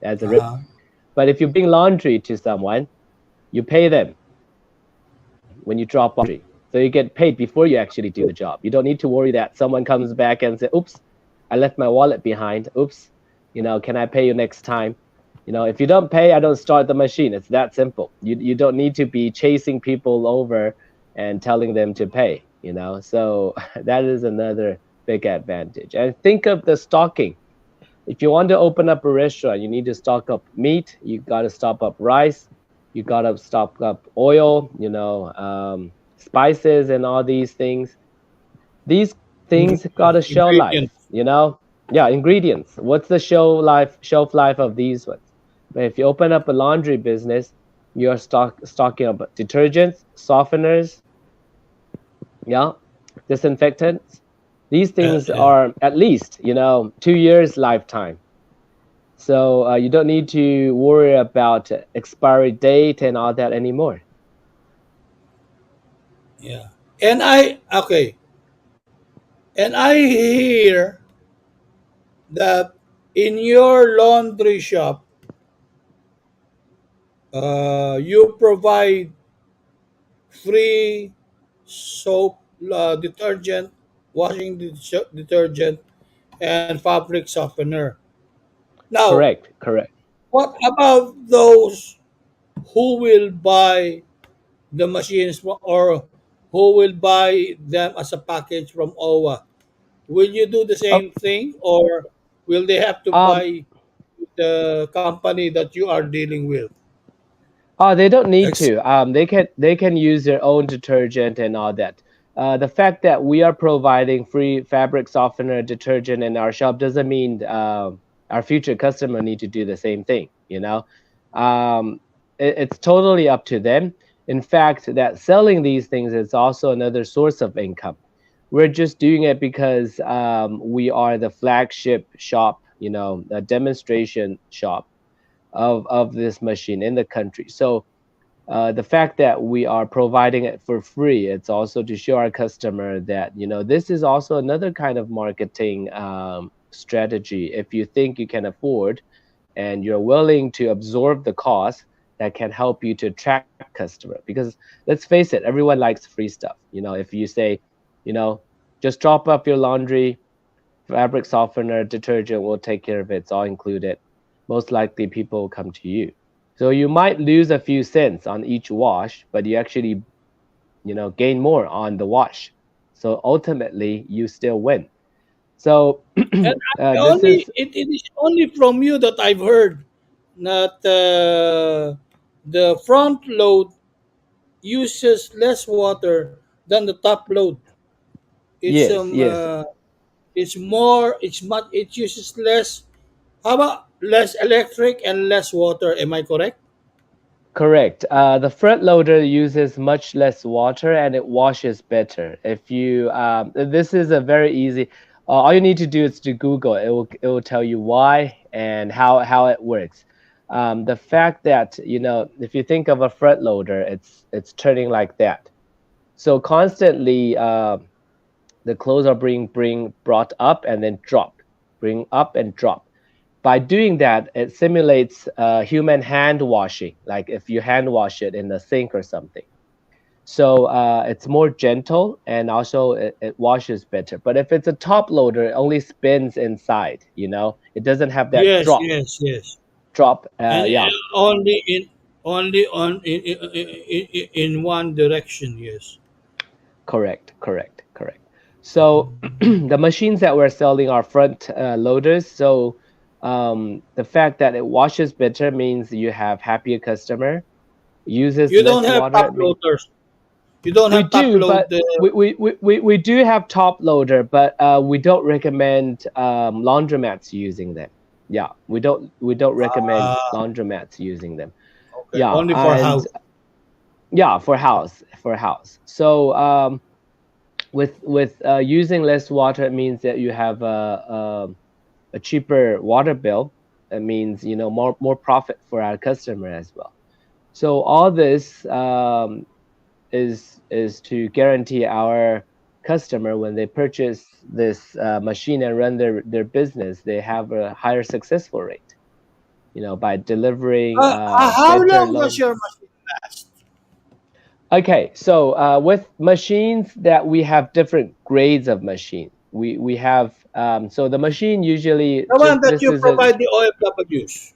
as a
Uh-huh.
but if you bring laundry to someone, you pay them when you drop laundry. So you get paid before you actually do the job. You don't need to worry that someone comes back and say, oops, I left my wallet behind. Oops, can I pay you next time? If you don't pay, I don't start the machine. It's that simple. You don't need to be chasing people over and telling them to pay, So that is another big advantage. And think of the stocking. If you want to open up a restaurant, you need to stock up meat, you got to stock up rice, you got to stock up oil, spices and all these things. These things got a shelf life,
Ingredients.
Yeah, ingredients. What's the shelf life of these ones? But if you open up a laundry business, you're stocking up detergents, softeners, yeah, disinfectants. These things
Yeah.
are at least 2 years lifetime. So you don't need to worry about expiry date and all that anymore.
Yeah. Okay. And I hear that in your laundry shop, you provide free soap, detergent, detergent, and fabric softener. Now,
Correct, correct.
what about those who will buy the machines or who will buy them as a package from OWA? Will you do the
Oh,
same thing, or will they have to
um,
buy the company that you are dealing with?
they don't need
Ex-
to. They can use their own detergent and all that. The fact that we are providing free fabric softener detergent in our shop doesn't mean our future customer need to do the same thing. It's totally up to them. In fact, that selling these things is also another source of income. We're just doing it because we are the flagship shop, a demonstration shop of this machine in the country. So the fact that we are providing it for free, it's also to show our customer that this is also another kind of marketing strategy. If you think you can afford and you're willing to absorb the cost, that can help you to attract customer. Because let's face it, everyone likes free stuff. If you say, you know just drop off your laundry, fabric softener, detergent will take care of it, it's all included, most likely people will come to you. So you might lose a few cents on each wash, but you actually, gain more on the wash. So ultimately, you still win. So
And
this is
it is only from you that I've heard that the front load uses less water than the top load. It's
yes, yes,
it's more it's much it uses less. How about less electric and less water? Am I correct?
correct. The front loader uses much less water and it washes better. If you, this is a very easy. All you need to do is to Google. It will tell you why and how it works. The fact that if you think of a front loader, it's turning like that. So constantly, the clothes are being brought up and then drop, bring up and drop. By doing that, it simulates human hand washing, like if you hand wash it in the sink or something. So it's more gentle and also it washes better. But if it's a top loader, it only spins inside. It doesn't have that
Yes,
drop.
yes, yes.
Drop.
And
Yeah.
only in
Only on in one direction. Yes.
Correct, correct, correct. So the machines that we're selling are front loaders. So the fact that it washes better means you have happier customer. Uses
You don't
less
have
water.
top loaders. You don't
We
have top
do,
load.
but we do have top loader, but we don't recommend laundromats using them. Yeah, we don't recommend
Ah,
laundromats using them.
okay.
Yeah,
Only for
and
house.
yeah, for house. So with using less water, it means that you have a cheaper water bill. It means more profit for our customer as well. So all this is to guarantee our customer when they purchase this machine and run their business, they have a higher successful rate. By delivering
How
better
long does
loan.
your machine last?
Okay, so with machines that we have different grades of machine. We have so the machine usually
The one
just
that
this
you
is a
provide the OFWs,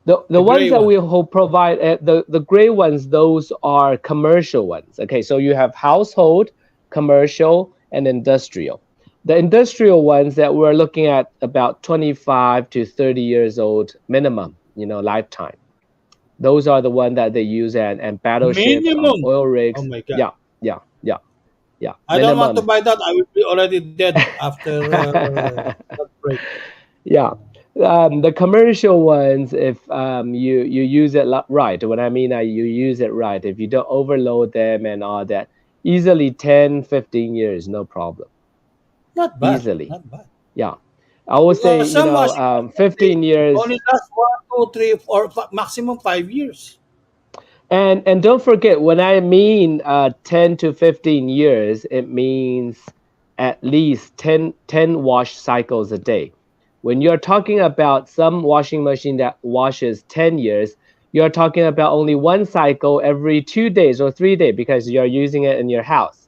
the
the
ones
gray
that
one.
we will provide the gray ones, those are commercial ones. Okay, so you have household, commercial, and industrial. The industrial ones that we're looking at about 25 to 30 years old minimum, lifetime. Those are the one that they use and battleships,
Minimum.
oil
Oh
rigs.
my God.
Yeah, yeah, yeah, yeah.
I don't want to
Minimum.
buy that. I will be already dead after that break.
Yeah. The commercial ones, if you use it right, when I mean you use it right, if you don't overload them and all that, easily 10, 15 years, no problem.
Not bad.
Easily.
Not bad.
Yeah. I would say,
Because some washing machines, they
15 years.
only last 1, 2, 3, 4, maximum 5 years.
And don't forget, when I mean 10 to 15 years, it means at least ten wash cycles a day. When you're talking about some washing machine that washes 10 years, you're talking about only one cycle every 2 days or 3 days because you're using it in your house,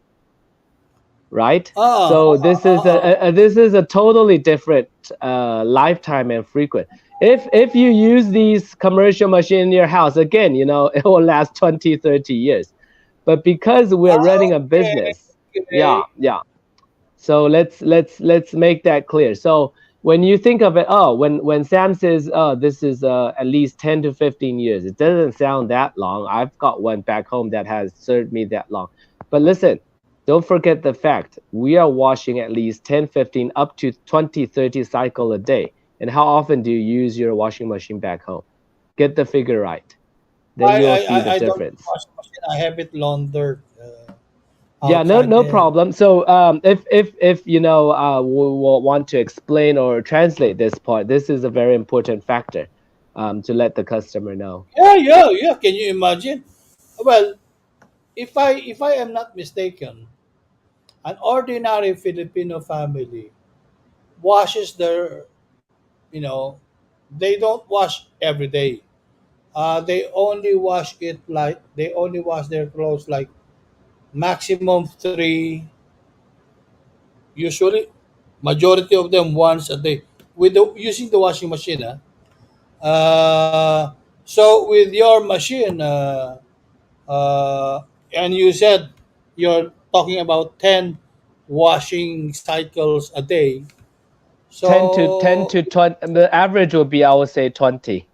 right?
Ah,
So this is a totally different lifetime and frequent. If you use these commercial machine in your house, again, it will last 20, 30 years. But because we're running a
okay.
business, yeah,
Okay.
yeah. So let's make that clear. So when you think of it, oh, when Sam says, oh, this is at least 10 to 15 years, it doesn't sound that long. I've got one back home that has served me that long. But listen, don't forget the fact we are washing at least 10, 15, up to 20, 30 cycle a day. And how often do you use your washing machine back home? Get the figure right. Then
I,
you'll
I,
see the
I don't
difference.
wash machine. I have it laundered
Yeah, no,
outside.
no problem. So, if we will want to explain or translate this part, this is a very important factor, to let the customer know.
Yeah, yeah, yeah. Can you imagine? Well, if I am not mistaken, an ordinary Filipino family washes their, you know, they don't wash every day. They only wash their clothes like maximum three, usually majority of them once a day using the washing machine. So with your machine, and you said you're talking about 10 washing cycles a day.
10 to
So
20. The average would be, I would say, 20.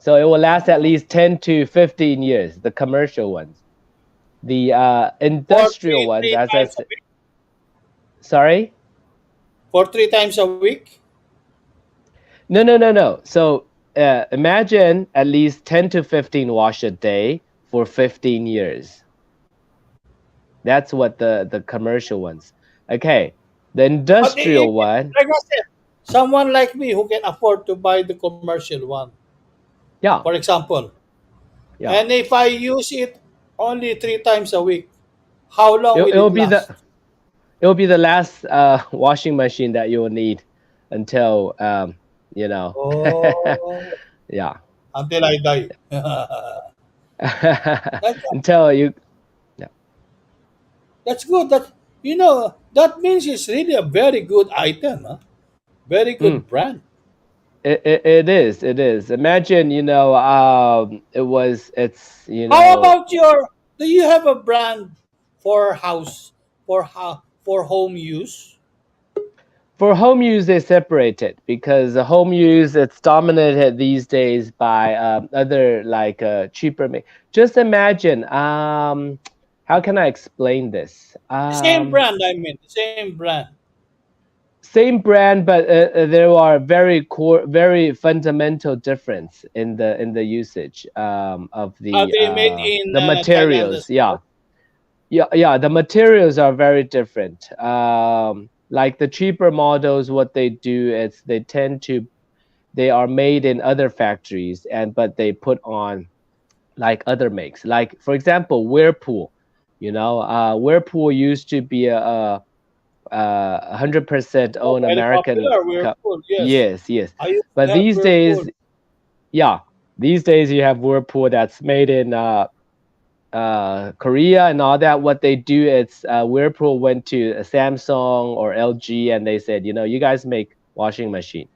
So it will last at least 10 to 15 years. The commercial ones, the
for
industrial
three,
ones,
three
as I
times a
said.
week,
Sorry.
for 3 times a week.
No, no, no, no. So imagine at least 10 to 15 wash a day for 15 years. That's what the commercial ones. Okay. The
But
industrial one,
like I said, someone like me who can afford to buy the commercial one,
yeah,
for example,
yeah.
and if I use it only 3 times a week, how long
It,
will
it'll
it
be the
last?
it'll be the last washing machine that you will need until you know
Oh,
yeah.
until I die. that's
Until you yeah.
that's good. That means it's really a very good item, huh? Very
Mm,
good brand.
It is. Imagine, it's,
How about do you have a brand for house, for home use?
for home use they separate it because the home use it's dominated these days by other like cheaper just imagine how can I explain this
The same brand, I mean, the same brand.
same brand but there are very fundamental difference in the usage of
Are they made in
the
Thailand
materials.
as well?
Yeah, the materials are very different. Like the cheaper models, what they do is they are made in other factories but they put on like other makes. Like for example, Whirlpool. Whirlpool used to be a 100%
Oh,
own
very
American.
popular, Whirlpool, yes.
Yes, yes.
I used to
But
have
these
Whirlpool.
days, yeah, these days you have Whirlpool that's made in Korea and all that. What they do is Whirlpool went to Samsung or LG and they said, you guys make washing machine.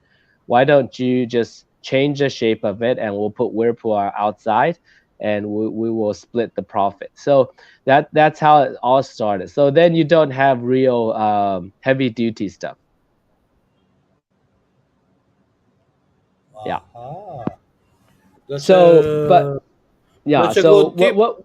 Why don't you just change the shape of it and we'll put Whirlpool outside and we will split the profit. So that's how it all started. So then you don't have real heavy duty stuff. Yeah.
Ah, that's
So, but
a
yeah.
that's a
So
good tip.
what?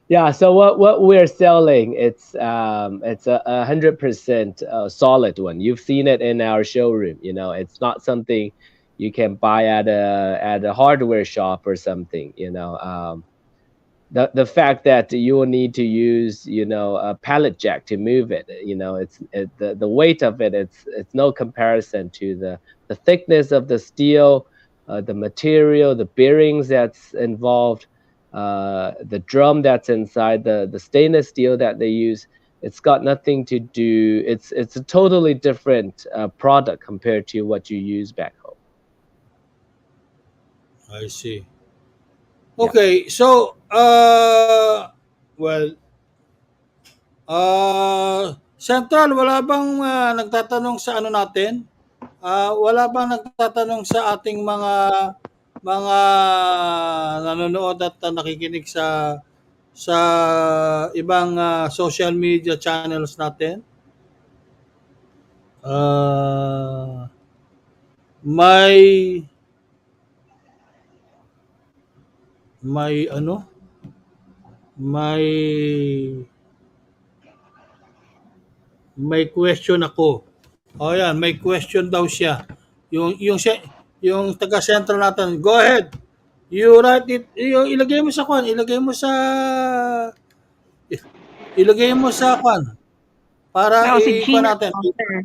Yeah. So what we're selling, it's a 100% solid one. You've seen it in our showroom. It's not something you can buy at a hardware shop or something. The fact that you will need to use a pallet jack to move it. The weight of it. It's no comparison to the thickness of the steel, the material, the bearings that's involved, the drum that's inside, the stainless steel that they use. It's got nothing to do. It's a totally different product compared to what you use back home.
I see.
Yeah.
Okay, so well, Central, wala bang nagtatanong sa ano natin? Wala bang nagtatanong sa ating mga nanonood at nakikinig sa ibang social media channels natin? May ano? May question ako. Oh, yan, may question daw siya. Yung taga Central natin. Go ahead. You write it, ilagay mo sa kwan, ilagay mo sa kwan para
No, si
i-kwan
Gina,
natin.
sir.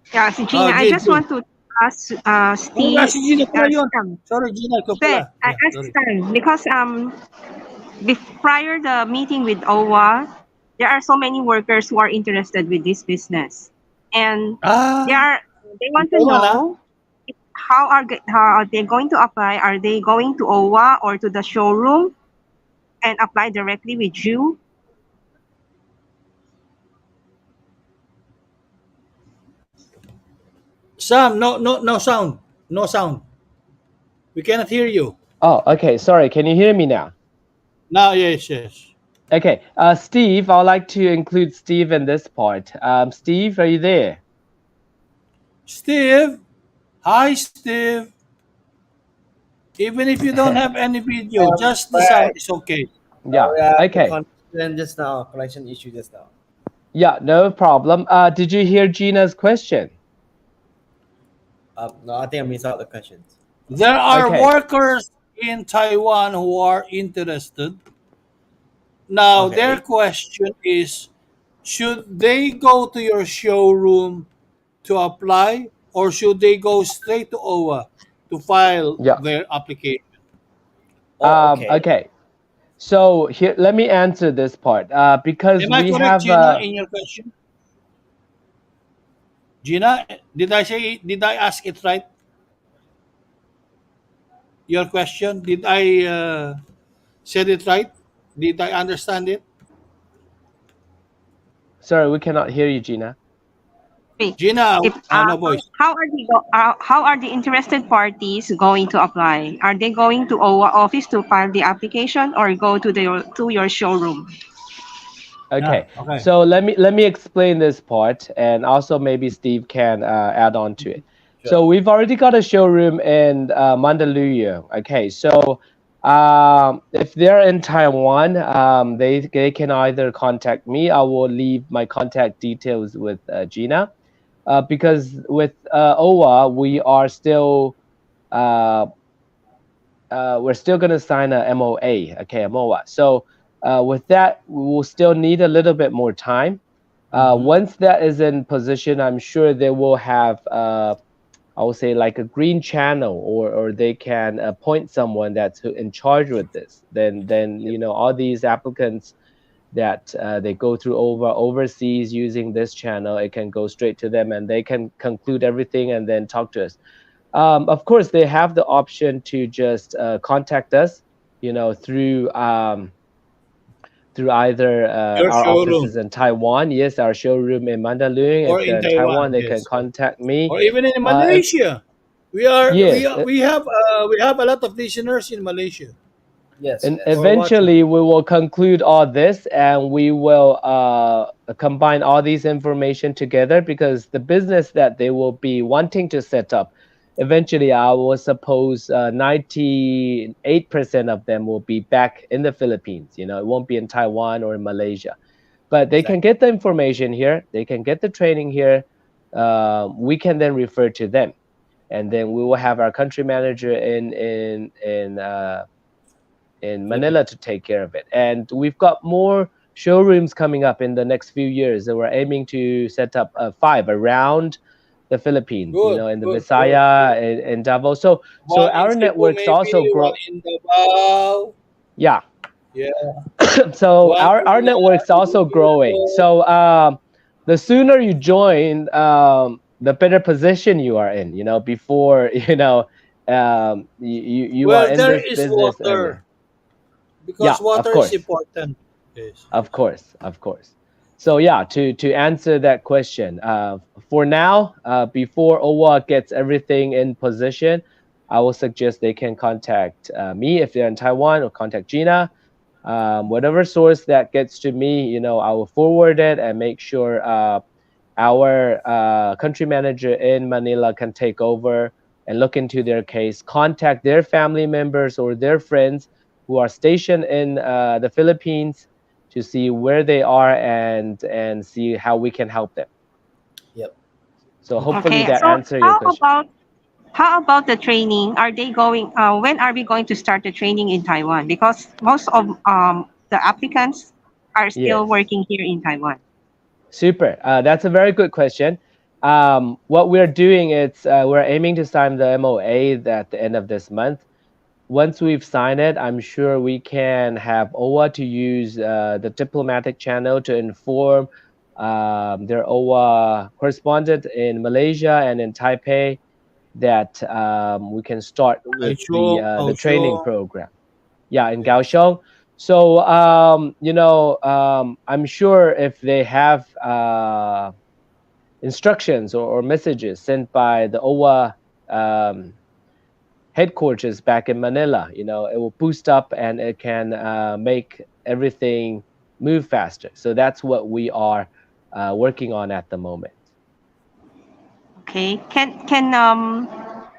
Yeah, si
Oh,
Gina. I
Gid,
just
Gid.
want to ask
Oh,
Steve,
si Gina pala yun.
Stan.
Sorry, Gina, ikaw
Sir,
pala.
I
Yeah,
asked
sorry.
Stan because prior the meeting with OWA, there are so many workers who are interested with this business, and they want to
ikaw man,
know how are they going to apply? Are they going to OWA or to the showroom and apply directly with you?
Sam, no sound. No sound. We cannot hear you.
Oh, okay. Sorry. Can you hear me now?
Now, yes.
Okay. Steve, I'd like to include Steve in this part. Steve, are you there?
Steve. Hi, Steve. Even if you don't have any video, just the sound
Right.
is okay.
Yeah.
The
Okay.
connection issue just now.
Yeah, no problem. Did you hear Gina's question?
No, I think I missed out the questions.
There are
Okay.
workers in Taiwan who are interested. Now, their
Okay.
question is, should they go to your showroom to apply, or should they go straight to OWA to file
Yeah.
their application?
Oh, okay.
Okay. So here, let me answer this part. Because
Am I
we
correct,
have
Gina, in your question? Gina, did I ask it right? Your question, did I said it right? Did I understand it?
sorry, we cannot hear you, Gina.
Wait,
Gina,
if
no voice.
how are the interested parties going to apply? Are they going to OWA office to file the application or go to your showroom?
Yeah,
Okay,
okay.
so let me explain this part, and also maybe Steve can add on to it.
Sure.
So we've already got a showroom in Mandaluyong. Okay, so if they're in Taiwan, they can either contact me. I will leave my contact details with Gina, because with OWA we are still uh, we're still going to sign a MOA, okay, a MOA. So with that, we will still need a little bit more time. Once that is in position, I'm sure they will have, I will say, like a green channel, or they can appoint someone that's in charge with this. Then all these applicants that they go through overseas using this channel, it can go straight to them, and they can conclude everything and then talk to us. Of course, they have the option to just contact us, through either
Your
our
showroom
offices in Taiwan. Yes, our showroom in Mandaluyong.
or
If they're
in
in Taiwan,
Taiwan,
they can
yes.
contact me.
Or even in
If
Malaysia. We are
yes,
we have a lot of listeners in Malaysia
Yes,
and
yes.
or watching.
eventually we will conclude all this, and we will combine all these information together, because the business that they will be wanting to set up, eventually I will suppose 98% of them will be back in the Philippines. It won't be in Taiwan or in Malaysia, but they can
Exactly.
get the information here, they can get the training here. We can then refer to them, and then we will have our country manager in Manila to take care of it. And we've got more showrooms coming up in the next few years. So we're aiming to set up 5 around the Philippines,
Good,
in the
good, good,
Visaya
good.
and Davao. So
One in
our
Cebu
network's
maybe,
also
one
grow.
in Davao.
Yeah.
Yeah.
So
One
our
in
network's also growing.
Iloilo.
So the sooner you join, the better position you are in. Before you are
Well,
in
there
this
is
business earlier.
water because
Yeah, of
water is
course.
important. Yes,
Of
yes.
course, of course. So yeah, to answer that question, for now, before OWA gets everything in position, I will suggest they can contact me if they're in Taiwan, or contact Gina. Whatever source that gets to me, I will forward it and make sure our country manager in Manila can take over and look into their case, contact their family members or their friends who are stationed in the Philippines, to see where they are, and see how we can help them.
Yep.
So hopefully
Okay,
that
so
answer your question.
how about the training? Are they going? When are we going to start the training in Taiwan? Because most of the applicants are still
Yes.
working here in Taiwan.
Super. That's a very good question. What we're doing is we're aiming to sign the MOA at the end of this month. Once we've signed it, I'm sure we can have OWA to use the diplomatic channel to inform their OWA correspondent in Malaysia and in Taipei that we can start with
Kaohsiung,
the training
Kaohsiung.
program. Yeah, in
Yes.
Kaohsiung. So I'm sure if they have instructions or messages sent by the OWA headquarters back in Manila, it will boost up, and it can make everything move faster. So that's what we are working on at the moment.
Okay, can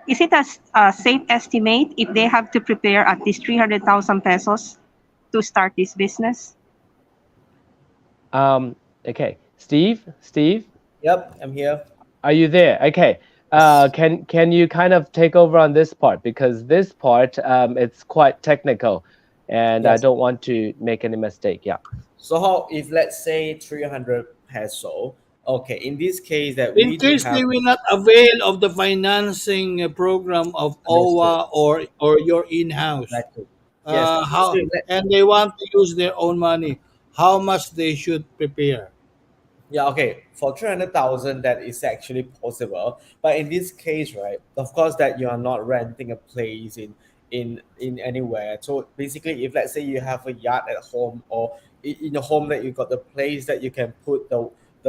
is it a safe estimate if they have to prepare at least 300,000 pesos to start this business?
Okay, Steve,
Yep, I'm here.
are you there? Okay.
Yes.
Can you kind of take over on this part, because this part it's quite technical, and I
Yes.
don't want to make any mistake. Yeah.
So how if let's say 300 peso? Okay, in this case that
In
we do
case they
have
will not avail of the financing program of
understood.
OWA or your in-house,
Exactly. Yes. So
how and they want to use their own money, how much they should prepare?
yeah, okay. For 300,000, that is actually possible. But in this case, right, of course, that you are not renting a place in anywhere. So basically, if let's say you have a yard at home, or in the home that you got the place that you can put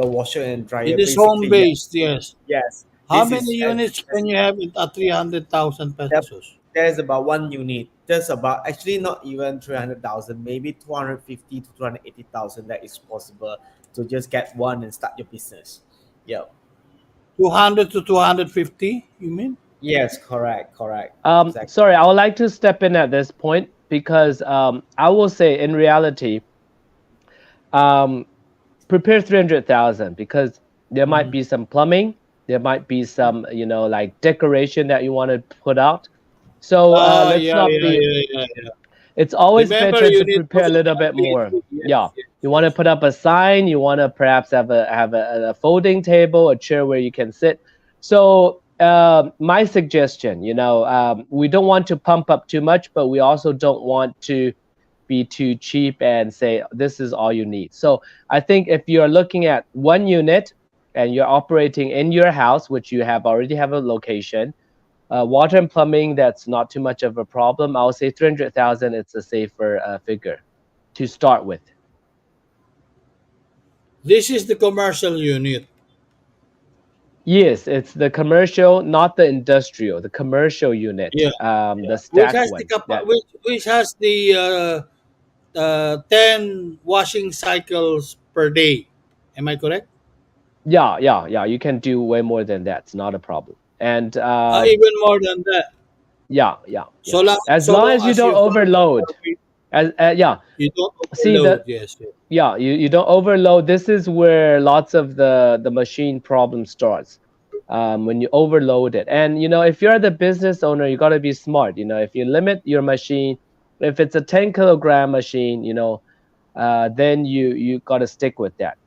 the washer and dryer.
It is
Basically,
home-based, yes.
yes,
How
this
many
is
units can you have at 300,000
that
pesos?
there's about one unit. There's about actually not even 300,000, maybe 250 to 280,000 that is possible to just get one and start your business. Yeah.
200 to 250, you mean?
Yes, correct. Exactly.
Sorry, I would like to step in at this point because I will say in reality, um, prepare 300,000 because there might be some plumbing, there might be some, like decoration that you want to put out. So let's
Yeah,
not
yeah,
be.
yeah, yeah, yeah.
It's always
Remember,
better
you
to
need
prepare a
also
little
the
bit more.
ability. Yes,
Yeah,
yes,
you want to
yes.
put up a sign. You want to perhaps have a folding table, a chair where you can sit. So my suggestion, we don't want to pump up too much, but we also don't want to be too cheap and say this is all you need. So I think if you're looking at one unit and you're operating in your house, which you already have a location, water and plumbing, that's not too much of a problem. I would say 300,000. It's a safer figure to start with.
This is the commercial unit.
Yes, it's the commercial, not the industrial. The commercial unit,
Yeah,
the
which
stacked
has the
one. That
which has the 10 washing cycles per day. Am I correct?
yeah. You can do way more than that. It's not a problem. And
Even more than that.
yeah. As
So
long
long
as you
as
don't
you follow the
overload.
permit,
Yeah.
you don't
See
overload.
the
Yes, yes.
Yeah, you don't overload. This is where lots of the machine problem starts, when you overload it. And if you're the business owner, you got to be smart. If you limit your machine, if it's a 10-kilogram machine, then you got to stick with that.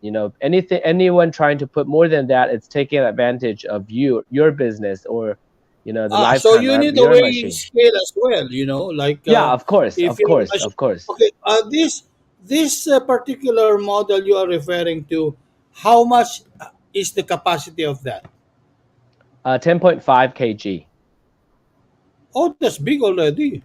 Anyone trying to put more than that, it's taking advantage of your business, or the
So
lifetime
you
of
need a
your
weighing
machine.
scale as well. Like
Yeah, of course,
if
of
your
course,
machine.
of course.
Okay, this particular model you are referring to, how much is the capacity of that?
10.5 kg.
Oh, that's big already.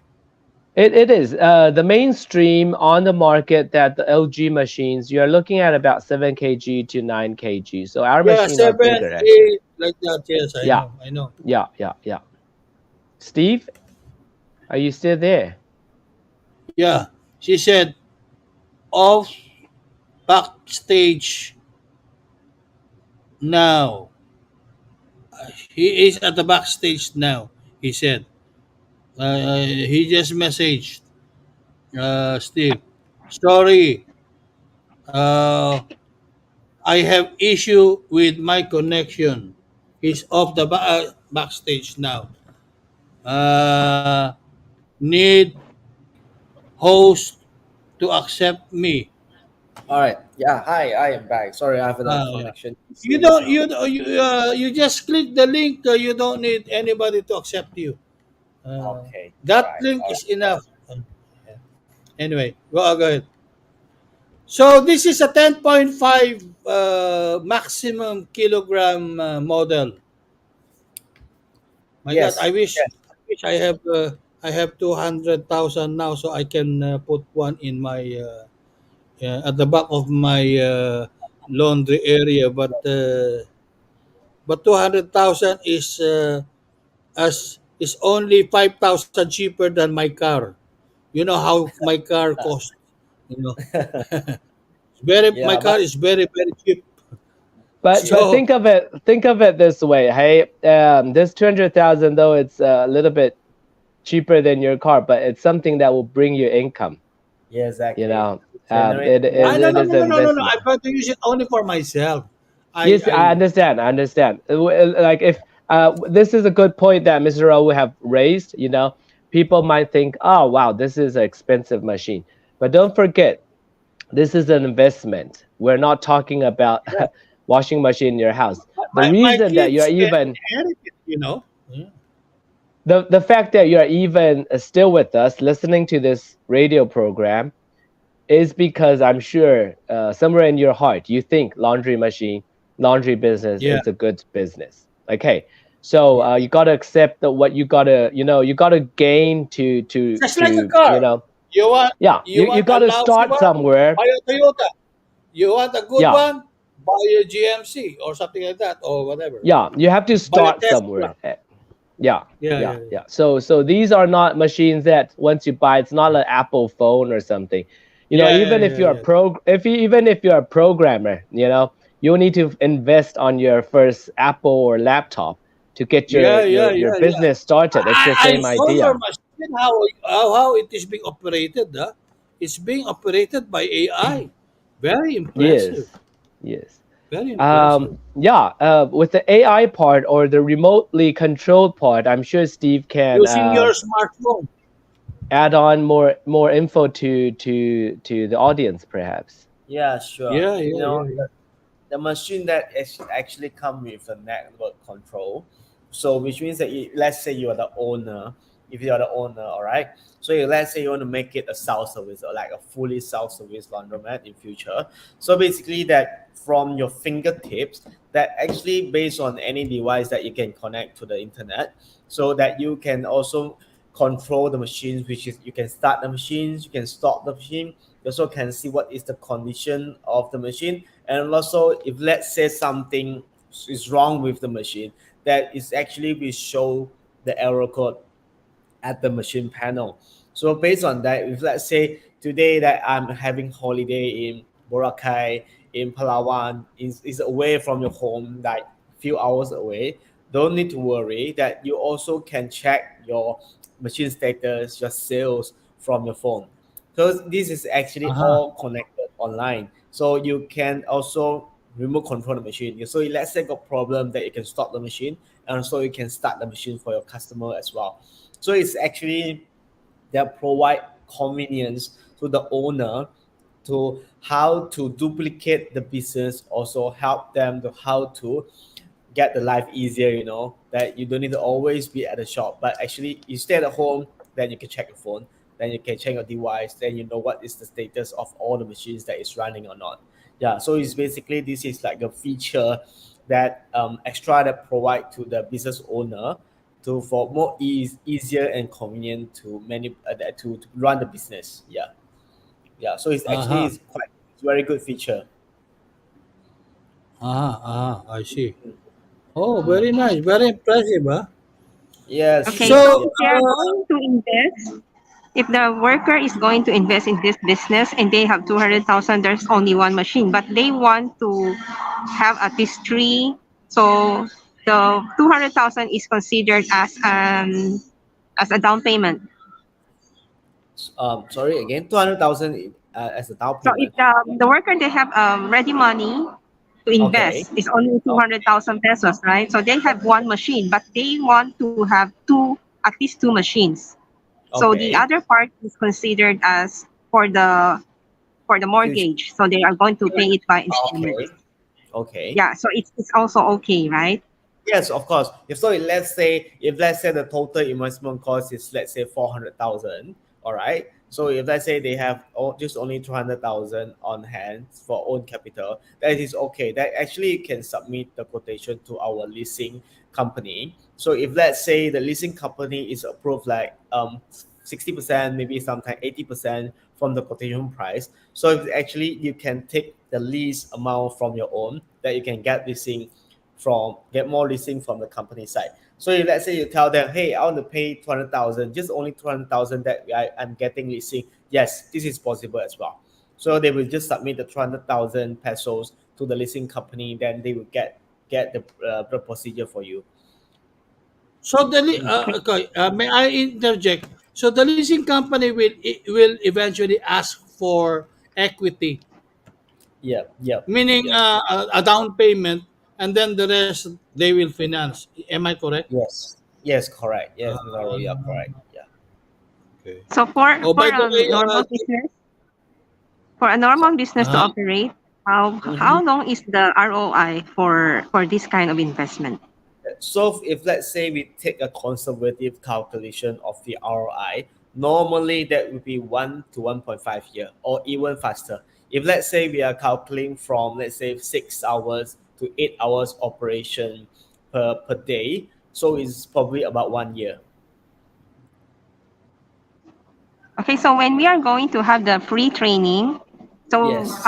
It is the mainstream on the market, that the LG machines, you're looking at about 7 kg to 9 kg. So our
Yeah,
machine are
7,
bigger actually.
8, like that. Yes, I
Yeah,
know, I know.
yeah. Steve, are you still there?
Yeah, she said off backstage now. He is at the backstage now. He said. He just messaged Steve. Sorry, uh, I have issue with my connection. He's off the backstage now. Uh, Need host to accept me.
All right. Yeah. Hi. I am back. Sorry, I have a
Yeah.
connection issue just now.
You just click the link. You don't need anybody to accept you.
Okay. All
That
right.
link
All right.
is enough. Anyway, go ahead. So this is a 10.5 maximum kilogram model. My God,
Yes. Yes.
I wish I have 200,000 now, so I can put one in my at the back of my laundry area. But 200,000 is only 5,000 cheaper than my car. You know how my car costs. You know, my
Yeah.
car
But
is very cheap.
But
So
think of it this way. Hey, this 200,000, though it's a little bit cheaper than your car, but it's something that will bring you income.
yeah,
You
exactly.
know,
Generate
it,
more.
it,
no,
it
no,
is
no,
an
no, no, no, no.
investment.
I try to use it only for myself.
Yes, I
I
understand. I understand. Like if this is a good point that Mr. Raul have raised. People might think, "Oh, wow, this is an expensive machine," but don't forget, this is an investment. We're not talking about washing machine in your house. The
my
reason that you're
kids
even
inherit it. Yeah.
the fact that you're even still with us listening to this radio program is because I'm sure somewhere in your heart you think laundry business
Yeah.
is a good business. Okay, so
Yes.
you gotta accept that what you gotta gain
Just like a
to
car. You
yeah, you
want a
gotta
lousy
start
one?
somewhere.
Buy a Toyota. You want a good
Yeah,
one?
buy a GMC or something like that or whatever.
Yeah, you have to
Buy a
start
Tesla.
somewhere. Yeah,
Yeah,
yeah,
yeah,
yeah. So these are not machines that once you buy, it's not an Apple phone or something.
yeah,
Even if you're a
yeah.
even if you're a programmer, you need to invest on your first Apple or laptop to get
Yeah, yeah,
your
yeah, yeah.
business started. It's the
I
same
saw your
idea.
machine, how it is being operated. Huh? It's being operated by AI. Very impressive.
Yes, yes.
Very impressive.
Yeah, with the AI part or the remotely controlled part, I'm sure Steve can
Using your smartphone.
add on more info to the audience, perhaps.
Yeah, sure.
Yeah, yeah, yeah, yeah.
The machine that is actually come with a network control. So which means that let's say you are the owner. If you are the owner, all right. So let's say you want to make it a self service or like a fully self service laundromat in future. So basically that from your fingertips, that actually based on any device that you can connect to the internet, so that you can also control the machines, which is you can start the machines, you can stop the machine. You also can see what is the condition of the machine, and also if let's say something is wrong with the machine, that is actually we show the error code at the machine panel. So based on that, if let's say today that I'm having holiday in Boracay, in Palawan, is away from your home, like few hours away, don't need to worry that you also can check your machine status, your sales from your phone. Because this is actually
Uh-huh.
all connected online. So you can also remote control the machine. So let's say got problem that you can stop the machine and so you can start the machine for your customer as well. So it's actually that provide convenience to the owner to how to duplicate the business, also help them to how to get the life easier, that you don't need to always be at the shop, but actually you stay at home, then you can check your phone, then you can check your device, then you know what is the status of all the machines that is running or not. Yeah, so it's basically this is like a feature that extra that provide to the business owner to for more easier and convenient to to run the business. Yeah, yeah. So it's actually
Uh-huh.
is quite it's very good feature.
Uh-huh. Uh-huh. I see. Oh, very nice. Very impressive, huh?
Yes,
Okay,
So,
so
yes, yes.
if they are going to invest, if the worker is going to invest in this business and they have 200,000, there's only one machine, but they want to have at least three. So the 200,000 is considered as a down payment.
Sorry again, 200,000 as a down
So if
payment.
the worker they have ready money to
Okay,
invest, it's only
okay,
200,000 pesos, right? So they have one machine, but they want to have at least two machines. So the
okay.
other part is considered as for the
Future.
mortgage. So they are going to pay it by installments.
Okay, okay.
Yeah, so it's also okay, right?
Yes, of course. If let's say the total investment cost is let's say 400,000, all right. So if let's say they have just only 200,000 on hand for own capital, that is okay. That actually you can submit the quotation to our leasing company. So if let's say the leasing company is approved like 60%, maybe sometimes 80% from the quotation price. So if actually you can take the lease amount from your own that you can get more leasing from the company side. So if let's say you tell them, hey, I want to pay 200,000, just only 200,000 that I'm getting leasing. Yes, this is possible as well. So they will just submit the 200,000 pesos to the leasing company, then they will get the procedure for you.
so okay, may I interject? So the leasing company will eventually ask for equity,
Yep, yep,
meaning
yep.
a down payment, and then the rest they will finance. Am I correct?
Yes, yes, correct. Yes, Mr. Ro, you are
Uh,
correct. Yeah.
okay.
So
Oh, by the way,
for a normal business to
uh,
operate, how
Mhm.
long is the ROI for this kind of investment?
So if let's say we take a conservative calculation of the ROI, normally that would be 1 to 1.5 year or even faster. If let's say we are calculating from let's say 6 hours to 8 hours operation per day, so it's probably about 1 year.
Okay, so when we are going to have the free training, so
Yes.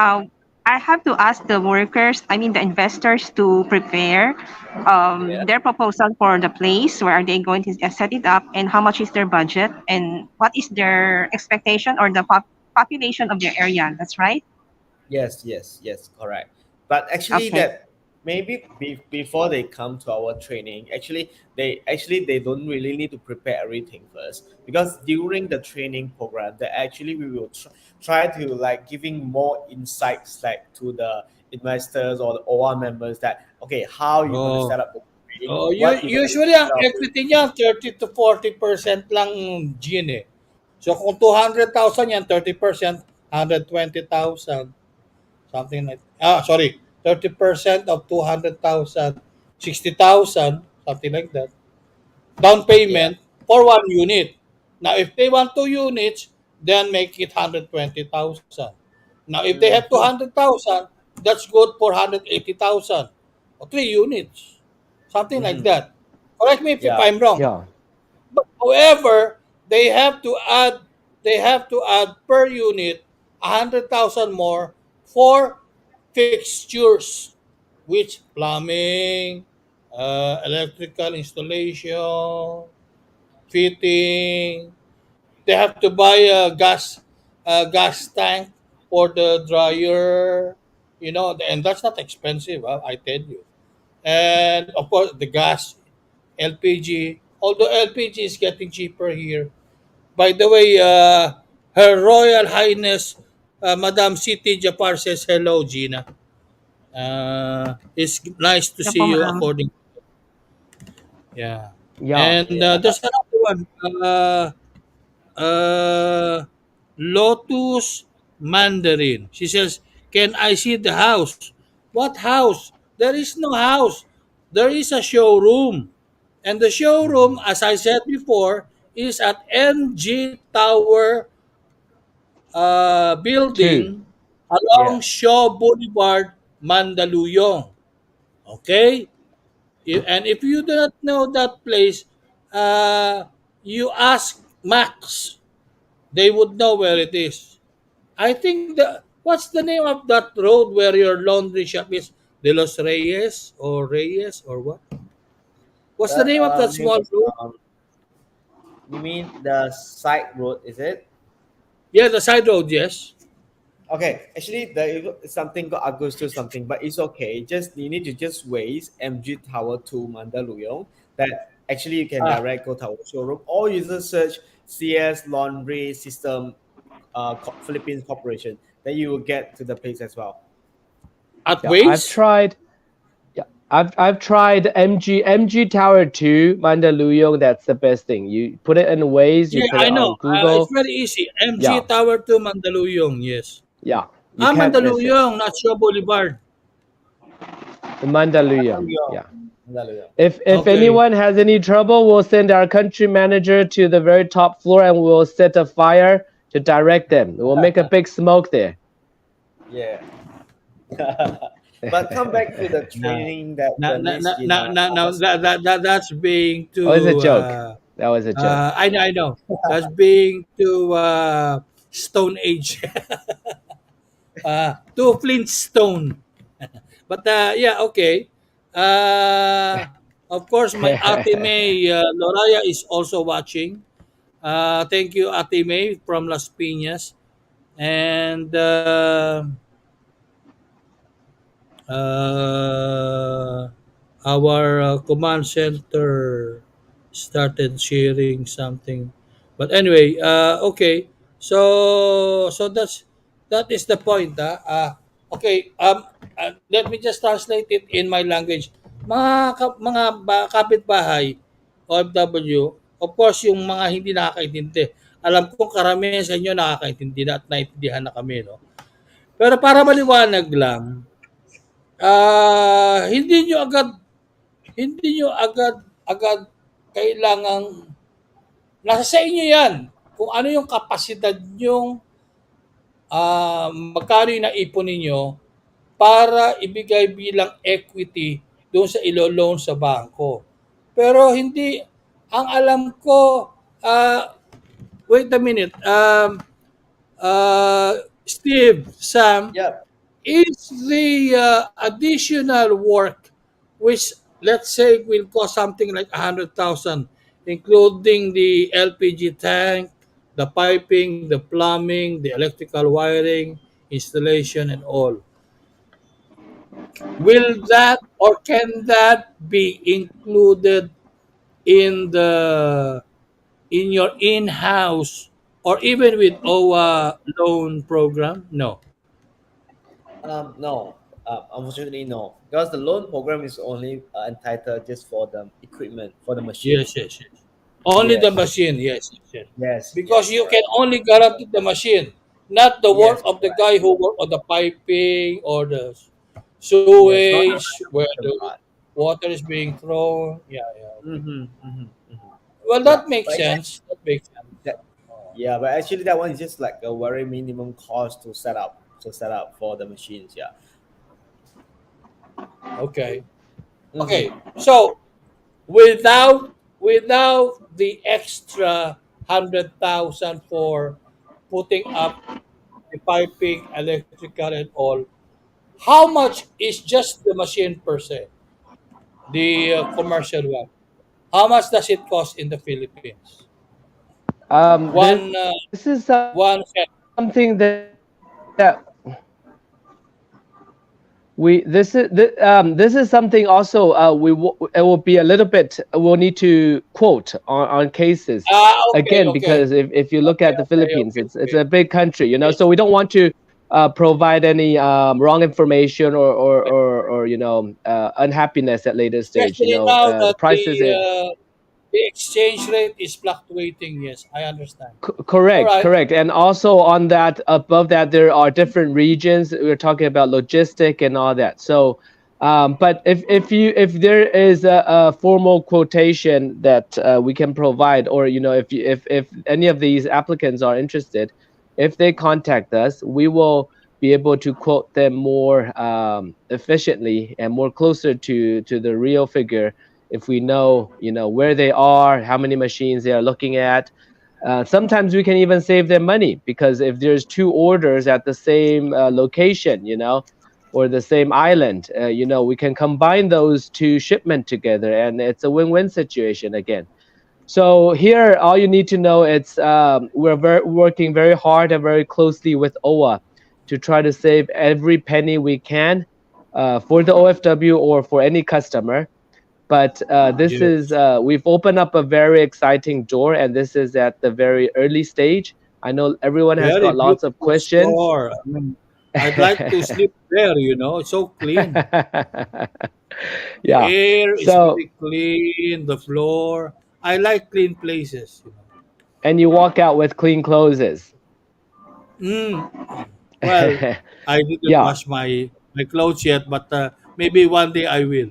I have to ask the workers, I mean the investors, to prepare
Yeah.
their proposal for the place. Where are they going to set it up, and how much is their budget, and what is their expectation or the population of their area. That's right.
Yes, correct. But actually,
Okay.
that maybe before they come to our training, actually they don't really need to prepare everything first, because during the training program, that actually we will try to like giving more insights like to the investors or the OR members, that okay, how you're going to
Oh.
set up the trade,
Oh,
what you're going to
usually ang
set up.
equity niya 30 to 40% lang, Gin, eh. So kung 200,000 yan, 30%, 120,000, something like, sorry, 30% of 200,000, 60,000, something like that. Down
Yeah.
payment for one unit. Now, if they want two units, then make it 120,000. Now, if they have
Mhm.
200,000, that's good for 180,000 or three units, something like
Mhm.
that. Correct me if
Yeah.
I'm wrong.
Yeah.
But however, they have to add per unit 100,000 more for fixtures, which plumbing, electrical installation, fitting. They have to buy a gas tank for the dryer, and that's not expensive, I tell you. And of course, the gas, LPG. Although LPG is getting cheaper here. By the way, Her Royal Highness, Madam Siti Japar says hello, Gina. It's nice to
Yan po,
see you.
ma'am.
According, yeah.
Yeah.
And
Yeah.
there's another one. Uh, Lotus Mandarin. She says, "Can I see the house?" What house? There is no house. There is a showroom. And the showroom, as I said before, is at MG Tower
Two.
building
Yeah.
along Shaw Boulevard, Mandaluyong. Okay? And if you do not know that place, you ask Max. They would know where it is. I think what's the name of that road where your laundry shop is? De Los Reyes or Reyes or what? What's the
That
name of that
you
small road?
um you mean the side road, is it?
Yeah, the side road, yes.
Okay, actually, there is something called Augusto something, but it's okay. Just you need to just waste MG Tower to Mandaluyong. That actually you can
Ah,
direct go to our showroom, or you just search CS Laundry System, Philippines Corporation. Then you will get to the place as well.
at
Yeah. I've
Waze?
tried. Yeah. I've tried MG Tower 2 Mandaluyong. That's the best thing. You put it in Waze. You
Yeah,
put it
I know.
on
It's
Google.
very easy. MG
Yeah.
Tower to Mandaluyong, yes.
Yeah. You can't miss it.
Mandaluyong, not Shaw Boulevard.
Mandaluyong.
Mandaluyong.
Yeah.
Mandaluyong.
If
Okay.
anyone has any trouble, we'll send our country manager to the very top floor and we'll set a fire to direct them. We'll make a big smoke there.
Yeah. But come back to the
Now,
training that
now,
the
now,
Miss
now,
Gina
now, now
offers.
that's being
Oh, it's a
too.
joke. That was a joke.
I know. That's being too Stone Age. Too Flintstone. But yeah, okay. Of course, my Ate May Loraya is also watching. Thank you, Ate May from Las Piñas. And uh, our command center started sharing something. But anyway, okay. So that is the point. Okay. Let me just translate it in my language. Kapitbahay, OFW, of course, yung mga hindi nakakaintindi. Alam kong karamihan sa inyo nakakaintindi na at naintindihan na kami, no? Pero para maliwanag lang, hindi nyo agad kailangang nasa sa inyo 'yan kung ano yung kapasidad nyong magkano yung naipon ninyo para ibigay bilang equity doon sa ilo-loan sa bangko. Pero hindi ang alam ko, wait a minute, Steve, Sam,
Yep.
is the additional work, which let's say will cost something like 100,000, including the LPG tank, the piping, the plumbing, the electrical wiring, installation, and all. Will that or can that be included in the in your in-house or even with OWA loan program? No.
No, unfortunately, no, because the loan program is only entitled just for the equipment for the
Yes,
machines.
yes, yes. Only the
Yes,
machine, yes, yes, yes.
yes,
Because
yes,
you can
correct.
only guarantee the machine, not the work
Yes,
of the
correct.
guy who work on the piping or the
Yes, not the
sewage where
construction
the
part.
water is being thrown. Yeah, yeah, okay.
Mm-hmm, mm-hmm, mm-hmm.
Well,
Yeah,
that makes
but it's
sense. That makes sense.
that, yeah, but actually that one is just like a very minimum cost to set up for the machines. Yeah.
Okay.
Mm-hmm.
Okay. So without the extra 100,000 for putting up the piping, electrical, and all, how much is just the machine per se, the commercial one? How much does it cost in the Philippines?
This
One
is
one set.
something that this is something also it will be a little bit we'll need to quote on cases
Okay,
again,
okay,
because if you look
okay,
at the
okay,
Philippines,
okay,
it's
okay.
a big country,
Yes,
so we don't want to provide any wrong information or unhappiness at later stage.
especially now
The
that
prices
the exchange rate is fluctuating. Yes, I understand. All
Correct,
right.
correct. And also on that, above that, there are different regions. We're talking about logistic and all that. So, but if there is a formal quotation that we can provide, or if any of these applicants are interested, if they contact us, we will be able to quote them more efficiently and more closer to the real figure if we know where they are, how many machines they are looking at. Sometimes we can even save them money, because if there's two orders at the same location, or the same island, we can combine those two shipment together, and it's a win-win situation again. So here, all you need to know, it's working very hard and very closely with OWA to try to save every penny we can for the OFW or for any customer. But this is
Yes.
we've opened up a very exciting door, and this is at the very early stage. I know everyone has
Very
got lots of
beautiful
questions.
store. I mean, I'd like to sleep there. It's so clean. The
Yeah.
air is
So,
very clean. The floor. I like clean places.
and you walk out with clean clothes.
Mm. Well, I didn't
Yeah,
wash my clothes yet, but maybe one day I will.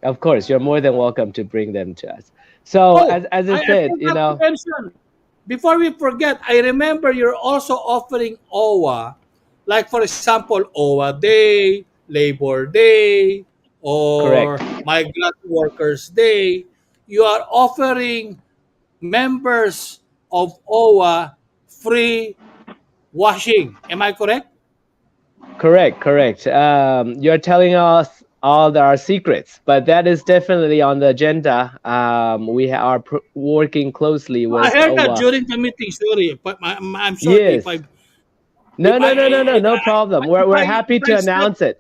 of course, you're more than welcome to bring them to us. So,
Oh,
as I
I
said,
forgot to mention. Before we forget, I remember you're also offering OWA, like for example, OWA Day, Labor Day, or
correct.
Migrant Workers Day. You are offering members of OWA free washing. Am I correct?
Correct, correct. You're telling us all our secrets, but that is definitely on the agenda. We are working closely
I
with
heard that
OWA.
during the meeting. Sorry, but I'm sorry
Yes.
if
No,
I
no, no, no, no,
if
no problem. We're happy
I
to
slept.
announce it.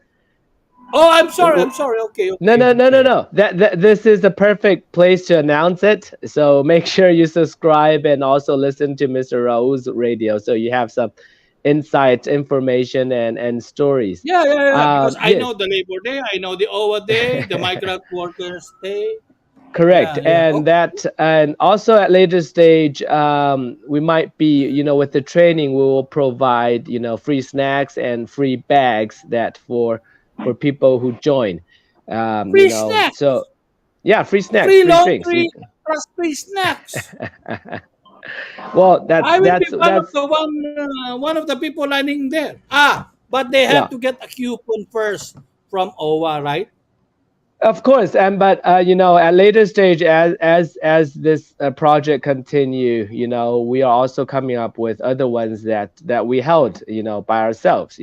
Oh, I'm sorry.
Uh,
I'm sorry. Okay,
No,
okay,
no, no, no,
okay.
no. That this is the perfect place to announce it. So make sure you subscribe and also listen to Mr. Raul's radio, so you have some insights, information, and stories.
Yeah, yeah, yeah. Because I
Yes,
know the Labor Day, I know the OWA Day, the Migrant Workers Day.
correct.
Yeah, yeah.
And
Okay.
that, and also at later stage, we might be, with the training, we will provide, free snacks and free bags that for people who join.
Free snacks,
So yeah, free snacks,
free
free drinks.
laundry, plus free snacks.
Well, that's
I will be
that's that's
one of the people lining there. But they have
yeah,
to get a coupon first from OWA, right?
of course. And but at later stage, as this project continue, we are also coming up with other ones that we held, by ourselves.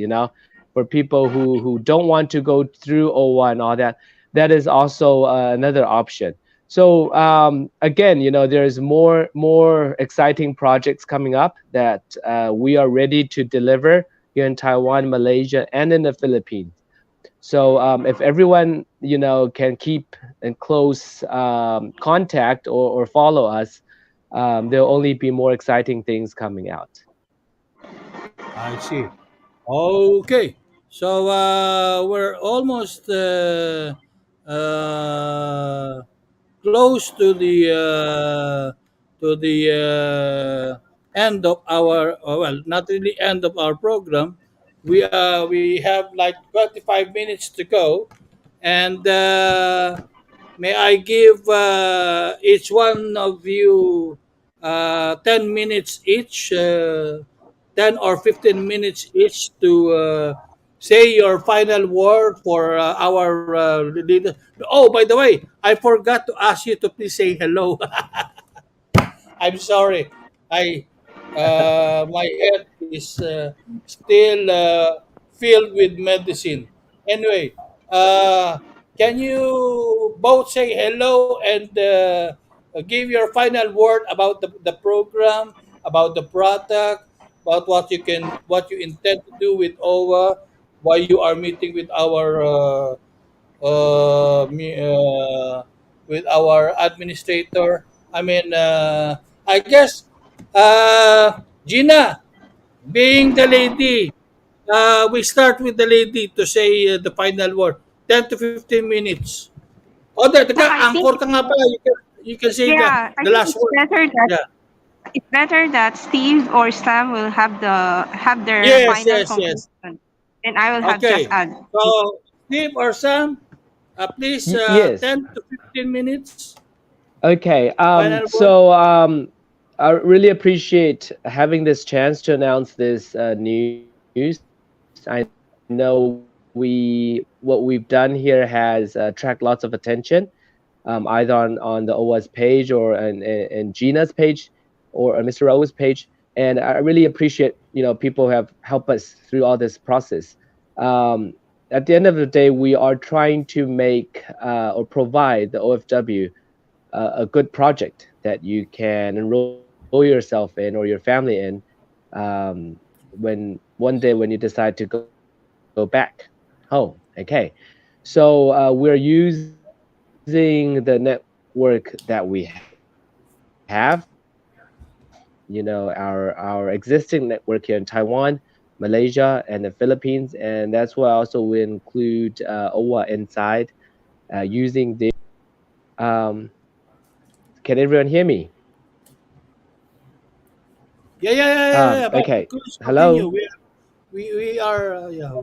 For for people who don't want to go through OWA and all that, that is also another option. So again, there's more exciting projects coming up that we are ready to deliver here in Taiwan, Malaysia, and in the Philippines. So if everyone can keep in close contact or follow us, there'll only be more exciting things coming out.
I see. Okay. So we're almost uh, close to the end of our well, not really end of our program. We have like 25 minutes to go, and may I give each one of you 10 minutes each, 10 or 15 minutes each to say your final word for our leader. Oh, by the way, I forgot to ask you to please say hello. I'm sorry. I My head is still filled with medicine. Anyway, uh, can you both say hello and give your final word about the program, about the product, about what you intend to do with OWA, why you are meeting me, with our administrator. I mean, I guess Gina, being the lady, we start with the lady to say the final word. 10 to 15 minutes. Oh,
I think
anchor ka nga pala. You can say
yeah, I
the
think
last word. Yeah.
it's better that Steve or Sam will have their
Yes,
final
yes, yes.
conclusion, and I will have just
Okay.
add.
So, Steve or Sam, please,
Yes.
10 to 15 minutes.
Okay.
Final word.
So I really appreciate having this chance to announce this news. I know what we've done here has attracted lots of attention, either on the OWA's page or in Gina's page or Mr. Rao's page. And I really appreciate, people who have helped us through all this process. Um, at the end of the day, we are trying to make or provide the OFW a good project that you can enroll yourself in or your family in when one day when you decide to go back home. Okay, so we're using the network that we have, our existing network here in Taiwan, Malaysia, and the Philippines, and that's why also we include OWA inside using the. Um, can everyone hear me?
Yeah. But
Okay.
please continue.
Hello.
We are yeah.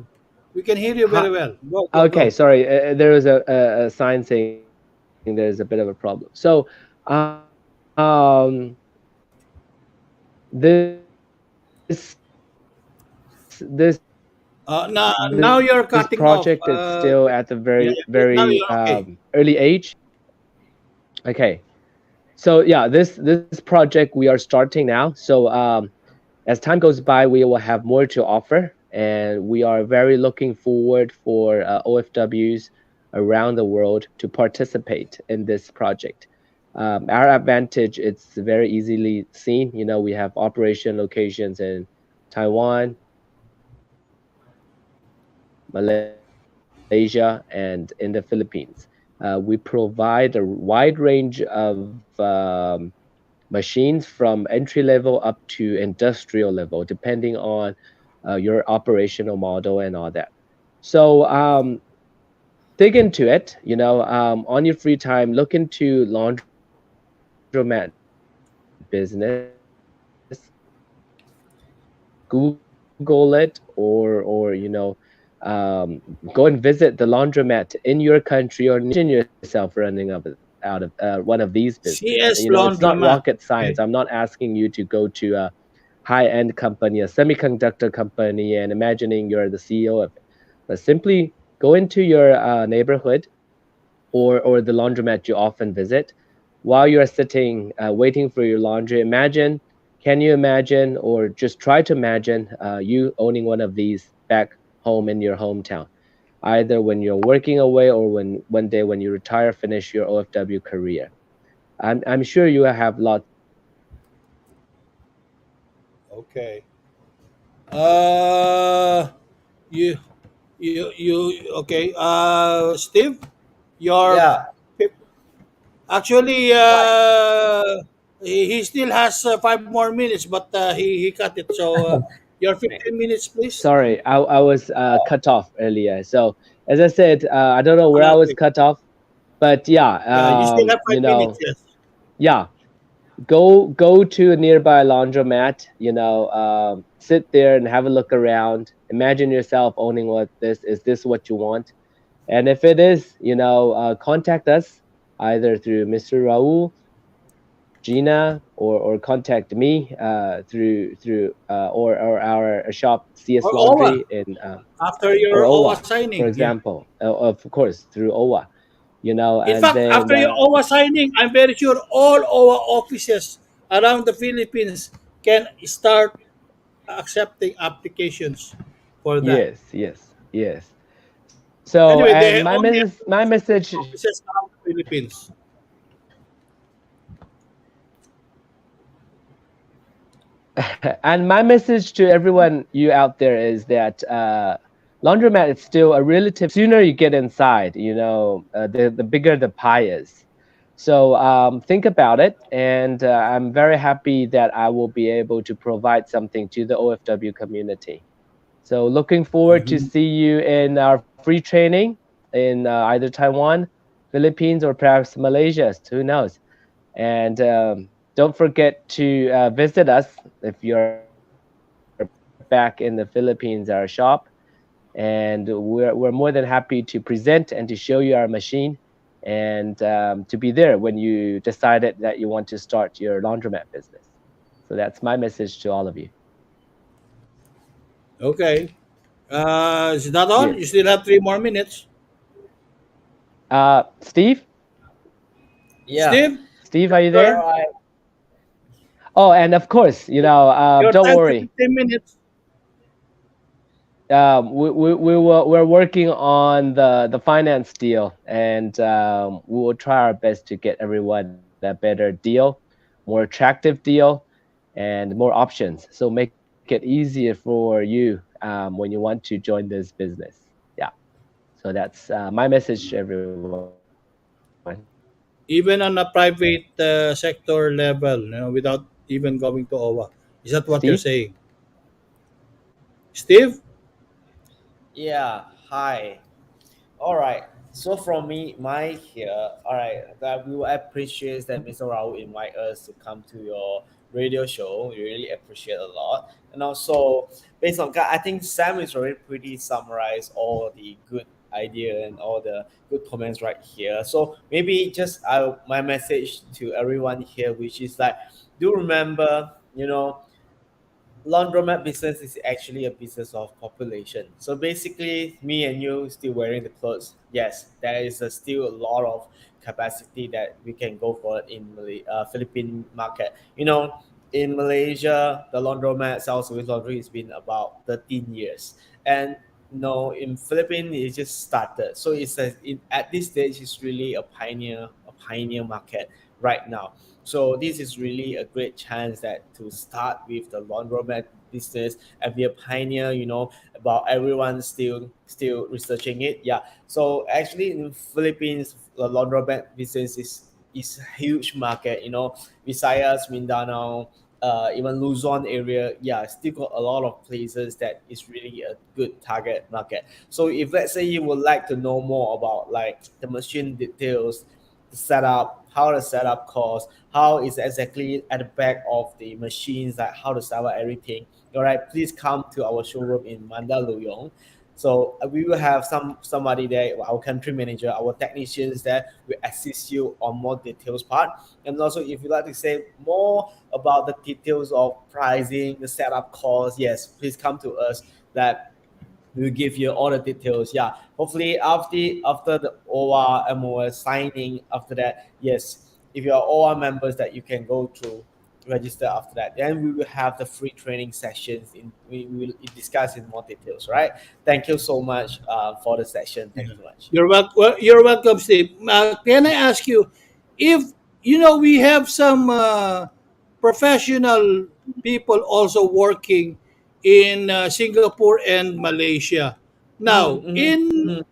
We can hear you very
Hi.
well. Go go
Okay.
go.
Sorry. There was a sign saying there's a bit of a problem. So, um, this
Now
this
you're cutting off.
project is still at the
Now
very
you're okay.
early age. Okay. So yeah, this project we are starting now. So as time goes by, we will have more to offer, and we are very looking forward for OFWs around the world to participate in this project. Our advantage, it's very easily seen. We have operation locations in Taiwan, Malaysia, and in the Philippines. We provide a wide range of machines from entry level up to industrial level, depending on your operational model and all that. So dig into it. On your free time, look into laundromat business. Google it, or go and visit the laundromat in your country, or imagine yourself running out of one of these business.
CS
It's not
Laundromat.
rocket science.
Okay.
I'm not asking you to go to a high-end company, a semiconductor company, and imagining you're the CEO of it, but simply go into your neighborhood or the laundromat you often visit. While you're sitting waiting for your laundry, can you imagine, or just try to imagine you owning one of these back home in your hometown, either when you're working away or when one day when you retire, finish your OFW career. I'm sure you have lots.
Okay. Uh, you, okay. Steve, your
Yeah.
actually, he still has 5 more minutes, but he cut it. So your 15 minutes, please.
Sorry, I was cut off earlier. So as I said, I don't know where I was
Okay.
cut off, but yeah,
You still have
you
5 minutes.
know,
Yes.
yeah, go to a nearby laundromat. Sit there and have a look around. Imagine yourself owning what this is. This what you want? And if it is, contact us either through Mr. Raul, Gina, or contact me or our shop CS
Or OWA
Laundry in
after
or
your OWA
OWA, for
signing. Yeah.
example, of course through OWA.
In
And
fact,
then
after your OWA signing, I'm very sure all OWA offices around the Philippines can start accepting applications for that.
yes, yes, yes. So
Anyway,
and
they only have
my message
offices around the Philippines.
and my message to everyone you out there is that laundromat is still a relative. Sooner you get inside, the bigger the pie is. So think about it, and I'm very happy that I will be able to provide something to the OFW community. So looking forward to
Mhm.
see you in our free training in either Taiwan, Philippines, or perhaps Malaysia. Who knows? And don't forget to visit us if you're back in the Philippines, our shop. And we're more than happy to present and to show you our machine and to be there when you decided that you want to start your laundromat business. So that's my message to all of you.
Okay. Is that all?
Yes.
You still have 3 more minutes.
Steve?
Yeah.
Steve,
Steve, are you
your,
All
there?
right.
Oh, and of course,
your
don't
10 to
worry.
15 minutes.
We're working on the finance deal, and we will try our best to get everyone a better deal, more attractive deal, and more options. So make it easier for you when you want to join this business. Yeah. So that's my message to everyone.
Even on a private sector level, without even going to OWA. Is that what you're
Steve?
saying? Steve?
Yeah. Hi. All right. So from me, my here, all right, that we will appreciate that Mr. Rao invite us to come to your radio show. We really appreciate a lot. And also, based on I think Sam is already pretty summarized all the good idea and all the good comments right here. So maybe just my message to everyone here, which is like, do remember, laundromat business is actually a business of population. So basically, me and you still wearing the clothes. Yes, there is still a lot of capacity that we can go for in Philippine market. In Malaysia, the laundromat South Laundry has been about 13 years, and in Philippines it just started. So at this stage, it's really a pioneer market right now. So this is really a great chance that to start with the laundromat business and be a pioneer. About everyone still researching it. Yeah. So actually, in Philippines, the laundromat business is a huge market. Visayas, Mindanao, even Luzon area. Yeah, still got a lot of places that is really a good target market. So if let's say you would like to know more about like the machine details, the setup, how the setup costs, how is exactly at the back of the machines, like how to set up everything. All right, please come to our showroom in Mandaluyong. So we will have somebody there, our country manager, our technicians there will assist you on more details part. And also, if you'd like to say more about the details of pricing, the setup cost, yes, please come to us. That we'll give you all the details. Yeah, hopefully after the OR MOS signing, after that, yes, if you are OR members, that you can go through register after that. Then we will have the free training sessions. We will discuss in more details, right? Thank you so much for the session. Thank you so much.
You're welcome, Steve. Can I ask you if we have some professional people also working in Singapore and Malaysia. Now, in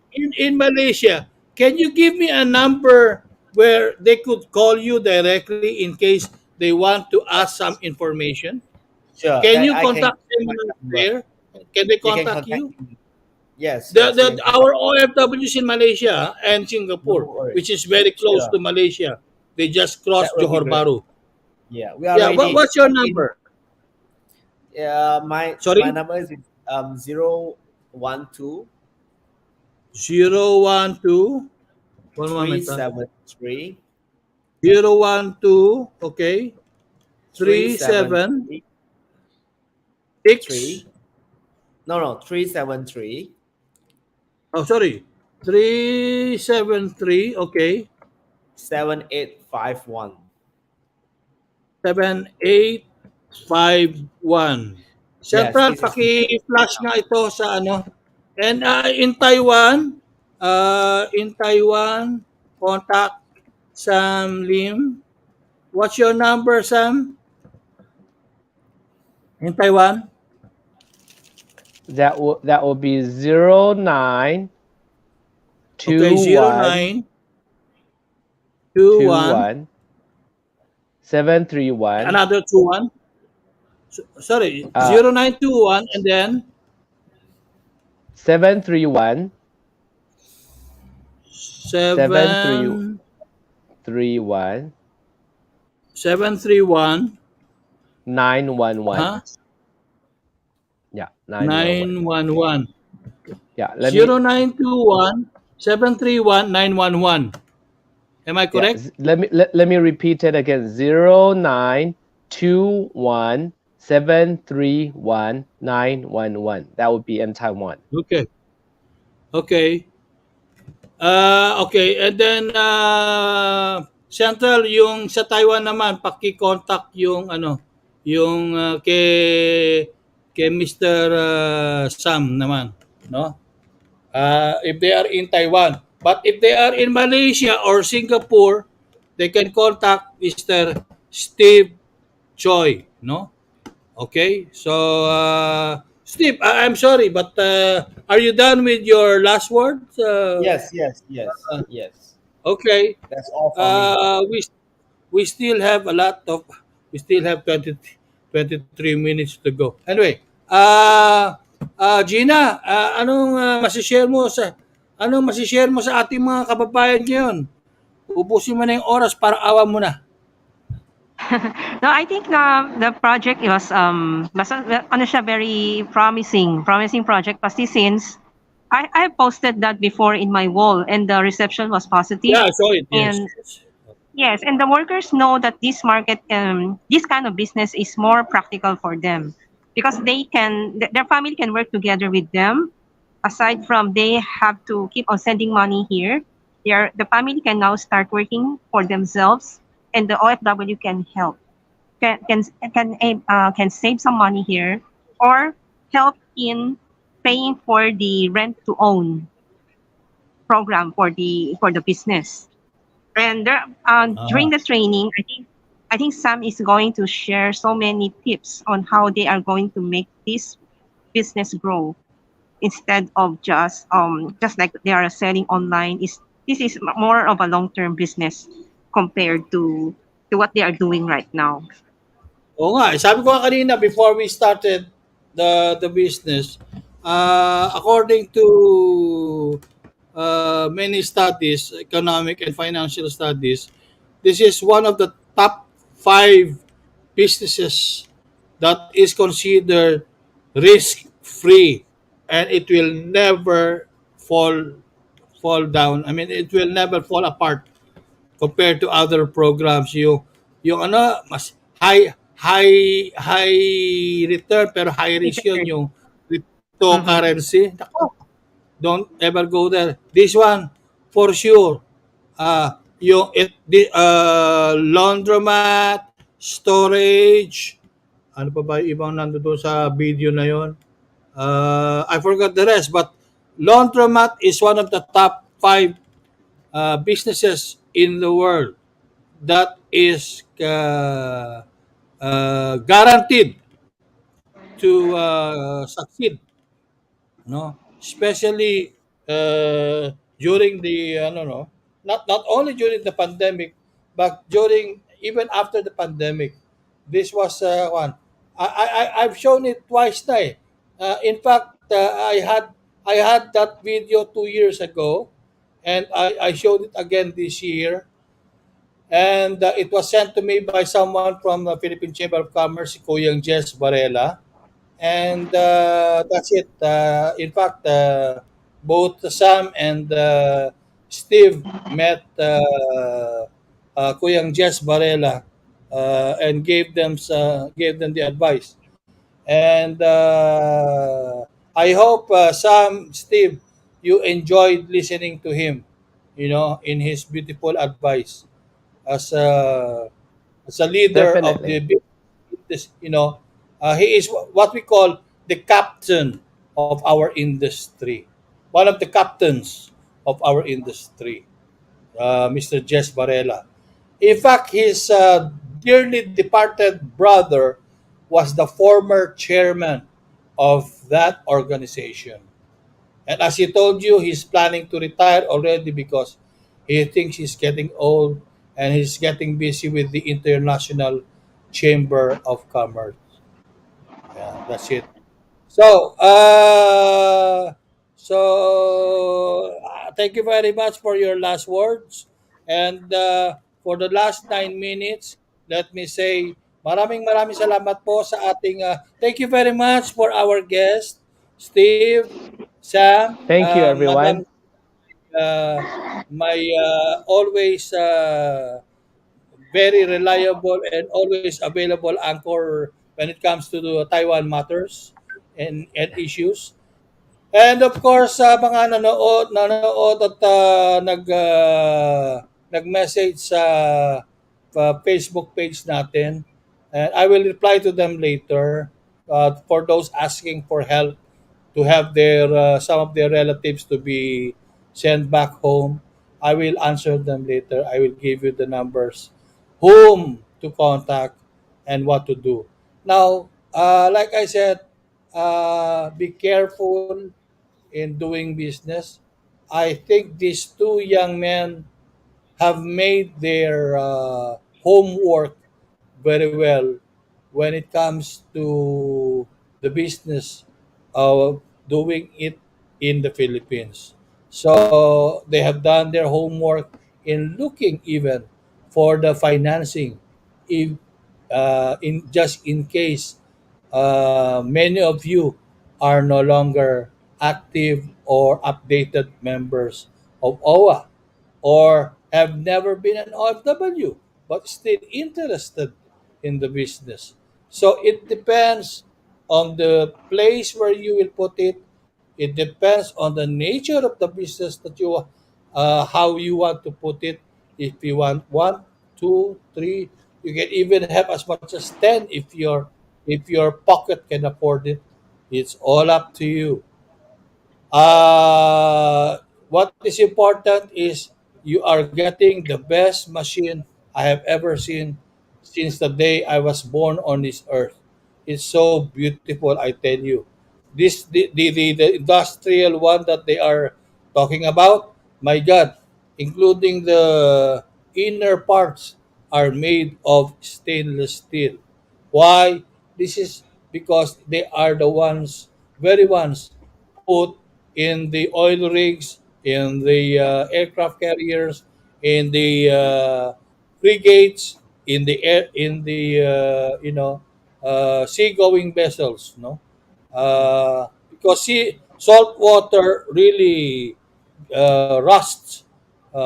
Malaysia, can you give me a number where they could call you directly in case they want to ask some information?
Sure,
Can
that
you
I can
contact
give
them
my number.
there? Can they
You can
contact
contact
you?
me. Yes, yes, you can contact.
Our OFWs in Malaysia and
No
Singapore, which
worries.
is very close
Sure,
to Malaysia, they just
that
crossed
will be
Johor
great.
Bahru.
Yeah, we are
Yeah,
ready.
what's your
In
number?
my
Sorry?
number is 012
012. One moment.
373
012. Okay. 37.
373
6.
3. No, 373
Oh, sorry. 373. Okay.
7851.
7851.
Yes,
Central,
this is my
paki-flash nga ito sa ano. And in Taiwan, contact Sam Lim. What's your number, Sam? In Taiwan?
That will be 09
Okay,
21
0921.
731
Another 21. Sorry,
uh
0921 and then
731
7
731
731
911.
huh?
Yeah, 911.
911.
Yeah, let me
0921 731 911. Am I
yeah,
correct?
let me repeat it again. 0921 731 911. That would be in Taiwan.
Okay. Okay. Okay, and then Central, yung sa Taiwan naman paki-contact yung yung kay Mr. Sam naman, no? If they are in Taiwan. But if they are in Malaysia or Singapore, they can contact Mr. Steve Choi, no? Okay? So Steve, I'm sorry, but are you done with your last words?
Yes,
Uh,
yes.
okay.
That's all for me.
We still have a lot of we still have 23 minutes to go. Anyway, Gina, anong masishare mo sa ating mga kababayan ngayon? Ubusin mo na yung oras para awa mo na.
No, I think the project was ano siya, very promising project kasi since I posted that before in my wall and the reception was positive.
Yeah, I saw it. Yes.
And yes, and the workers know that this market, this kind of business is more practical for them because their family can work together with them. Aside from they have to keep on sending money here, the family can now start working for themselves, and the OFW can help, can save some money here, or help in paying for the rent to own program for the business. And during the training, I think Sam is going to share so many tips on how they are going to make this business grow instead of just like they are selling online. This is more of a long-term business compared to what they are doing right now.
Oo nga, sabi ko nga kanina before we started the business, according to many studies, economic and financial studies, this is one of the top 5 businesses that is considered risk-free, and it will never fall down. I mean, it will never fall apart compared to other programs. Yung mas high return pero high risk yun, yung
Mhm.
cryptocurrency. Nako, don't ever go there. This one for sure. Yung laundromat, storage, ano pa ba yung ibang nandoon sa video na yon? I forgot the rest, but laundromat is one of the top 5 businesses in the world that is guaranteed to succeed, no? Especially during the no, not only during the pandemic, but during even after the pandemic. This was one. I've shown it twice na eh. In fact, I had that video 2 years ago, and I showed it again this year. And it was sent to me by someone from the Philippine Chamber of Commerce, si Kuyang Jess Varela. And that's it. In fact, both Sam and Steve met Kuyang Jess Varela and gave them the advice. And I hope Sam, Steve, you enjoyed listening to him. In his beautiful advice as a leader of the
Definitely.
business. He is what we call the captain of our industry, one of the captains of our industry, Mr. Jess Varela. In fact, his dearly departed brother was the former chairman of that organization. And as he told you, he's planning to retire already because he thinks he's getting old and he's getting busy with the International Chamber of Commerce. Yeah, that's it. So, thank you very much for your last words. And for the last 9 minutes, let me say maraming maraming salamat po sa ating thank you very much for our guest, Steve, Sam,
Thank you,
Madam,
everyone.
uh, my always very reliable and always available anchor when it comes to the Taiwan matters and issues. And of course, sa mga nanood at nag-message sa Facebook page natin, and I will reply to them later for those asking for help to have their some of their relatives to be sent back home. I will answer them later. I will give you the numbers, whom to contact, and what to do. Now, like I said, be careful in doing business. I think these two young men have made their homework very well when it comes to the business of doing it in the Philippines. So they have done their homework in looking even for the financing, if in just in case many of you are no longer active or updated members of OWA or have never been an OFW but still interested in the business. So it depends on the place where you will put it. It depends on the nature of the business that how you want to put it. If you want one, two, three, you can even have as much as 10 if your pocket can afford it. It's all up to you. What is important is you are getting the best machine I have ever seen since the day I was born on this earth. It's so beautiful, I tell you. The industrial one that they are talking about, my God, including the inner parts are made of stainless steel. Why? This is because they are the very ones put in the oil rigs, in the aircraft carriers, in the frigates, in the air, in the seagoing vessels, no, because salt water really rusts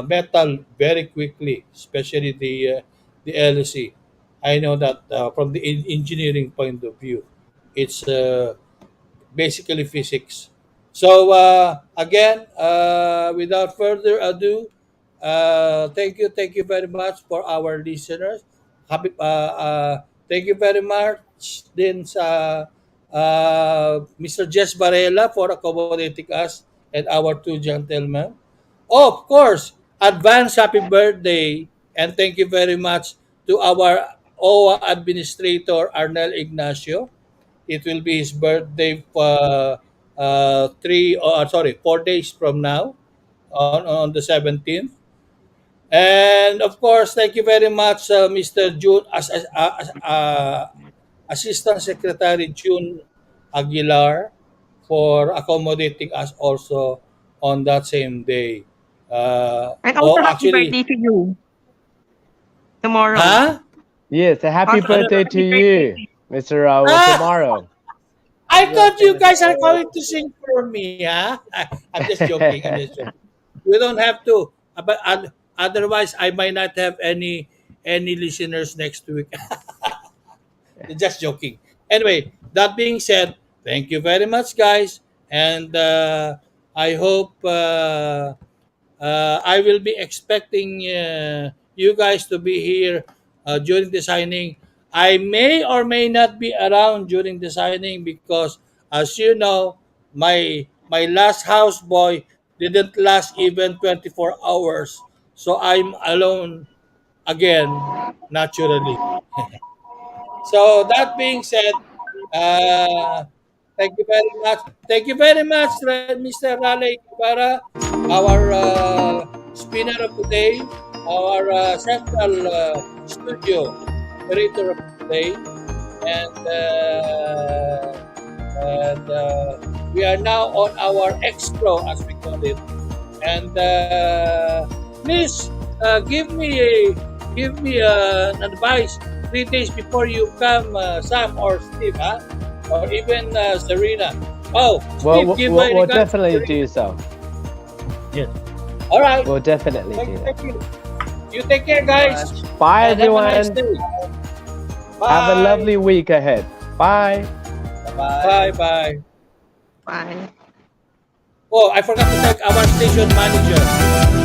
metal very quickly, especially the LC. I know that from the engineering point of view, it's basically physics. So again, without further ado, thank you very much for our listeners.
Thank you very much din sa Mr. Jess Varela for accommodating us and our two gentlemen. Oh, of course, advance happy birthday and thank you very much to our OWA administrator Arnel Ignacio. It will be his birthday 4 days from now on the 17th. And of course, thank you very much, Mr. June, Assistant Secretary June Aguilar, for accommodating us also on that same day.
And also happy
Actually,
birthday to you tomorrow.
huh?
Yes, a happy
Also,
birthday to
happy
you,
birthday.
Mr. Raul,
Ah!
tomorrow.
I thought you guys are going to sing for me, huh? I'm just joking. I'm just joking. We don't have to, but otherwise, I might not have any listeners next week. Just joking. Anyway, that being said, thank you very much, guys, and I hope I will be expecting you guys to be here during the signing. I may or may not be around during the signing because, as you know, my last houseboy didn't last even 24 hours, so I'm alone again, naturally. So that being said, uh, thank you very much. Thank you very much, Mr. Raleigh Ibarra, our spinner of the day, our central studio operator of the day, and we are now on our expo, as we call it. And please give me an advice 3 days before you come, Sam or Steve, huh? Or even Serena. Oh, Steve, give my
We'll
regards to
definitely
Serena.
do so.
Yes. All right.
We'll definitely
Thank
do
you.
that.
Thank you. You take care, guys.
Bye,
And have a nice
everyone.
day. Bye.
Have a lovely week ahead. Bye.
Bye. Bye.
Bye.
Oh, I forgot to thank our station manager.